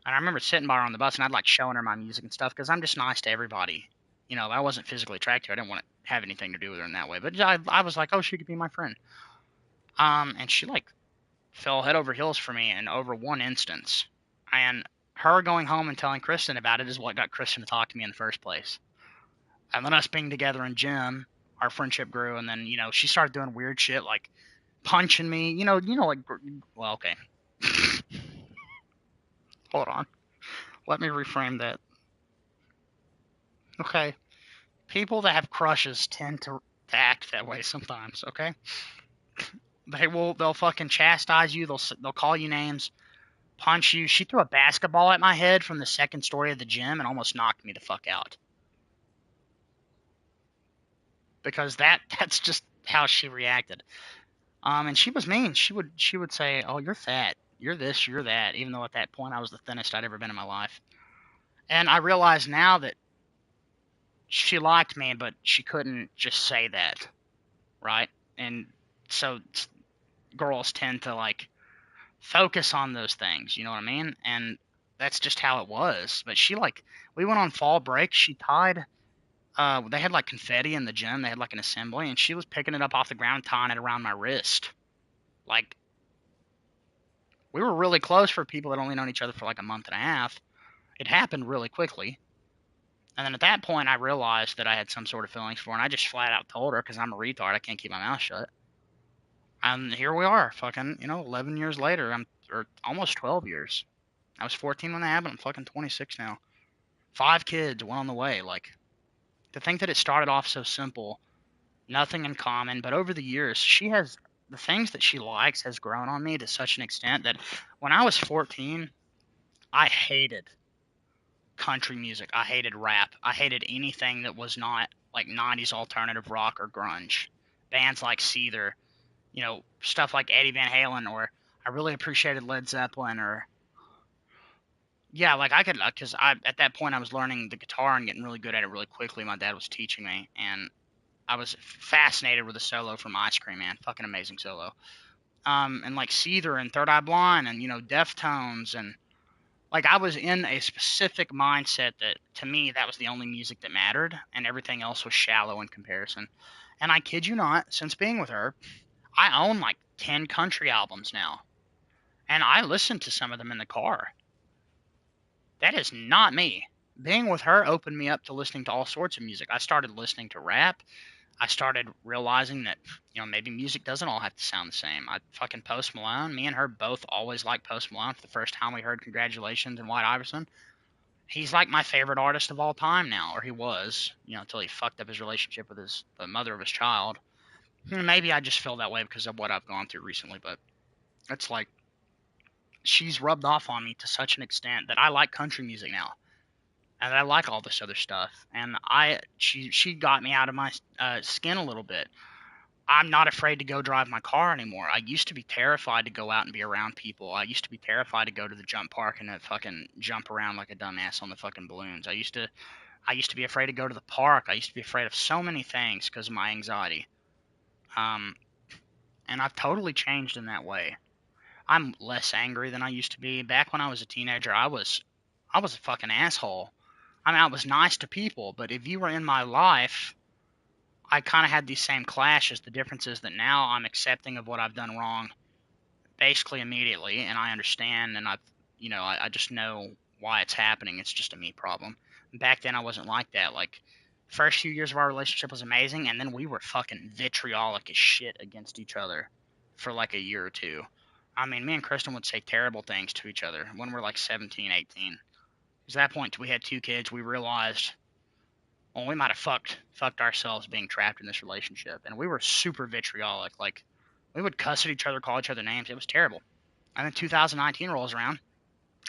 And I remember sitting by her on the bus, and I'd like showing her my music and stuff because I'm just nice to everybody. I wasn't physically attracted. I didn't want to have anything to do with her in that way. But I was like, oh, she could be my friend. And she like fell head over heels for me in over one instance. And her going home and telling Kristen about it is what got Kristen to talk to me in the first place. And then us being together in gym, our friendship grew. And then, she started doing weird shit like punching me. Like, well, okay. Hold on. Let me reframe that. Okay. People that have crushes tend to act that way sometimes, okay? They'll fucking chastise you. They'll call you names, punch you. She threw a basketball at my head from the second story of the gym and almost knocked me the fuck out. Because that's just how she reacted. And she was mean. She would say, "Oh, you're fat. You're this. You're that." Even though at that point I was the thinnest I'd ever been in my life. And I realize now that she liked me, but she couldn't just say that, right? And so girls tend to like focus on those things. You know what I mean? And that's just how it was. But she like, we went on fall break. She tied. They had like confetti in the gym. They had like an assembly, and she was picking it up off the ground, tying it around my wrist. Like, we were really close for people that only known each other for like a month and a half. It happened really quickly. And then at that point, I realized that I had some sort of feelings for her, and I just flat out told her because I'm a retard. I can't keep my mouth shut. And here we are, fucking, 11 years later. Or almost 12 years. I was 14 when that happened. I'm fucking 26 now. 5 kids, one on the way. Like, to think that it started off so simple, nothing in common, but over the years, the things that she likes has grown on me to such an extent that when I was 14, I hated country music. I hated rap. I hated anything that was not like 90s alternative rock or grunge. Bands like Seether, stuff like Eddie Van Halen, or I really appreciated Led Zeppelin, or yeah, like I could, because at that point I was learning the guitar and getting really good at it really quickly. My dad was teaching me, and I was fascinated with the solo from Ice Cream Man. Fucking amazing solo. And like Seether and Third Eye Blind and Deftones, and like I was in a specific mindset that to me that was the only music that mattered, and everything else was shallow in comparison. And I kid you not, since being with her, I own like 10 country albums now, and I listen to some of them in the car. That is not me. Being with her opened me up to listening to all sorts of music. I started listening to rap. I started realizing that, maybe music doesn't all have to sound the same. I fucking Post Malone. Me and her both always liked Post Malone. For the first time we heard Congratulations and White Iverson. He's like my favorite artist of all time now, or he was, until he fucked up his relationship with the mother of his child. Maybe I just feel that way because of what I've gone through recently, but it's like she's rubbed off on me to such an extent that I like country music now, and I like all this other stuff. And she got me out of my skin a little bit. I'm not afraid to go drive my car anymore. I used to be terrified to go out and be around people. I used to be terrified to go to the jump park and to fucking jump around like a dumbass on the fucking balloons. I used to be afraid to go to the park. I used to be afraid of so many things because of my anxiety. And I've totally changed in that way. I'm less angry than I used to be. Back when I was a teenager, I was a fucking asshole. I mean, I was nice to people, but if you were in my life, I kind of had these same clashes. The difference is that now I'm accepting of what I've done wrong basically immediately, and I understand, and I just know why it's happening. It's just a me problem. Back then, I wasn't like that. Like, first few years of our relationship was amazing, and then we were fucking vitriolic as shit against each other for like a year or two. I mean, me and Kristen would say terrible things to each other when we're like 17, 18. Because at that point, we had 2 kids, we realized, well, we might have fucked ourselves being trapped in this relationship. And we were super vitriolic. Like, we would cuss at each other, call each other names. It was terrible. And then 2019 rolls around.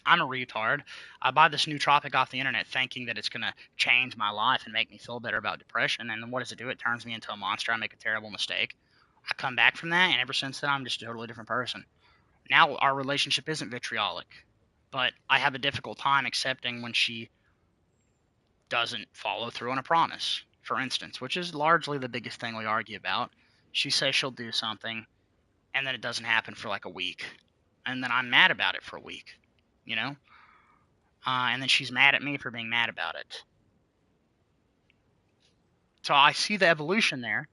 I'm a retard. I buy this nootropic off the internet thinking that it's going to change my life and make me feel better about depression. And then what does it do? It turns me into a monster. I make a terrible mistake. I come back from that, and ever since then, I'm just a totally different person. Now our relationship isn't vitriolic, but I have a difficult time accepting when she doesn't follow through on a promise, for instance, which is largely the biggest thing we argue about. She says she'll do something, and then it doesn't happen for like a week, and then I'm mad about it for a week, you know? And then she's mad at me for being mad about it. So I see the evolution there,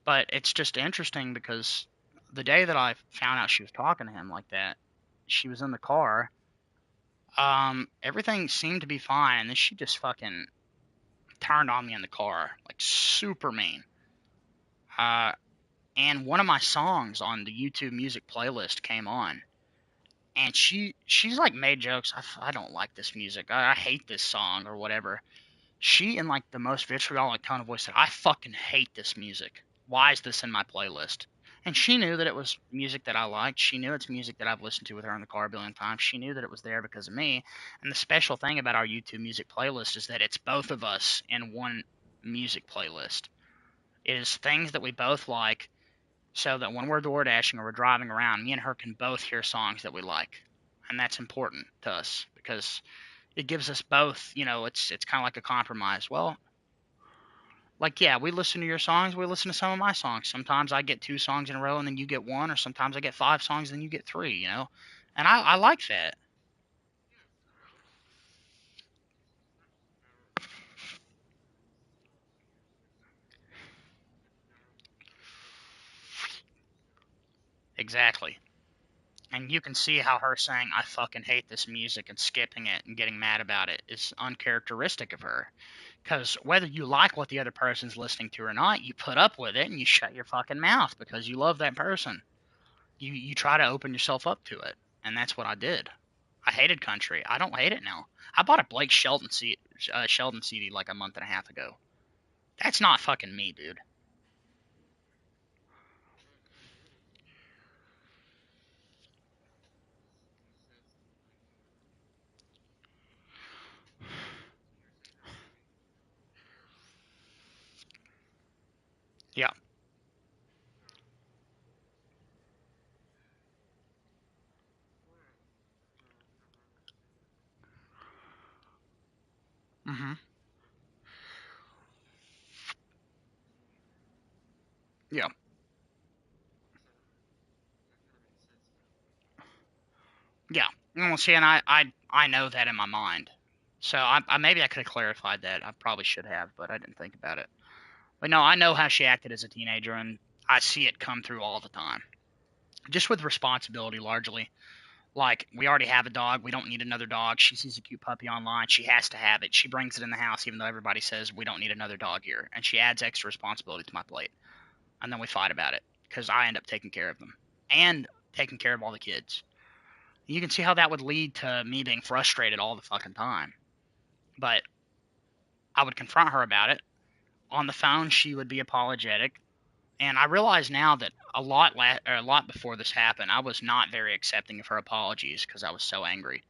but it's just interesting because the day that I found out she was talking to him like that, she was in the car. Everything seemed to be fine, and then she just fucking turned on me in the car, like super mean. And one of my songs on the YouTube music playlist came on, and she's like made jokes. I don't like this music. I hate this song or whatever. She, in like the most vitriolic tone of voice, said, "I fucking hate this music. Why is this in my playlist?" And she knew that it was music that I liked. She knew it's music that I've listened to with her in the car a billion times. She knew that it was there because of me. And the special thing about our YouTube music playlist is that it's both of us in one music playlist. It is things that we both like, so that when we're door dashing or we're driving around, me and her can both hear songs that we like. And that's important to us because it gives us both, it's kind of like a compromise. Well, like, yeah, we listen to your songs, we listen to some of my songs. Sometimes I get 2 songs in a row and then you get 1, or sometimes I get 5 songs and then you get 3, And I like that. Exactly. And you can see how her saying, I fucking hate this music and skipping it and getting mad about it is uncharacteristic of her. Because whether you like what the other person's listening to or not, you put up with it and you shut your fucking mouth because you love that person. You try to open yourself up to it. And that's what I did. I hated country. I don't hate it now. I bought a Blake Shelton CD like a month and a half ago. That's not fucking me, dude. Yeah. Mhm. Yeah. Yeah. Well, see, and I know that in my mind. So I maybe I could have clarified that. I probably should have, but I didn't think about it. But no, I know how she acted as a teenager, and I see it come through all the time. Just with responsibility, largely. Like, we already have a dog. We don't need another dog. She sees a cute puppy online. She has to have it. She brings it in the house, even though everybody says we don't need another dog here. And she adds extra responsibility to my plate. And then we fight about it because I end up taking care of them and taking care of all the kids. You can see how that would lead to me being frustrated all the fucking time. But I would confront her about it. On the phone, she would be apologetic. And I realize now that a lot before this happened, I was not very accepting of her apologies because I was so angry.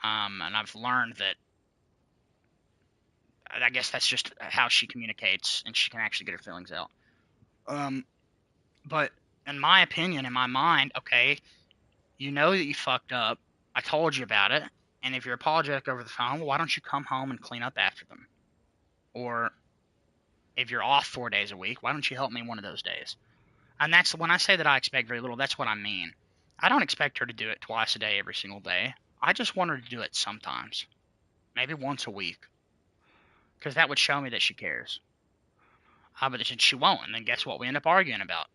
And I've learned that I guess that's just how she communicates, and she can actually get her feelings out. Um, but in my opinion, in my mind, okay, you know that you fucked up. I told you about it, and if you're apologetic over the phone, well, why don't you come home and clean up after them? Or if you're off 4 days a week, why don't you help me one of those days? And that's when I say that I expect very little. That's what I mean. I don't expect her to do it twice a day every single day. I just want her to do it sometimes, maybe once a week, because that would show me that she cares. But she won't, and then guess what? We end up arguing about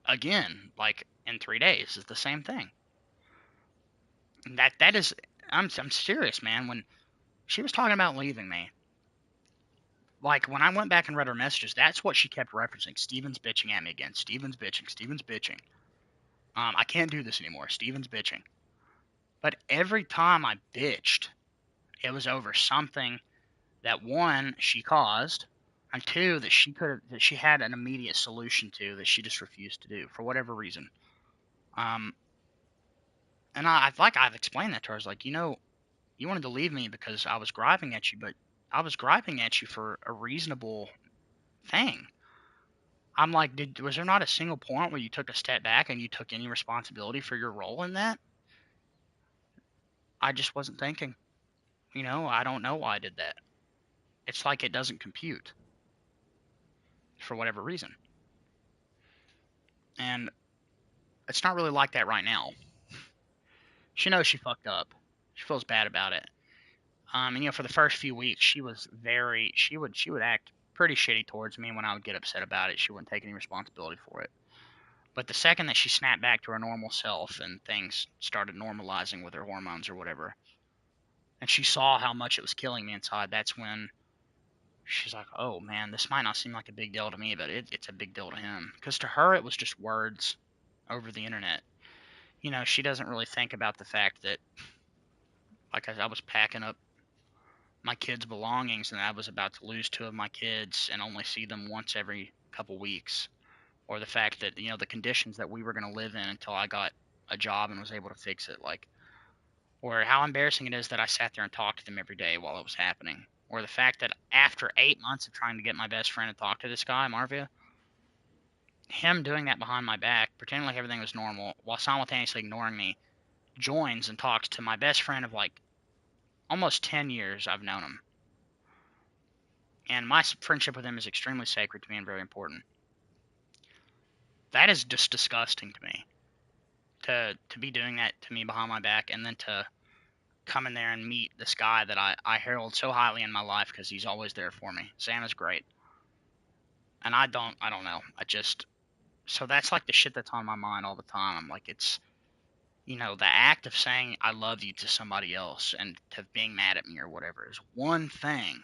again, like in 3 days. Is the same thing. And that is, I'm serious, man. When she was talking about leaving me, like when I went back and read her messages, that's what she kept referencing. Steven's bitching at me again. Steven's bitching. Steven's bitching. I can't do this anymore. Steven's bitching. But every time I bitched, it was over something that one she caused, and two that she had an immediate solution to that she just refused to do for whatever reason. Um, and I've explained that to her. I was like, you wanted to leave me because I was griping at you, but I was griping at you for a reasonable thing. I'm like, was there not a single point where you took a step back and you took any responsibility for your role in that? I just wasn't thinking. I don't know why I did that. It's like it doesn't compute for whatever reason. And it's not really like that right now. She knows she fucked up. She feels bad about it. And for the first few weeks, she would act pretty shitty towards me when I would get upset about it. She wouldn't take any responsibility for it. But the second that she snapped back to her normal self and things started normalizing with her hormones or whatever, and she saw how much it was killing me inside, that's when she's like, oh man, this might not seem like a big deal to me, but it's a big deal to him. Because to her, it was just words over the internet. She doesn't really think about the fact that, like I was packing up my kids' belongings and I was about to lose two of my kids and only see them once every couple weeks. Or the fact that, the conditions that we were going to live in until I got a job and was able to fix it. Like, or how embarrassing it is that I sat there and talked to them every day while it was happening. Or the fact that after 8 months of trying to get my best friend to talk to this guy, Marvia, him doing that behind my back, pretending like everything was normal, while simultaneously ignoring me, joins and talks to my best friend of like almost 10 years I've known him. And my friendship with him is extremely sacred to me and very important. That is just disgusting to me. To be doing that to me behind my back, and then to come in there and meet this guy that I herald so highly in my life because he's always there for me. Sam is great. And I don't know. So that's like the shit that's on my mind all the time. I'm like, it's, you know, the act of saying I love you to somebody else and to being mad at me or whatever is one thing.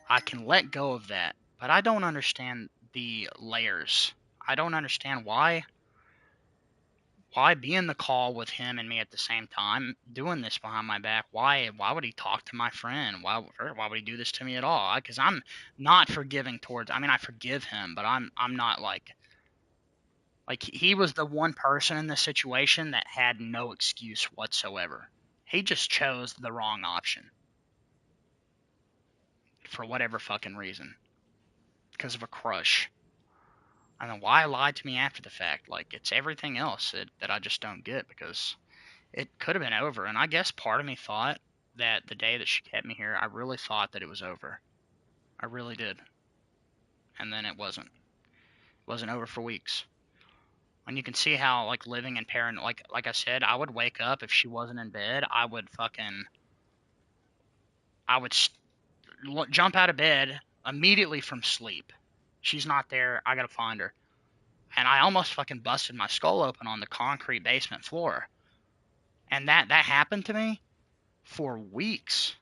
I can let go of that, but I don't understand the layers. I don't understand why be in the call with him and me at the same time doing this behind my back. Why would he talk to my friend? Why would he do this to me at all? Because I'm not forgiving towards. I mean, I forgive him, but I'm not like he was the one person in the situation that had no excuse whatsoever. He just chose the wrong option for whatever fucking reason because of a crush. I don't know why lied to me after the fact. Like it's everything else that I just don't get because it could have been over. And I guess part of me thought that the day that she kept me here, I really thought that it was over. I really did. And then it wasn't. It wasn't over for weeks. And you can see how like living in like I said, I would wake up if she wasn't in bed. I would jump out of bed immediately from sleep. She's not there. I gotta find her. And I almost fucking busted my skull open on the concrete basement floor. And that happened to me for weeks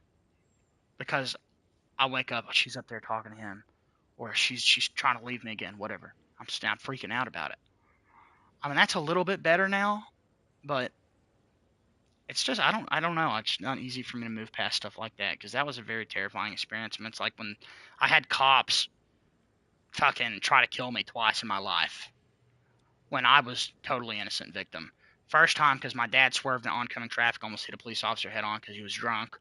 because I wake up, she's up there talking to him, or she's trying to leave me again, whatever. I'm freaking out about it. I mean, that's a little bit better now, but it's just I don't know. It's not easy for me to move past stuff like that because that was a very terrifying experience. I mean, it's like when I had cops fucking try to kill me twice in my life when I was totally innocent victim. First time because my dad swerved in oncoming traffic, almost hit a police officer head on because he was drunk.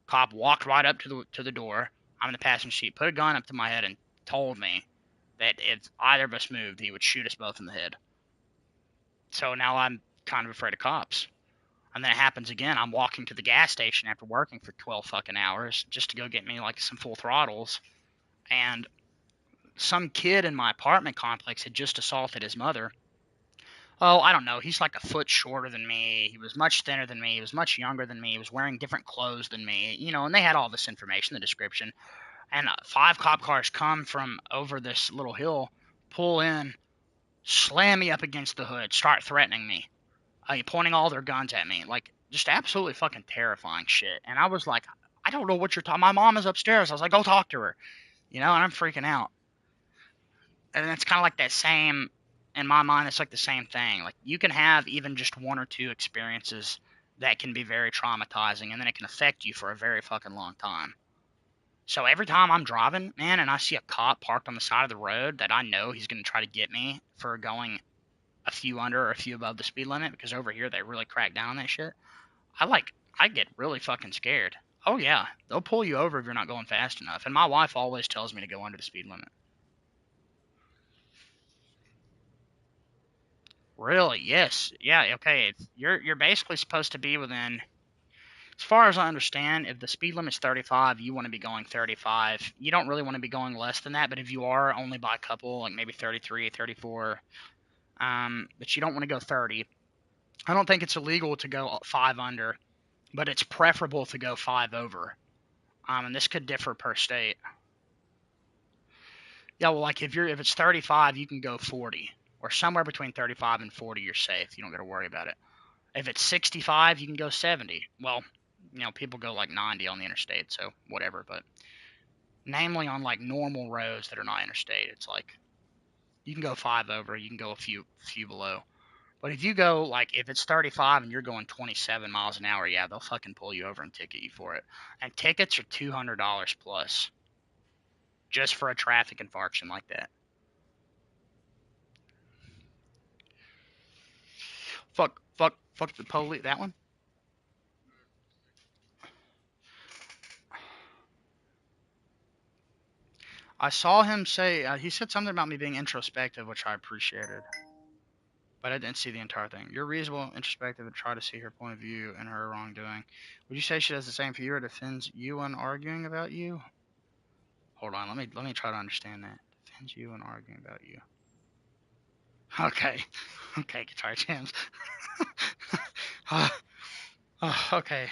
Cop walked right up to the door. I'm in the passenger seat, put a gun up to my head, and told me that if either of us moved, he would shoot us both in the head. So now I'm kind of afraid of cops. And then it happens again. I'm walking to the gas station after working for 12 fucking hours just to go get me like some full throttles. And some kid in my apartment complex had just assaulted his mother. Oh, I don't know. He's like a foot shorter than me. He was much thinner than me. He was much younger than me. He was wearing different clothes than me. You know, and they had all this information, the description. And 5 cop cars come from over this little hill, pull in, slam me up against the hood, start threatening me, pointing all their guns at me, like just absolutely fucking terrifying shit. And I was like, I don't know what you're talking. My mom is upstairs. I was like, go talk to her, you know. And I'm freaking out. And it's kind of like that same, in my mind, it's like the same thing. Like you can have even just one or two experiences that can be very traumatizing, and then it can affect you for a very fucking long time. So every time I'm driving, man, and I see a cop parked on the side of the road that I know he's going to try to get me for going a few under or a few above the speed limit, because over here they really crack down on that shit. I get really fucking scared. Oh yeah, they'll pull you over if you're not going fast enough. And my wife always tells me to go under the speed limit. Really? Yes. Yeah, okay. You're basically supposed to be within, as far as I understand, if the speed limit's 35, you want to be going 35. You don't really want to be going less than that, but if you are, only by a couple, like maybe 33, 34. But you don't want to go 30. I don't think it's illegal to go 5 under, but it's preferable to go 5 over. And this could differ per state. Yeah, well, like if it's 35, you can go 40, or somewhere between 35 and 40, you're safe. You don't got to worry about it. If it's 65, you can go 70. Well, you know, people go like 90 on the interstate, so whatever. But namely on like normal roads that are not interstate, it's like you can go 5 over, you can go a few below. But if you go like if it's 35 and you're going 27 miles an hour, yeah, they'll fucking pull you over and ticket you for it. And tickets are $200 plus just for a traffic infraction like that. Fuck the police. That one. I saw him say he said something about me being introspective, which I appreciated, but I didn't see the entire thing. You're reasonable, introspective, and try to see her point of view and her wrongdoing. Would you say she does the same for you or defends you when arguing about you? Hold on, let me try to understand that. Defends you when arguing about you. Okay, okay, guitar jams. Okay.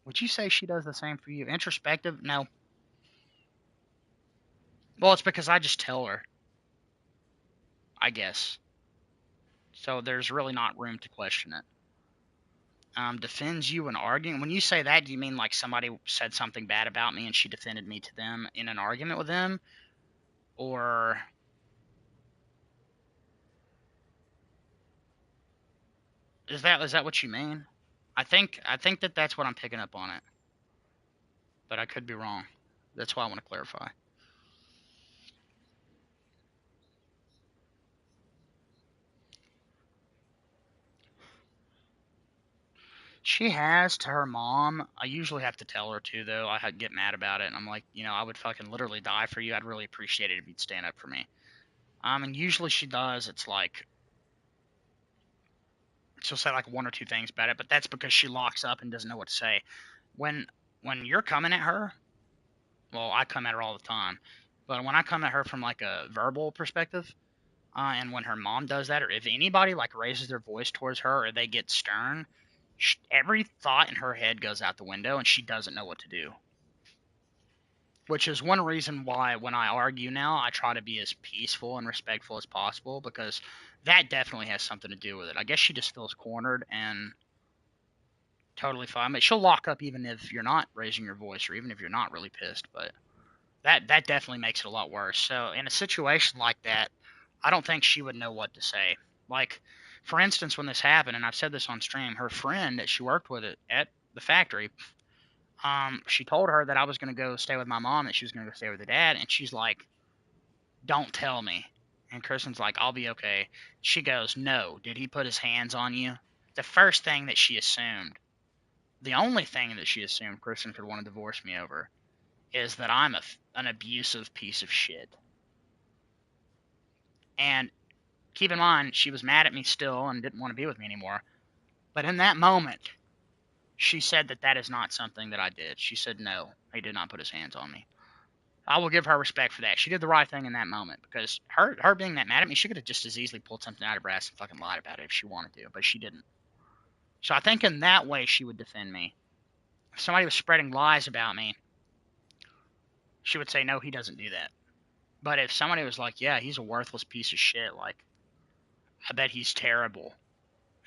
Would you say she does the same for you? Introspective? No. Well, it's because I just tell her. I guess. So there's really not room to question it. Defends you in arguing. When you say that, do you mean like somebody said something bad about me and she defended me to them in an argument with them, or is that what you mean? I think that that's what I'm picking up on it, but I could be wrong. That's why I want to clarify. She has to her mom. I usually have to tell her to, though. Get mad about it, and I'm like, I would fucking literally die for you. I'd really appreciate it if you'd stand up for me. And usually she does. It's like she'll say like one or two things about it, but that's because she locks up and doesn't know what to say. When when you're coming at her, well, I come at her all the time, but when I come at her from like a verbal perspective, and when her mom does that, or if anybody like raises their voice towards her or they get stern, every thought in her head goes out the window, and she doesn't know what to do. Which is one reason why when I argue now, I try to be as peaceful and respectful as possible, because that definitely has something to do with it. I guess she just feels cornered and totally fine. But she'll lock up even if you're not raising your voice or even if you're not really pissed. But that definitely makes it a lot worse. So in a situation like that, I don't think she would know what to say. Like, for instance, when this happened, and I've said this on stream, her friend that she worked with at the factory, she told her that I was going to go stay with my mom, that she was going to go stay with her dad, and she's like, "Don't tell me." And Kristen's like, "I'll be okay." She goes, "No, did he put his hands on you?" The first thing that she assumed, the only thing that she assumed Kristen could want to divorce me over, is that I'm an abusive piece of shit. And keep in mind, she was mad at me still and didn't want to be with me anymore. But in that moment, she said that that is not something that I did. She said, "No, he did not put his hands on me." I will give her respect for that. She did the right thing in that moment, because her being that mad at me, she could have just as easily pulled something out of her ass and fucking lied about it if she wanted to, but she didn't. So I think in that way she would defend me. If somebody was spreading lies about me, she would say, "No, he doesn't do that." But if somebody was like, "Yeah, he's a worthless piece of shit," like, I bet he's terrible.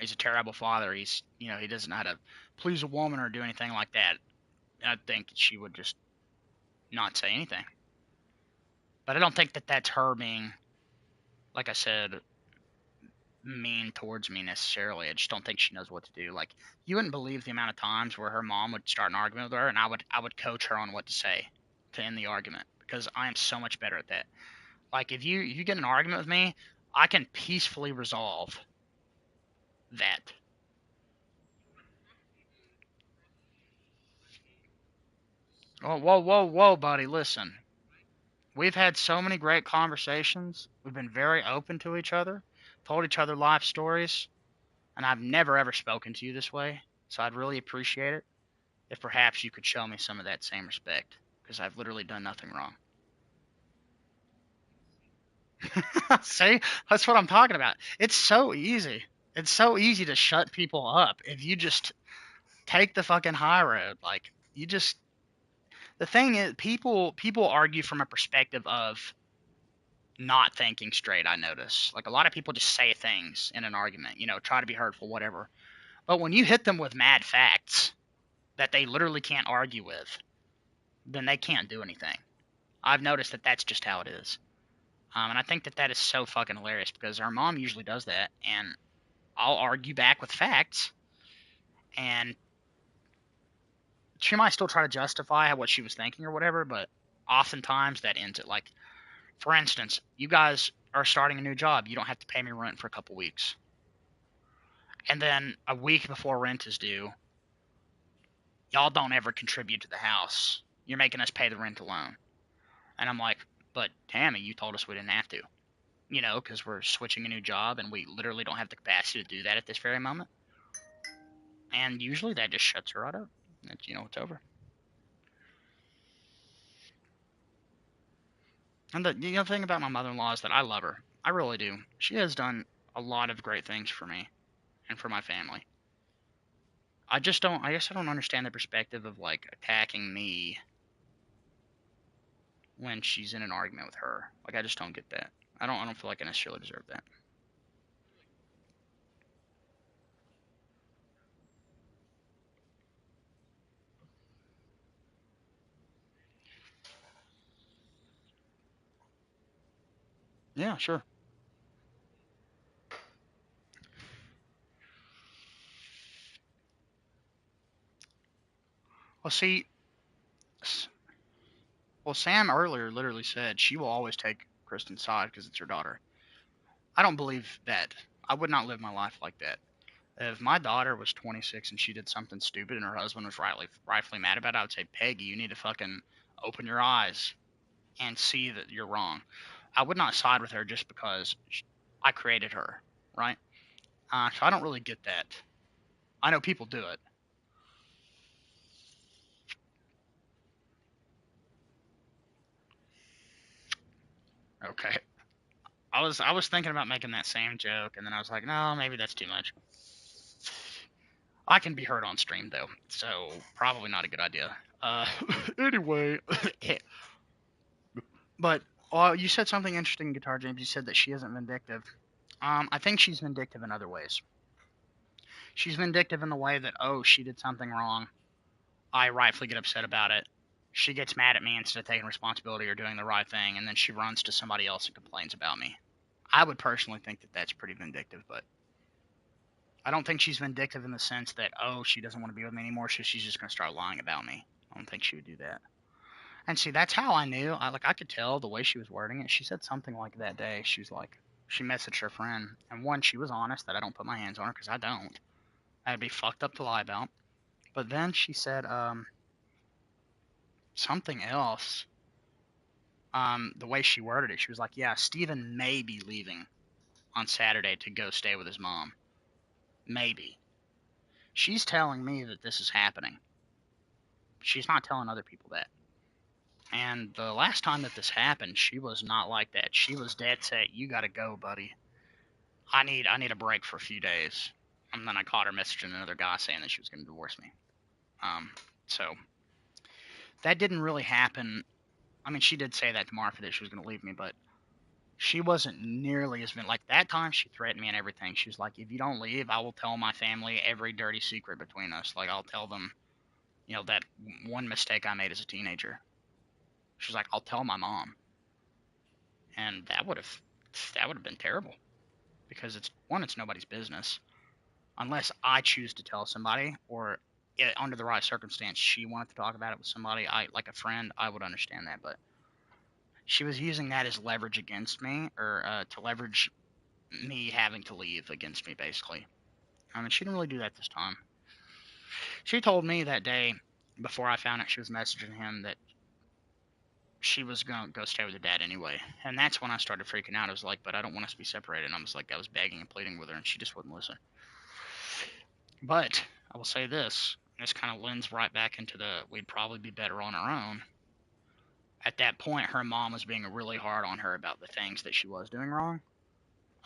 He's a terrible father. He doesn't know how to please a woman or do anything like that, I think she would just not say anything. But I don't think that that's her being, like I said, mean towards me necessarily. I just don't think she knows what to do. Like, you wouldn't believe the amount of times where her mom would start an argument with her, and I would coach her on what to say to end the argument, because I am so much better at that. Like, if you get in an argument with me, I can peacefully resolve that. Oh, whoa, whoa, whoa, buddy, listen. We've had so many great conversations. We've been very open to each other, told each other life stories, and I've never ever spoken to you this way. So I'd really appreciate it if perhaps you could show me some of that same respect, because I've literally done nothing wrong. See, that's what I'm talking about. It's so easy. It's so easy to shut people up if you just take the fucking high road. Like, you just, the thing is, people argue from a perspective of not thinking straight. I notice, like, a lot of people just say things in an argument, try to be hurtful, whatever. But when you hit them with mad facts that they literally can't argue with, then they can't do anything. I've noticed that that's just how it is. And I think that that is so fucking hilarious, because our mom usually does that, and I'll argue back with facts, and she might still try to justify what she was thinking or whatever, but oftentimes that ends it. Like, for instance, you guys are starting a new job. You don't have to pay me rent for a couple weeks. And then a week before rent is due, y'all don't ever contribute to the house. You're making us pay the rent alone. And I'm like, "But Tammy, you told us we didn't have to. Because we're switching a new job and we literally don't have the capacity to do that at this very moment." And usually that just shuts her right up. It's over. And the thing about my mother-in-law is that I love her. I really do. She has done a lot of great things for me and for my family. I guess I don't understand the perspective of like attacking me when she's in an argument with her. Like, I just don't get that. I don't feel like I necessarily deserve that. Yeah, sure. Well, see, well, Sam earlier literally said she will always take Kristen's side because it's her daughter. I don't believe that. I would not live my life like that. If my daughter was 26 and she did something stupid and her husband was rightfully mad about it, I would say, Peggy, you need to fucking open your eyes and see that you're wrong. I would not side with her just because I created her, right? So I don't really get that. I know people do it. Okay. I was thinking about making that same joke, and then I was like, no, maybe that's too much. I can be heard on stream though, so probably not a good idea. Anyway, but you said something interesting, Guitar James. You said that she isn't vindictive. I think she's vindictive in other ways. She's vindictive in the way that, oh, she did something wrong. I rightfully get upset about it. She gets mad at me instead of taking responsibility or doing the right thing, and then she runs to somebody else and complains about me. I would personally think that that's pretty vindictive, but I don't think she's vindictive in the sense that, oh, she doesn't want to be with me anymore, so she's just going to start lying about me. I don't think she would do that. And see, that's how I knew. I could tell the way she was wording it. She said something like that day. She was like, she messaged her friend, and one, she was honest that I don't put my hands on her because I don't. That'd be fucked up to lie about. But then she said something else. The way she worded it, she was like, "Yeah, Steven may be leaving on Saturday to go stay with his mom. Maybe." She's telling me that this is happening. She's not telling other people that. And the last time that this happened, she was not like that. She was dead set. You got to go, buddy. I need a break for a few days. And then I caught her messaging another guy saying that she was going to divorce me. Um, so that didn't really happen. I mean, she did say that to Martha that she was going to leave me, but she wasn't nearly as like that time. She threatened me and everything. She was like, "If you don't leave, I will tell my family every dirty secret between us. Like I'll tell them, that one mistake I made as a teenager." She's like, "I'll tell my mom," and that would have been terrible because it's nobody's business unless I choose to tell somebody or under the right circumstance she wanted to talk about it with somebody, I like a friend, I would understand that, but she was using that as leverage against me or to leverage me having to leave against me, basically. I mean, she didn't really do that this time. She told me that day before I found out she was messaging him that she was going to go stay with her dad anyway. And that's when I started freaking out. I was like, but I don't want us to be separated. And I was begging and pleading with her, and she just wouldn't listen. But I will say this, and this kind of lends right back into we'd probably be better on our own. At that point, her mom was being really hard on her about the things that she was doing wrong,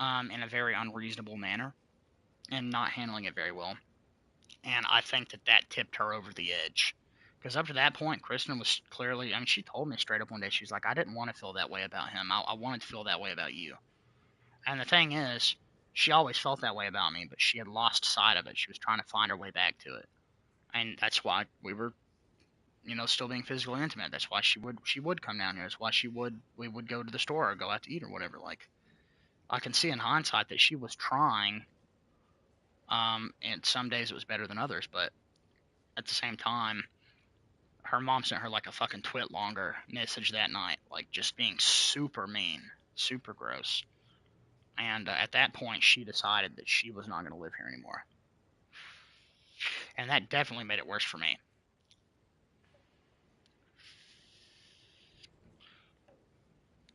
in a very unreasonable manner, and not handling it very well. And I think that tipped her over the edge. Because up to that point, Kristen was clearly, I mean, she told me straight up one day, she's like, I didn't want to feel that way about him. I wanted to feel that way about you. And the thing is, she always felt that way about me, but she had lost sight of it. She was trying to find her way back to it. And that's why we were, still being physically intimate. That's why she would come down here. That's why we would go to the store or go out to eat or whatever. Like, I can see in hindsight that she was trying. And some days it was better than others, but at the same time, her mom sent her like a fucking twit longer message that night, like just being super mean, super gross. And at that point, she decided that she was not going to live here anymore. And that definitely made it worse for me.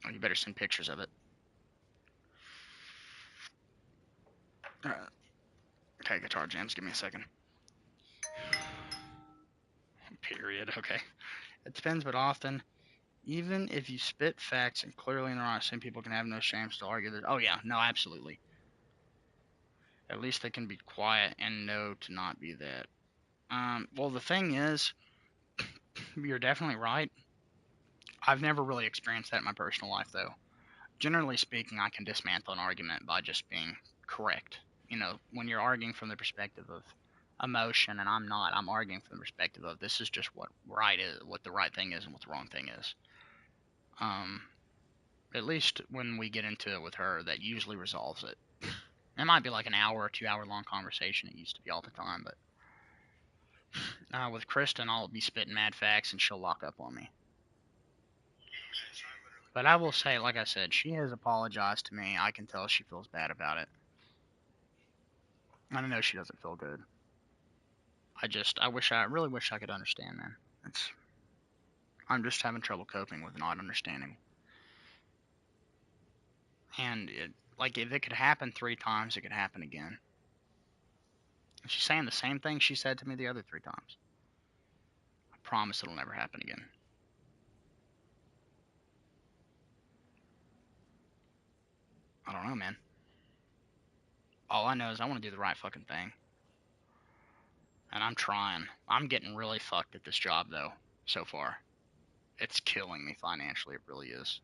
Oh, you better send pictures of it. Okay, Guitar Jams, give me a second. Period. Okay. It depends, but often, even if you spit facts and clearly in the right, some people can have no shame to argue that. Oh, yeah, no, absolutely. At least they can be quiet and know to not be that. Well, the thing is, you're definitely right. I've never really experienced that in my personal life, though. generally speaking, I can dismantle an argument by just being correct. You know, when you're arguing from the perspective of emotion, and I'm not, I'm arguing from the perspective of this is just what right is, what the right thing is, and what the wrong thing is. Um, at least when we get into it with her, that usually resolves it. It might be like an hour or 2 hour long conversation. It used to be all the time, but with Kristen, I'll be spitting mad facts and she'll lock up on me. But I will say, like I said, she has apologized to me. I can tell she feels bad about it. I know she doesn't feel good. I really wish I could understand, man. I'm just having trouble coping with not understanding. And like, if it could happen 3 times, it could happen again. She's saying the same thing she said to me the other 3 times. I promise it'll never happen again. I don't know, man. All I know is I want to do the right fucking thing. And I'm trying. I'm getting really fucked at this job, though, so far. It's killing me financially. It really is.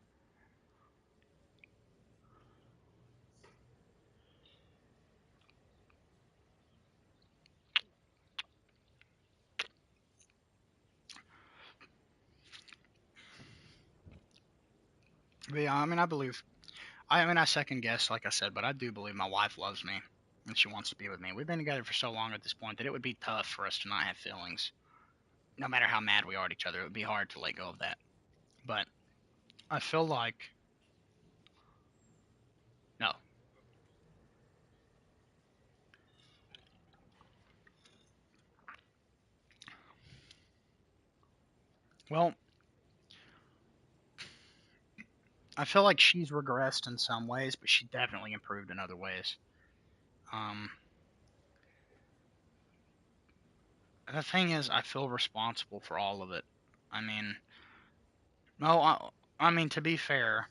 But yeah, I mean, I second guess, like I said, but I do believe my wife loves me and she wants to be with me. We've been together for so long at this point that it would be tough for us to not have feelings. No matter how mad we are at each other, it would be hard to let go of that. But I feel like, no. Well, I feel like she's regressed in some ways, but she definitely improved in other ways. Um, the thing is, I feel responsible for all of it. I mean, no, I mean, to be fair,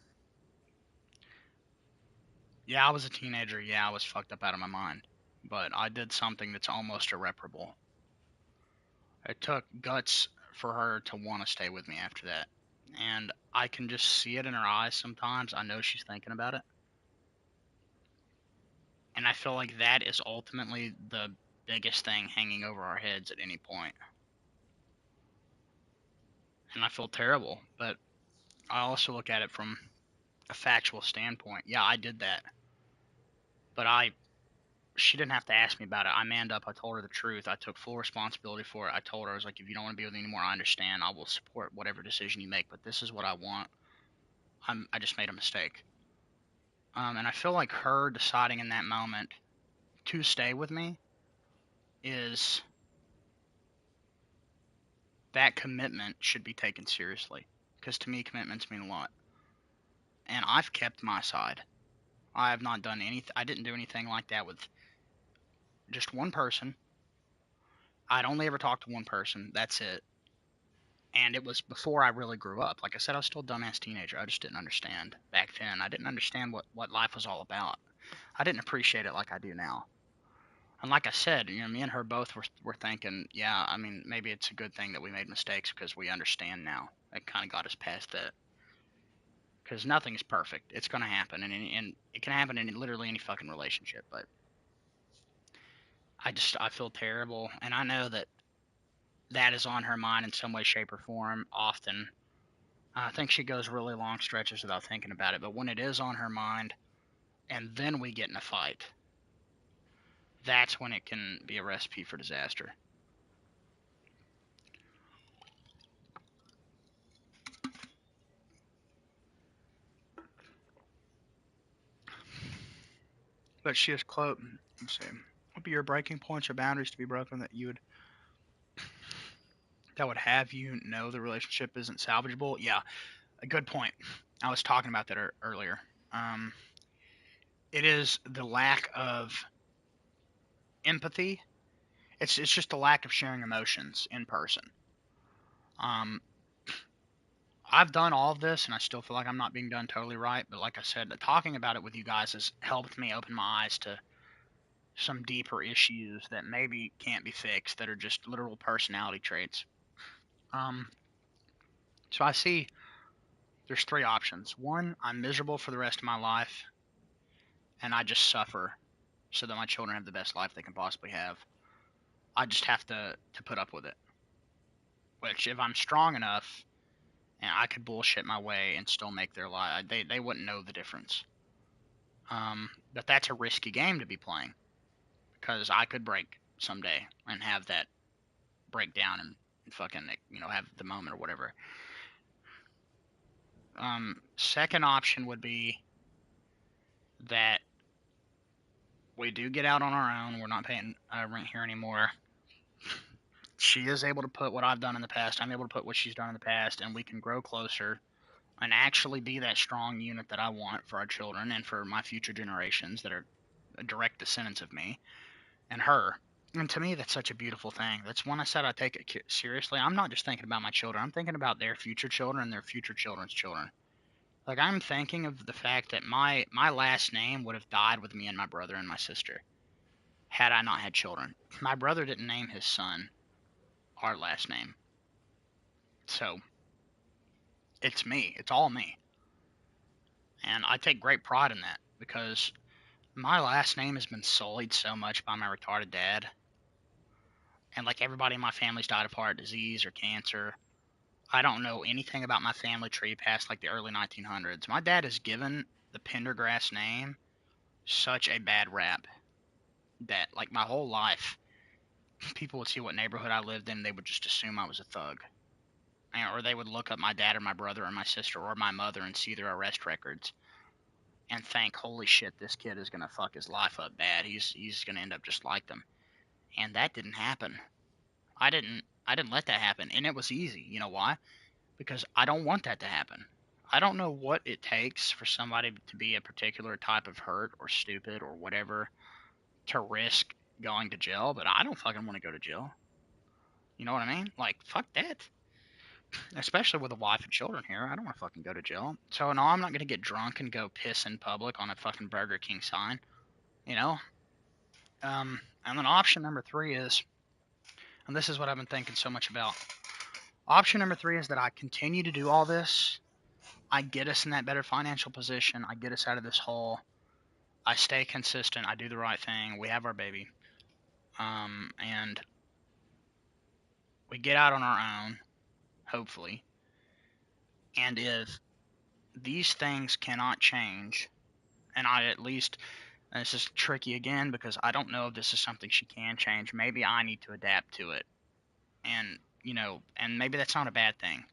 yeah, I was a teenager. Yeah, I was fucked up out of my mind. But I did something that's almost irreparable. It took guts for her to want to stay with me after that. And I can just see it in her eyes sometimes. I know she's thinking about it. And I feel like that is ultimately the biggest thing hanging over our heads at any point. And I feel terrible. But I also look at it from a factual standpoint. Yeah, I did that. But she didn't have to ask me about it. I manned up. I told her the truth. I took full responsibility for it. I told her, I was like, if you don't want to be with me anymore, I understand. I will support whatever decision you make, but this is what I want. I just made a mistake. And I feel like her deciding in that moment to stay with me is that commitment should be taken seriously. Because to me, commitments mean a lot. And I've kept my side. I have not done anything. I didn't do anything like that with just one person. I'd only ever talked to one person. That's it. And it was before I really grew up. Like I said, I was still a dumbass teenager. I just didn't understand back then. I didn't understand what life was all about. I didn't appreciate it like I do now. And like I said, me and her both were thinking, yeah, I mean, maybe it's a good thing that we made mistakes because we understand now. It kind of got us past that. Because nothing's perfect. It's going to happen. And it can happen in literally any fucking relationship. But I feel terrible. And I know that is on her mind in some way, shape, or form often. I think she goes really long stretches without thinking about it. But when it is on her mind and then we get in a fight, that's when it can be a recipe for disaster. But she is quote, let's see, would be your breaking points or boundaries to be broken that would have you know the relationship isn't salvageable? Yeah, a good point. I was talking about that earlier. Um, it is the lack of empathy. It's just the lack of sharing emotions in person. Um, I've done all of this, and I still feel like I'm not being done totally right. But like I said, talking about it with you guys has helped me open my eyes to some deeper issues that maybe can't be fixed, that are just literal personality traits. Um, so I see there's three options. One, I'm miserable for the rest of my life, and I just suffer so that my children have the best life they can possibly have. I just have to put up with it. Which, if I'm strong enough, and I could bullshit my way and still make their life, they wouldn't know the difference. But that's a risky game to be playing because I could break someday and have that breakdown and fucking have the moment or whatever. Second option would be that we do get out on our own. We're not paying rent here anymore. She is able to put what I've done in the past. I'm able to put what she's done in the past, and we can grow closer and actually be that strong unit that I want for our children and for my future generations that are direct descendants of me and her. And to me, that's such a beautiful thing. That's when I said I take it seriously. I'm not just thinking about my children. I'm thinking about their future children and their future children's children. Like, I'm thinking of the fact that my last name would have died with me and my brother and my sister had I not had children. My brother didn't name his son our last name. So, it's me. It's all me. And I take great pride in that because my last name has been sullied so much by my retarded dad. And like everybody in my family's died of heart disease or cancer. I don't know anything about my family tree past like the early 1900s. My dad has given the Pendergrass name such a bad rap that like my whole life people would see what neighborhood I lived in, they would just assume I was a thug. Or they would look up my dad or my brother or my sister or my mother and see their arrest records and think, holy shit, this kid is gonna fuck his life up bad. He's gonna end up just like them. And that didn't happen. I didn't let that happen. And it was easy. You know why? Because I don't want that to happen. I don't know what it takes for somebody to be a particular type of hurt or stupid or whatever to risk going to jail, but I don't fucking want to go to jail. You know what I mean? Like, fuck that. Especially with a wife and children here. I don't want to fucking go to jail. So, no, I'm not going to get drunk and go piss in public on a fucking Burger King sign. You know? And then option number three is, and this is what I've been thinking so much about. Option number three is that I continue to do all this. I get us in that better financial position. I get us out of this hole. I stay consistent. I do the right thing. We have our baby. And we get out on our own, hopefully. And if these things cannot change, and I at least, and this is tricky again because I don't know if this is something she can change. Maybe I need to adapt to it. And, and maybe that's not a bad thing.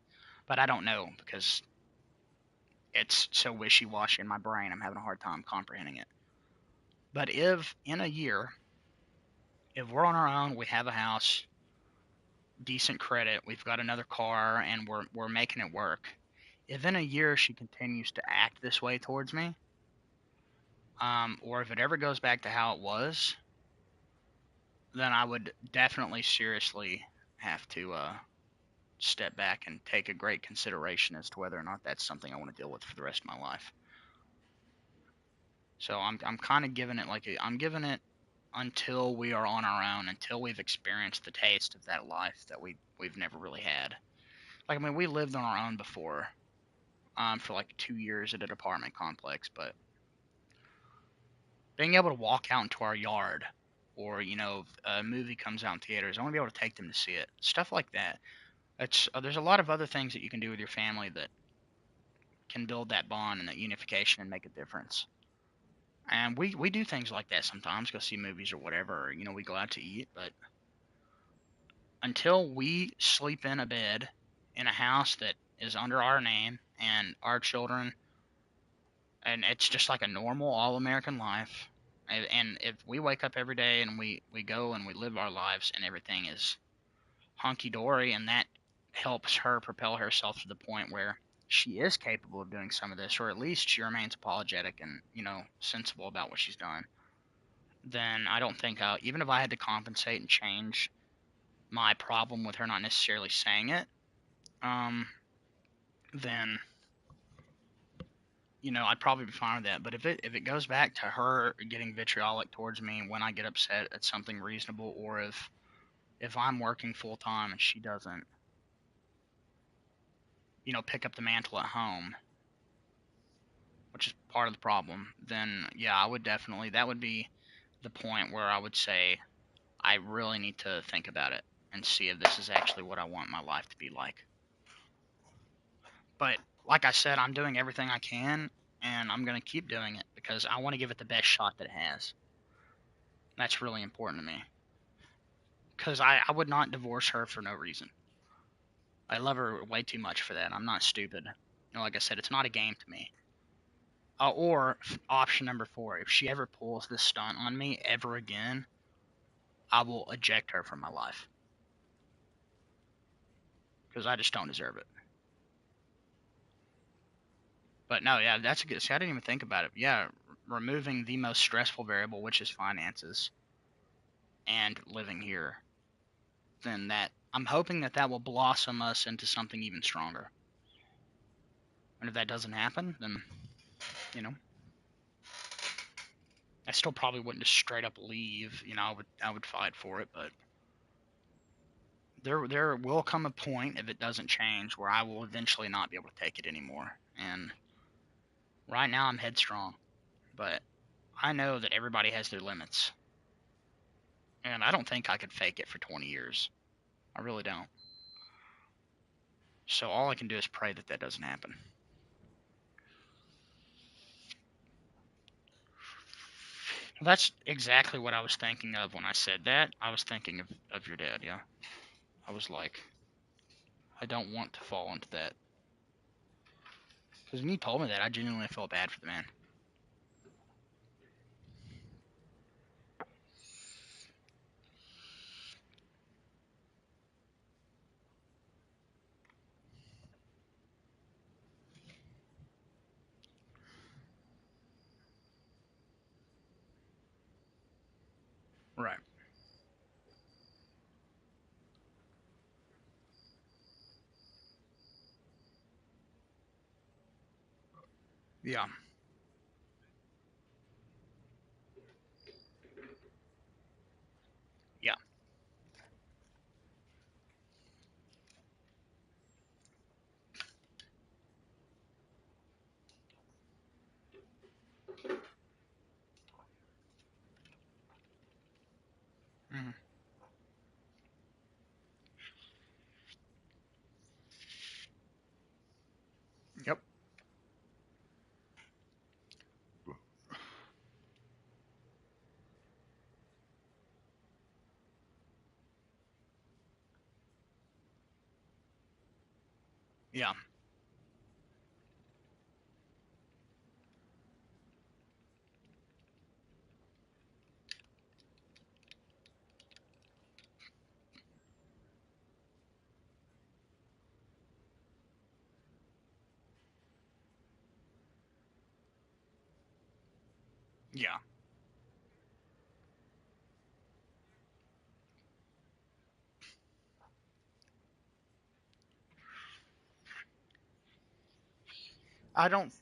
But I don't know because it's so wishy-washy in my brain. I'm having a hard time comprehending it. But if in a year, if we're on our own, we have a house, decent credit, we've got another car, and we're making it work. If in a year she continues to act this way towards me, or if it ever goes back to how it was, then I would definitely seriously have to step back and take a great consideration as to whether or not that's something I want to deal with for the rest of my life. So I'm kind of giving it I'm giving it until we are on our own, until we've experienced the taste of that life that we've never really had. Like, I mean, we lived on our own before, for like 2 years at an apartment complex, but being able to walk out into our yard, or a movie comes out in theaters, I want to be able to take them to see it. Stuff like that. There's a lot of other things that you can do with your family that can build that bond and that unification and make a difference. And we do things like that sometimes, go see movies or whatever, or, we go out to eat, but until we sleep in a bed in a house that is under our name and our children, and it's just like a normal all-American life, and if we wake up every day and we go and we live our lives and everything is hunky-dory, and that helps her propel herself to the point where she is capable of doing some of this, or at least she remains apologetic and, sensible about what she's done, then I don't think even if I had to compensate and change my problem with her not necessarily saying it, then I'd probably be fine with that. But if it goes back to her getting vitriolic towards me when I get upset at something reasonable, or if I'm working full time and she doesn't, you know, pick up the mantle at home, which is part of the problem, then yeah, I would definitely, that would be the point where I would say I really need to think about it and see if this is actually what I want my life to be like. But like I said, I'm doing everything I can, and I'm going to keep doing it because I want to give it the best shot that it has. That's really important to me. Because I would not divorce her for no reason. I love her way too much for that. I'm not stupid. You know, like I said, it's not a game to me. Or option number 4, if she ever pulls this stunt on me ever again, I will eject her from my life. Because I just don't deserve it. But no, yeah, that's a good. See, I didn't even think about it. Yeah, removing the most stressful variable, which is finances, and living here, then that I'm hoping that that will blossom us into something even stronger. And if that doesn't happen, then you know, I still probably wouldn't just straight up leave. You know, I would fight for it, but there will come a point if it doesn't change where I will eventually not be able to take it anymore. And right now I'm headstrong, but I know that everybody has their limits. And I don't think I could fake it for 20 years. I really don't. So all I can do is pray that that doesn't happen. That's exactly what I was thinking of when I said that. I was thinking of your dad, yeah. I was like, I don't want to fall into that. Because when you told me that, I genuinely felt bad for the man. Right. Yeah. Yeah. Hmm. Yep. Yeah. Yeah. I don't.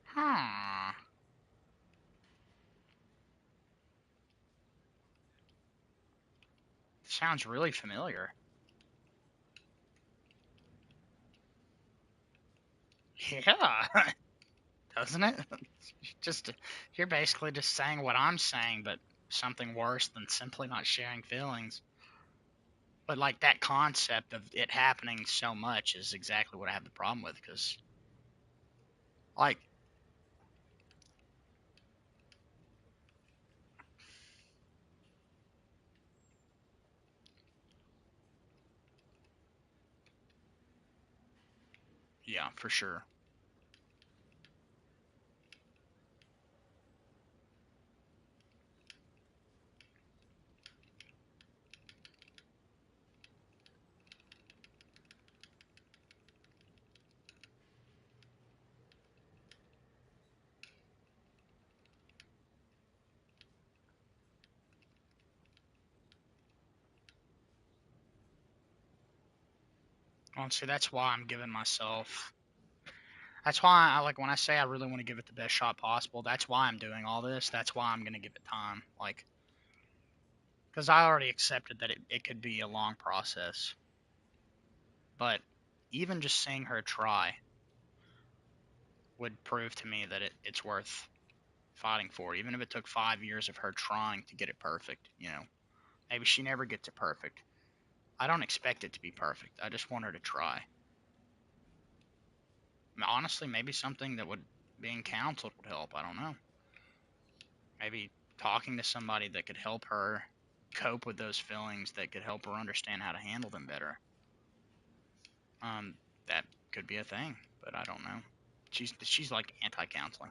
Huh. Sounds really familiar. Yeah. Doesn't it? Just you're basically just saying what I'm saying, but something worse than simply not sharing feelings. But like that concept of it happening so much is exactly what I have the problem with. Because like, yeah, for sure. Well, see, that's why I'm giving myself. That's why I like when I say I really want to give it the best shot possible. That's why I'm doing all this. That's why I'm gonna give it time. Like, because I already accepted that it could be a long process. But even just seeing her try would prove to me that it's worth fighting for, even if it took 5 years of her trying to get it perfect. Maybe she never gets it perfect. I don't expect it to be perfect. I just want her to try. Honestly, maybe something that would being counseled would help. I don't know. Maybe talking to somebody that could help her cope with those feelings, that could help her understand how to handle them better. That could be a thing, but I don't know. She's like anti-counseling.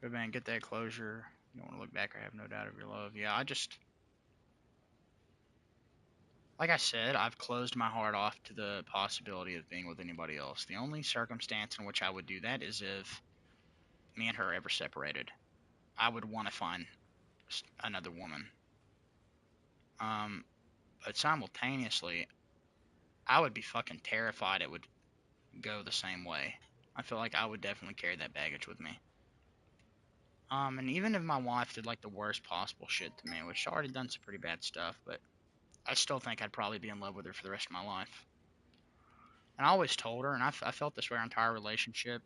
Good man, get that closure. You don't want to look back or have no doubt of your love. Yeah, like I said, I've closed my heart off to the possibility of being with anybody else. The only circumstance in which I would do that is if me and her ever separated. I would want to find another woman. Um, but simultaneously, I would be fucking terrified it would go the same way. I feel like I would definitely carry that baggage with me. And even if my wife did like the worst possible shit to me, which she already done some pretty bad stuff, but I still think I'd probably be in love with her for the rest of my life. And I always told her, and I felt this way our entire relationship,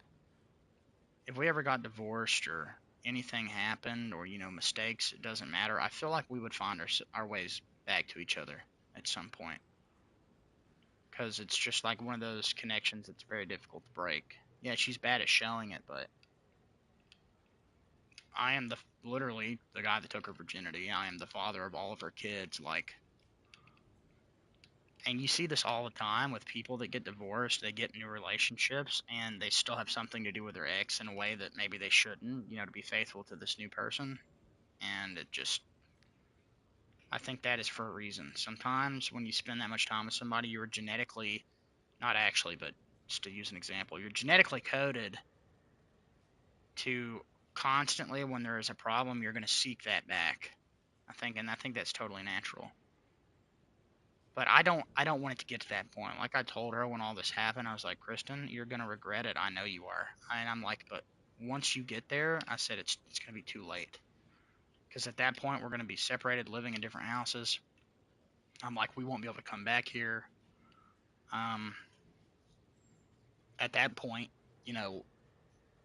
if we ever got divorced or anything happened or, mistakes, it doesn't matter. I feel like we would find our ways back to each other at some point. Because it's just like one of those connections that's very difficult to break. Yeah, she's bad at showing it, but I am literally the guy that took her virginity. I am the father of all of her kids. Like, and you see this all the time with people that get divorced, they get new relationships, and they still have something to do with their ex in a way that maybe they shouldn't, to be faithful to this new person. And I think that is for a reason. Sometimes when you spend that much time with somebody, you're genetically, not actually, but just to use an example, you're genetically coded to constantly, when there is a problem, you're going to seek that back. And I think that's totally natural. But I don't want it to get to that point. Like I told her when all this happened, I was like, Kristen, you're gonna regret it. I know you are. And I'm like, but once you get there, I said it's gonna be too late. Because at that point we're gonna be separated, living in different houses. I'm like, we won't be able to come back here. Um, at that point, you know,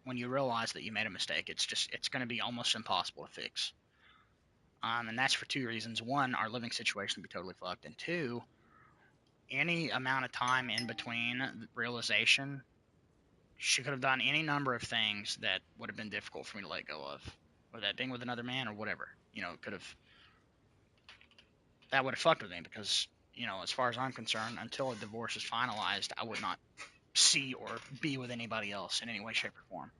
when you realize that you made a mistake, it's gonna be almost impossible to fix. And that's for two reasons. One, our living situation would be totally fucked, and two, any amount of time in between realization, she could have done any number of things that would have been difficult for me to let go of, whether that being with another man or whatever. Could have that would have fucked with me because as far as I'm concerned, until a divorce is finalized, I would not see or be with anybody else in any way, shape, or form.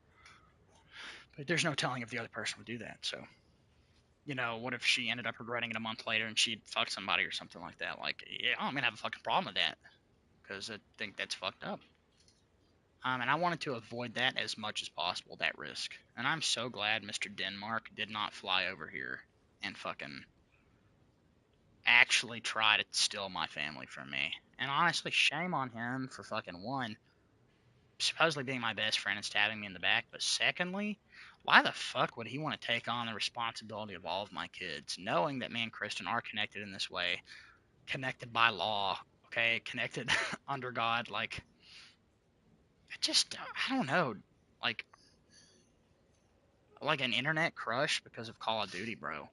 But there's no telling if the other person would do that. So, what if she ended up regretting it a month later and she'd fucked somebody or something like that? Like, yeah, I'm gonna have a fucking problem with that because I think that's fucked up. And I wanted to avoid that as much as possible, that risk. And I'm so glad Mr. Denmark did not fly over here and fucking actually try to steal my family from me. And honestly, shame on him for fucking one, supposedly being my best friend and stabbing me in the back. But secondly, why the fuck would he want to take on the responsibility of all of my kids, knowing that me and Kristen are connected in this way, connected by law, okay, connected under God? Like, I don't know. Like, an internet crush because of Call of Duty, bro.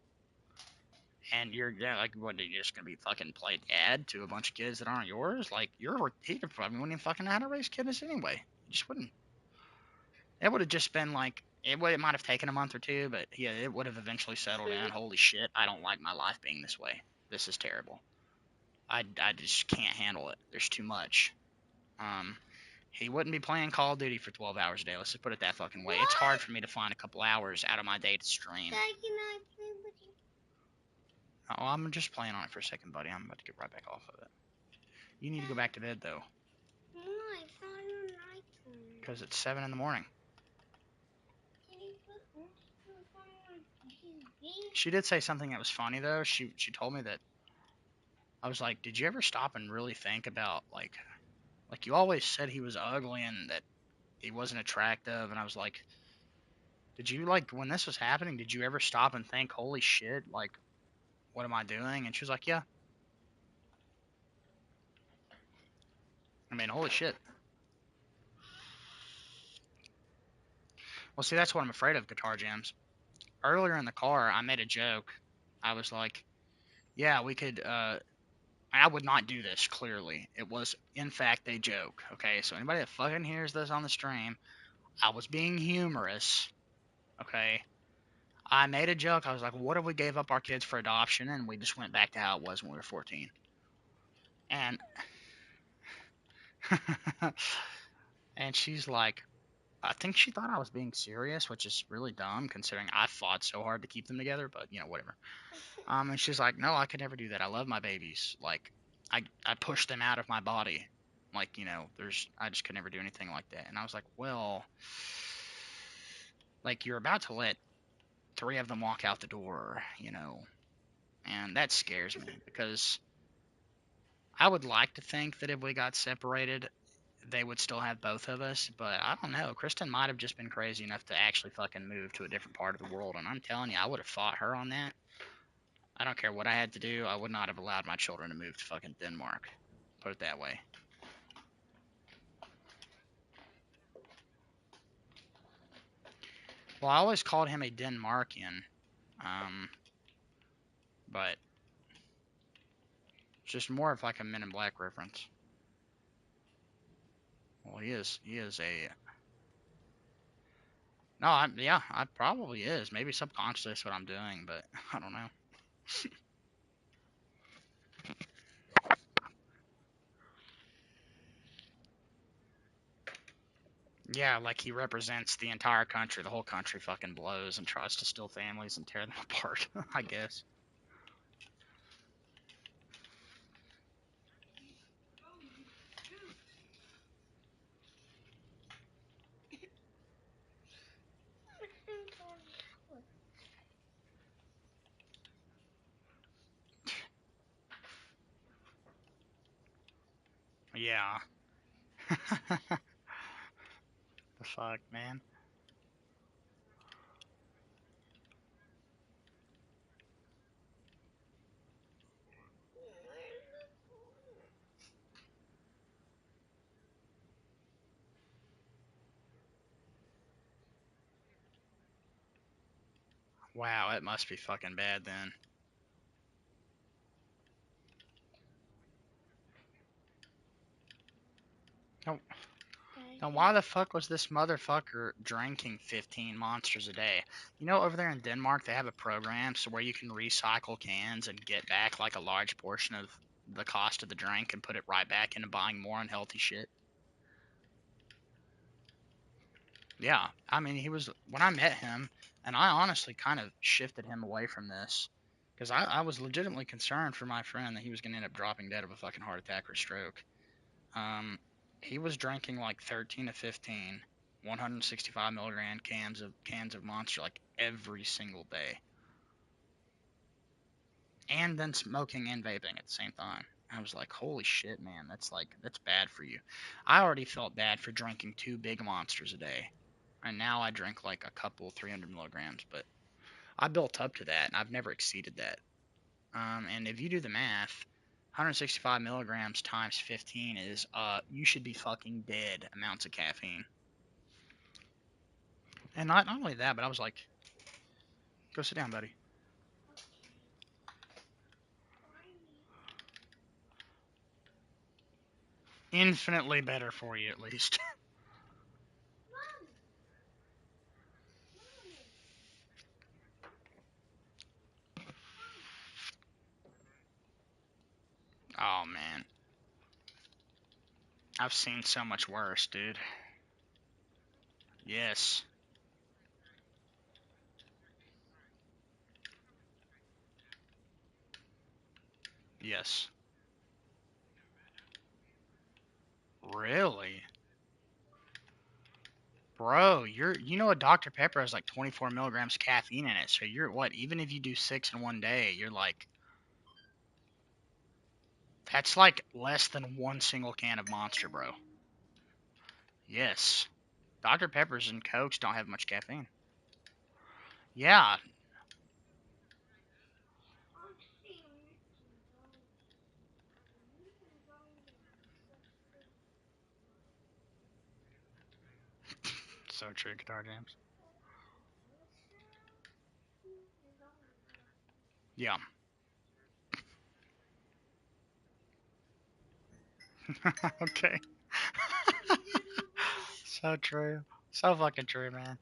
And you're like, what? You're just gonna be fucking play dad to a bunch of kids that aren't yours? Like, he probably wouldn't even fucking know how to raise kids anyway. You just wouldn't. It would have just been like it might have taken a month or two, but yeah, it would have eventually settled in. Holy shit, I don't like my life being this way. This is terrible. I just can't handle it. There's too much. Um, he wouldn't be playing Call of Duty for 12 hours a day. Let's just put it that fucking way. It's hard for me to find a couple hours out of my day to stream. Dad, can I play with you? Oh, I'm just playing on it for a second, buddy. I'm about to get right back off of it. You need to go back to bed, though, Why? It's not your nighttime. because it's 7 in the morning. Can you put most on my TV? She did say something that was funny, though. She told me that I was like, did you ever stop and really think about, like you always said he was ugly and that he wasn't attractive, and I was like, did you, like, when this was happening, did you ever stop and think, holy shit, like, what am I doing? And she was like, yeah. I mean, holy shit. Well, see, that's what I'm afraid of, guitar jams. Earlier in the car, I made a joke. I was like, yeah, we could, I would not do this, clearly. It was, in fact, a joke, okay? So anybody that fucking hears this on the stream, I was being humorous, okay? I made a joke. I was like, what if we gave up our kids for adoption and we just went back to how it was when we were 14? And, and she's like, I think she thought I was being serious, which is really dumb considering I fought so hard to keep them together, but, whatever. And she's like, no, I could never do that. I love my babies. Like, I push them out of my body. Like, I just could never do anything like that. And I was like, well, like, you're about to let 3 of them walk out the door, and that scares me because I would like to think that if we got separated, they would still have both of us, but I don't know. Kristen might have just been crazy enough to actually fucking move to a different part of the world, and I'm telling you, I would have fought her on that. I don't care what I had to do. I would not have allowed my children to move to fucking Denmark. Put it that way. Well, I always called him a Denmarkian, but it's just more of like a Men in Black reference. Well, he is a. No, yeah, I probably is. Maybe subconsciously that's what I'm doing, but I don't know. Yeah, like he represents the entire country. The whole country fucking blows and tries to steal families and tear them apart, I guess. Yeah. The fuck, man. Wow, it must be fucking bad then. Now, now why the fuck was this motherfucker drinking 15 monsters a day? Over there in Denmark, they have a program so where you can recycle cans and get back like a large portion of the cost of the drink and put it right back into buying more unhealthy shit. Yeah, I mean, he was when I met him, and I honestly kind of shifted him away from this because I was legitimately concerned for my friend that he was going to end up dropping dead of a fucking heart attack or stroke. Um, he was drinking like 13 to 15 165 milligram cans of Monster like every single day, and then smoking and vaping at the same time. I was like, holy shit, man, that's bad for you. I already felt bad for drinking 2 big monsters a day, and now I drink like a couple 300 milligrams, but I built up to that, and I've never exceeded that. And if you do the math, 165 milligrams times 15 is, you should be fucking dead amounts of caffeine. And not only that, but I was like, go sit down, buddy. Infinitely better for you, at least. Oh, man. I've seen so much worse, dude. Yes. Yes. Really? Bro, a Dr. Pepper has like 24 milligrams caffeine in it. So you're what? Even if you do 6 in one day, you're like, That's like less than one single can of Monster, bro. Yes. Dr. Peppers and Cokes don't have much caffeine. Yeah. So true, Guitar Jams. Yeah. Okay. So true. So fucking true, man.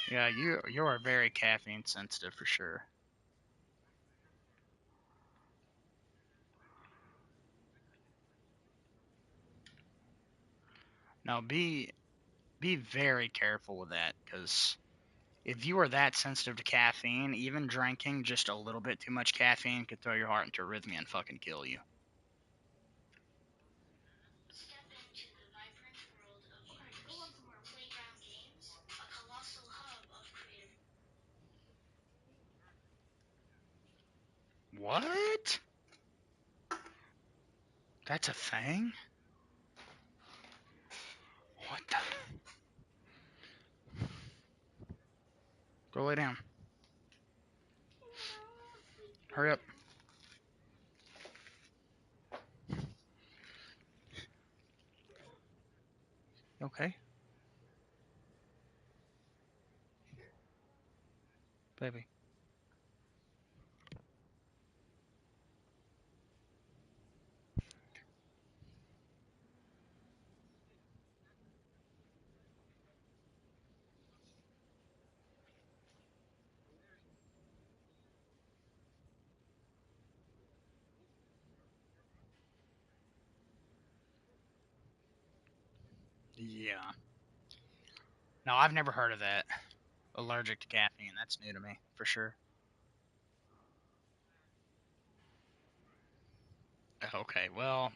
Yeah, you are very caffeine sensitive for sure. Now be very careful with that, because if you are that sensitive to caffeine, even drinking just a little bit too much caffeine could throw your heart into arrhythmia and fucking kill you. What? That's a thing? What the? Go lay down. Hurry up. Okay, baby. Yeah. No, I've never heard of that. Allergic to caffeine. That's new to me, for sure. Okay, well,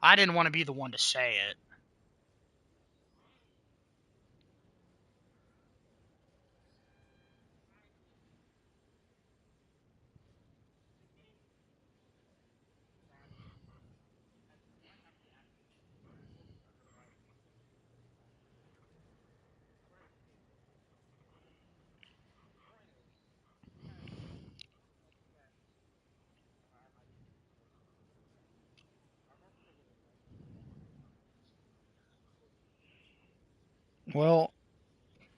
I didn't want to be the one to say it. Well,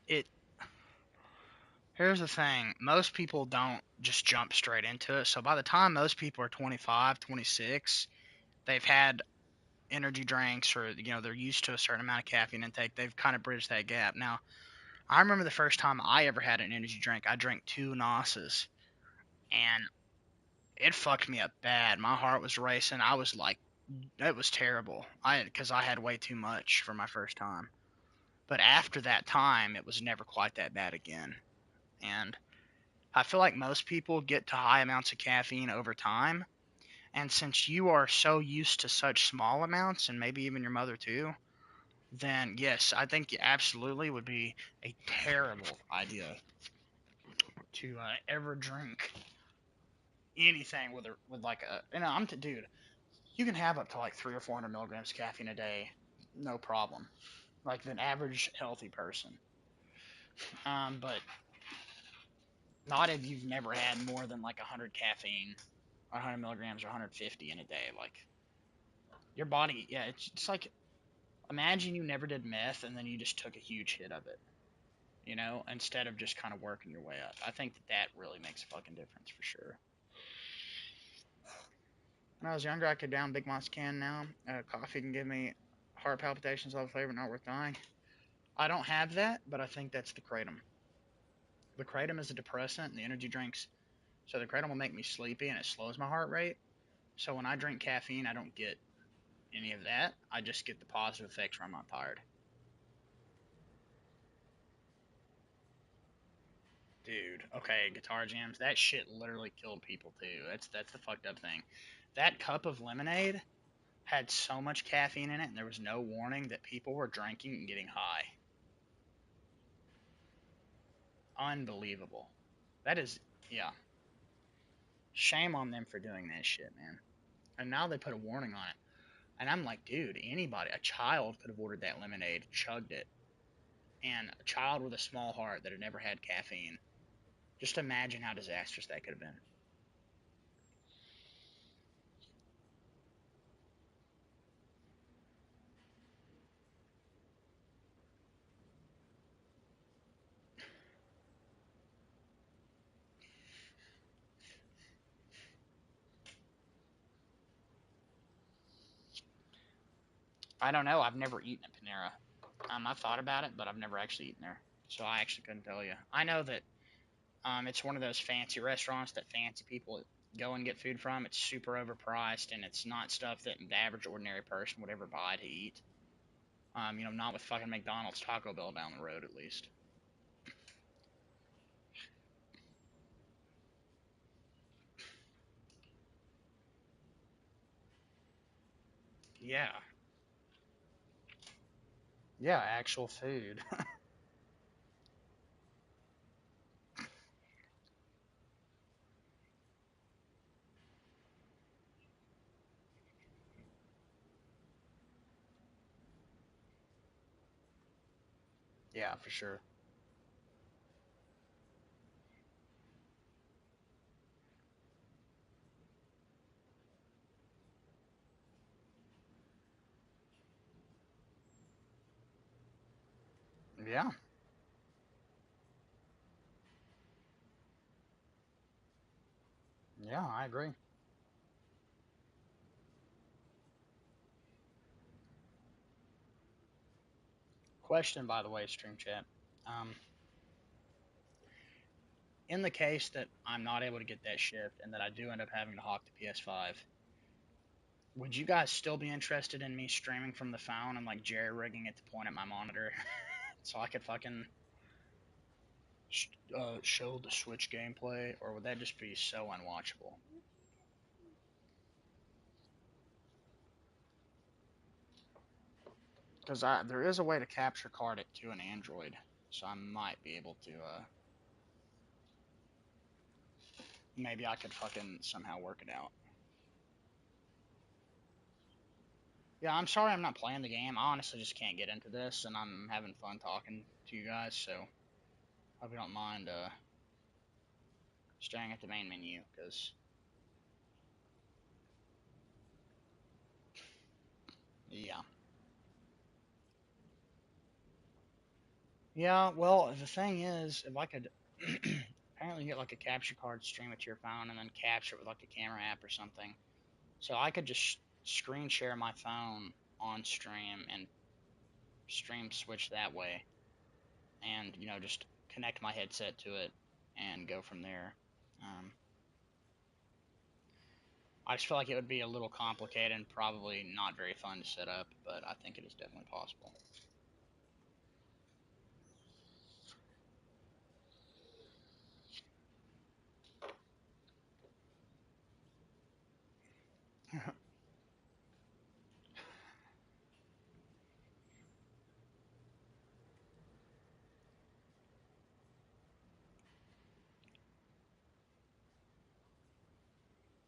it here's the thing. Most people don't just jump straight into it. So by the time most people are 25, 26, they've had energy drinks, or they're used to a certain amount of caffeine intake. They've kind of bridged that gap. Now, I remember the first time I ever had an energy drink. I drank two Nosses, and it fucked me up bad. My heart was racing. I was like, it was terrible. Because I had way too much for my first time. But after that time, it was never quite that bad again. And I feel like most people get to high amounts of caffeine over time. And since you are so used to such small amounts, and maybe even your mother too, then yes, I think it absolutely would be a terrible idea to ever drink anything with like dude. You can have up to like 300 or 400 milligrams of caffeine a day, no problem. Like an average healthy person. But not if you've never had more than like 100 caffeine, 100 milligrams or 150 in a day. Like your body, yeah, it's like imagine you never did meth and then you just took a huge hit of it, instead of just kind of working your way up. I think that really makes a fucking difference for sure. When I was younger, I could down Big Monster can now. Coffee can give me heart palpitations, love flavor, not worth dying. I don't have that, but I think that's the kratom. The kratom is a depressant, and the energy drinks. So the kratom will make me sleepy, and it slows my heart rate. So when I drink caffeine, I don't get any of that. I just get the positive effects where I'm not tired. Dude, okay, guitar jams. That shit literally killed people too. That's the fucked up thing. that cup of lemonade had so much caffeine in it, and there was no warning that people were drinking and getting high. Unbelievable. That is, yeah. Shame on them for doing that shit, man. And now they put a warning on it. And I'm like, dude, anybody, a child could have ordered that lemonade, chugged it. And a child with a small heart that had never had caffeine. Just imagine how disastrous that could have been. I don't know. I've never eaten at Panera. I've thought about it, but I've never actually eaten there. So I actually couldn't tell you. I know that it's one of those fancy restaurants that fancy people go and get food from. It's super overpriced, and it's not stuff that the average ordinary person would ever buy to eat. Not with fucking McDonald's Taco Bell down the road, at least. Yeah. Yeah, actual food. Yeah, for sure. Yeah. Yeah, I agree. Question, by the way, stream chat. Um, in the case that I'm not able to get that shipped and that I do end up having to hawk the PS5, would you guys still be interested in me streaming from the phone and like jerry rigging it to point at my monitor so I could fucking show the Switch gameplay, or would that just be so unwatchable? Because there is a way to capture card it to an Android, so I might be able to. Maybe I could fucking somehow work it out. Yeah, I'm sorry I'm not playing the game. I honestly just can't get into this, and I'm having fun talking to you guys, so hope you don't mind staring at the main menu, because, yeah. Yeah, well, the thing is, if I could apparently get like a capture card, stream it to your phone, and then capture it with like a camera app or something. So I could just screen share my phone on stream and stream Switch that way, and just connect my headset to it and go from there. Um, I just feel like it would be a little complicated and probably not very fun to set up, but I think it is definitely possible.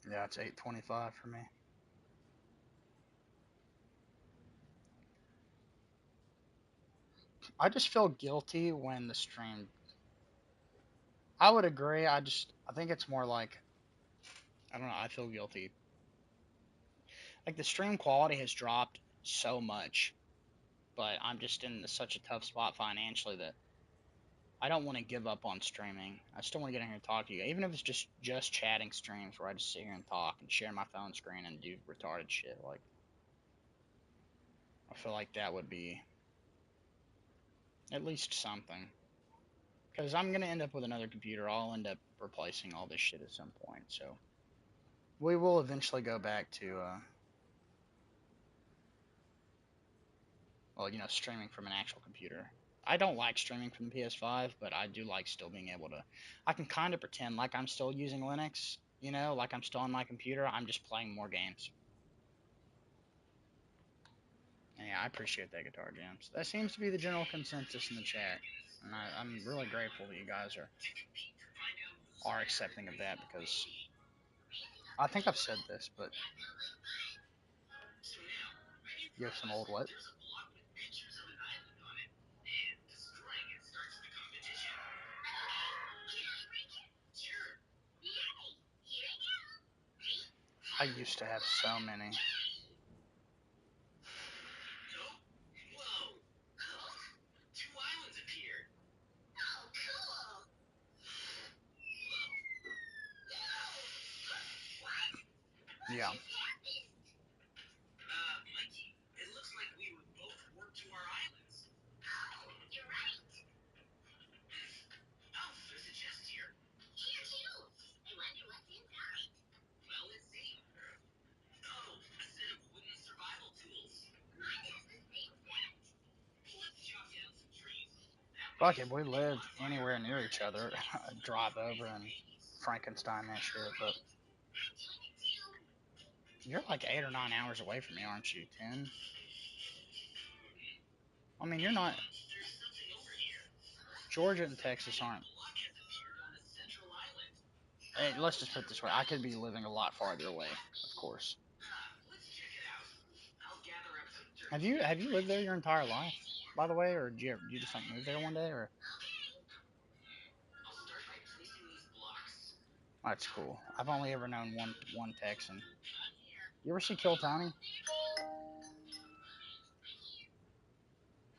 Yeah, it's 8:25 for me. I just feel guilty when the stream. I would agree. I think it's more like I don't know. I feel guilty. Like the stream quality has dropped so much, but I'm just in such a tough spot financially that I don't want to give up on streaming. I still want to get in here and talk to you, even if it's just chatting streams where I just sit here and talk and share my phone screen and do retarded shit. Like I feel like that would be at least something. Because I'm gonna end up with another computer. I'll end up replacing all this shit at some point. So we will eventually go back to streaming from an actual computer. I don't like streaming from the PS5, but I do like still being able to. I can kind of pretend like I'm still using Linux You know, like I'm still on my computer, I'm just playing more games. Yeah, I appreciate that, Guitar Jams. That seems to be the general consensus in the chat, and I'm really grateful that you guys are accepting of that because I think I've said this, but you have some old what? I used to have so many. Yeah. Fuck, if we lived anywhere near each other, I'd drive over and Frankenstein that shit, but you're like 8 or 9 hours away from me, aren't you? 10? I mean, you're not. Georgia and Texas aren't. Hey, let's just put it this way. I could be living a lot farther away, of course. Have you lived there your entire life, by the way, or did you just like move there one day, or? That's cool. I've only ever known one Texan. You ever see Kill Tony?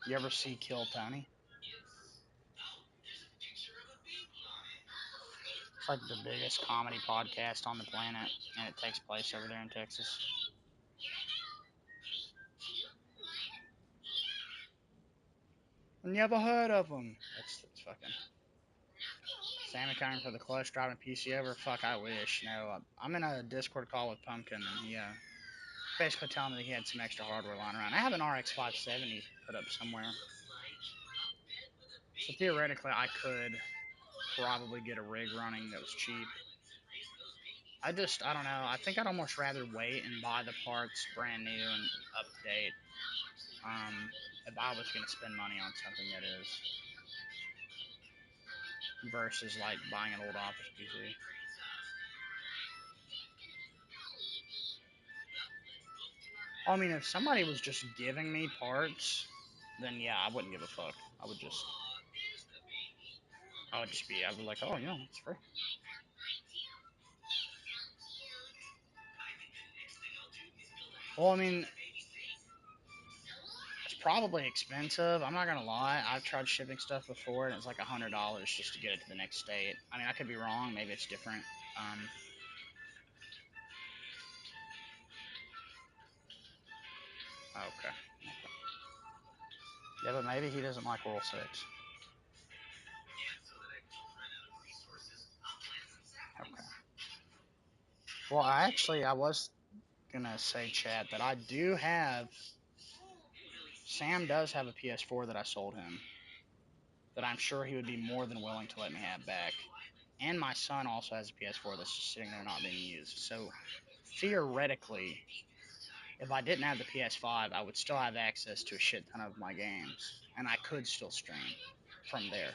You ever see Kill Tony? It's like the biggest comedy podcast on the planet, and it takes place over there in Texas. I never heard of them. That's fucking. Sammy Kine for the clutch driving PC over. Fuck, I wish. I'm in a Discord call with Pumpkin, and he basically telling me that he had some extra hardware lying around. I have an RX 570 put up somewhere, so theoretically I could probably get a rig running that was cheap. I don't know. I think I'd almost rather wait and buy the parts brand new and up to date. If I was gonna spend money on something that is versus like buying an old office PC. I mean, if somebody was just giving me parts, then yeah, I wouldn't give a fuck. I would be like, oh, it's free. Well, I mean, it's probably expensive. I'm not gonna lie. I've tried shipping stuff before, and it's like $100 just to get it to the next state. I mean, I could be wrong. Maybe it's different. Okay. Yeah, but maybe he doesn't like Oral 6. Okay. Well, I was gonna say, Chad, that I do have. Sam does have a PS4 that I sold him that I'm sure he would be more than willing to let me have back. And my son also has a PS4 that's just sitting there not being used. So theoretically, if I didn't have the PS5, I would still have access to a shit ton of my games, and I could still stream from there.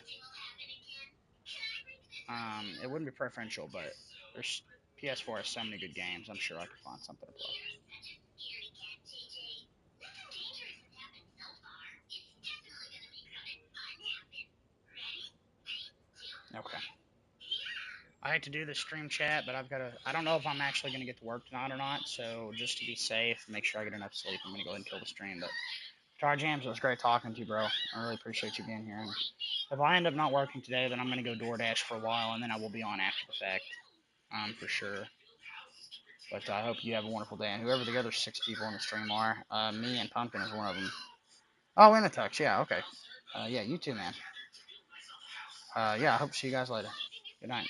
It wouldn't be preferential, but there's PS4 has so many good games. I'm sure I could find something to play. Okay. I hate to do this stream chat, but I don't know if I'm actually going to get to work tonight or not, so just to be safe, make sure I get enough sleep, I'm going to go ahead and kill the stream. But Jar Jams, it was great talking to you, bro. I really appreciate you being here. And if I end up not working today, then I'm going to go DoorDash for a while, and then I will be on after the fact, for sure. But I hope you have a wonderful day. And whoever the other 6 people in the stream are, me and Pumpkin is one of them. Oh, in a tux, yeah, okay. Yeah, you too, man. Yeah, I hope to see you guys later. Good night.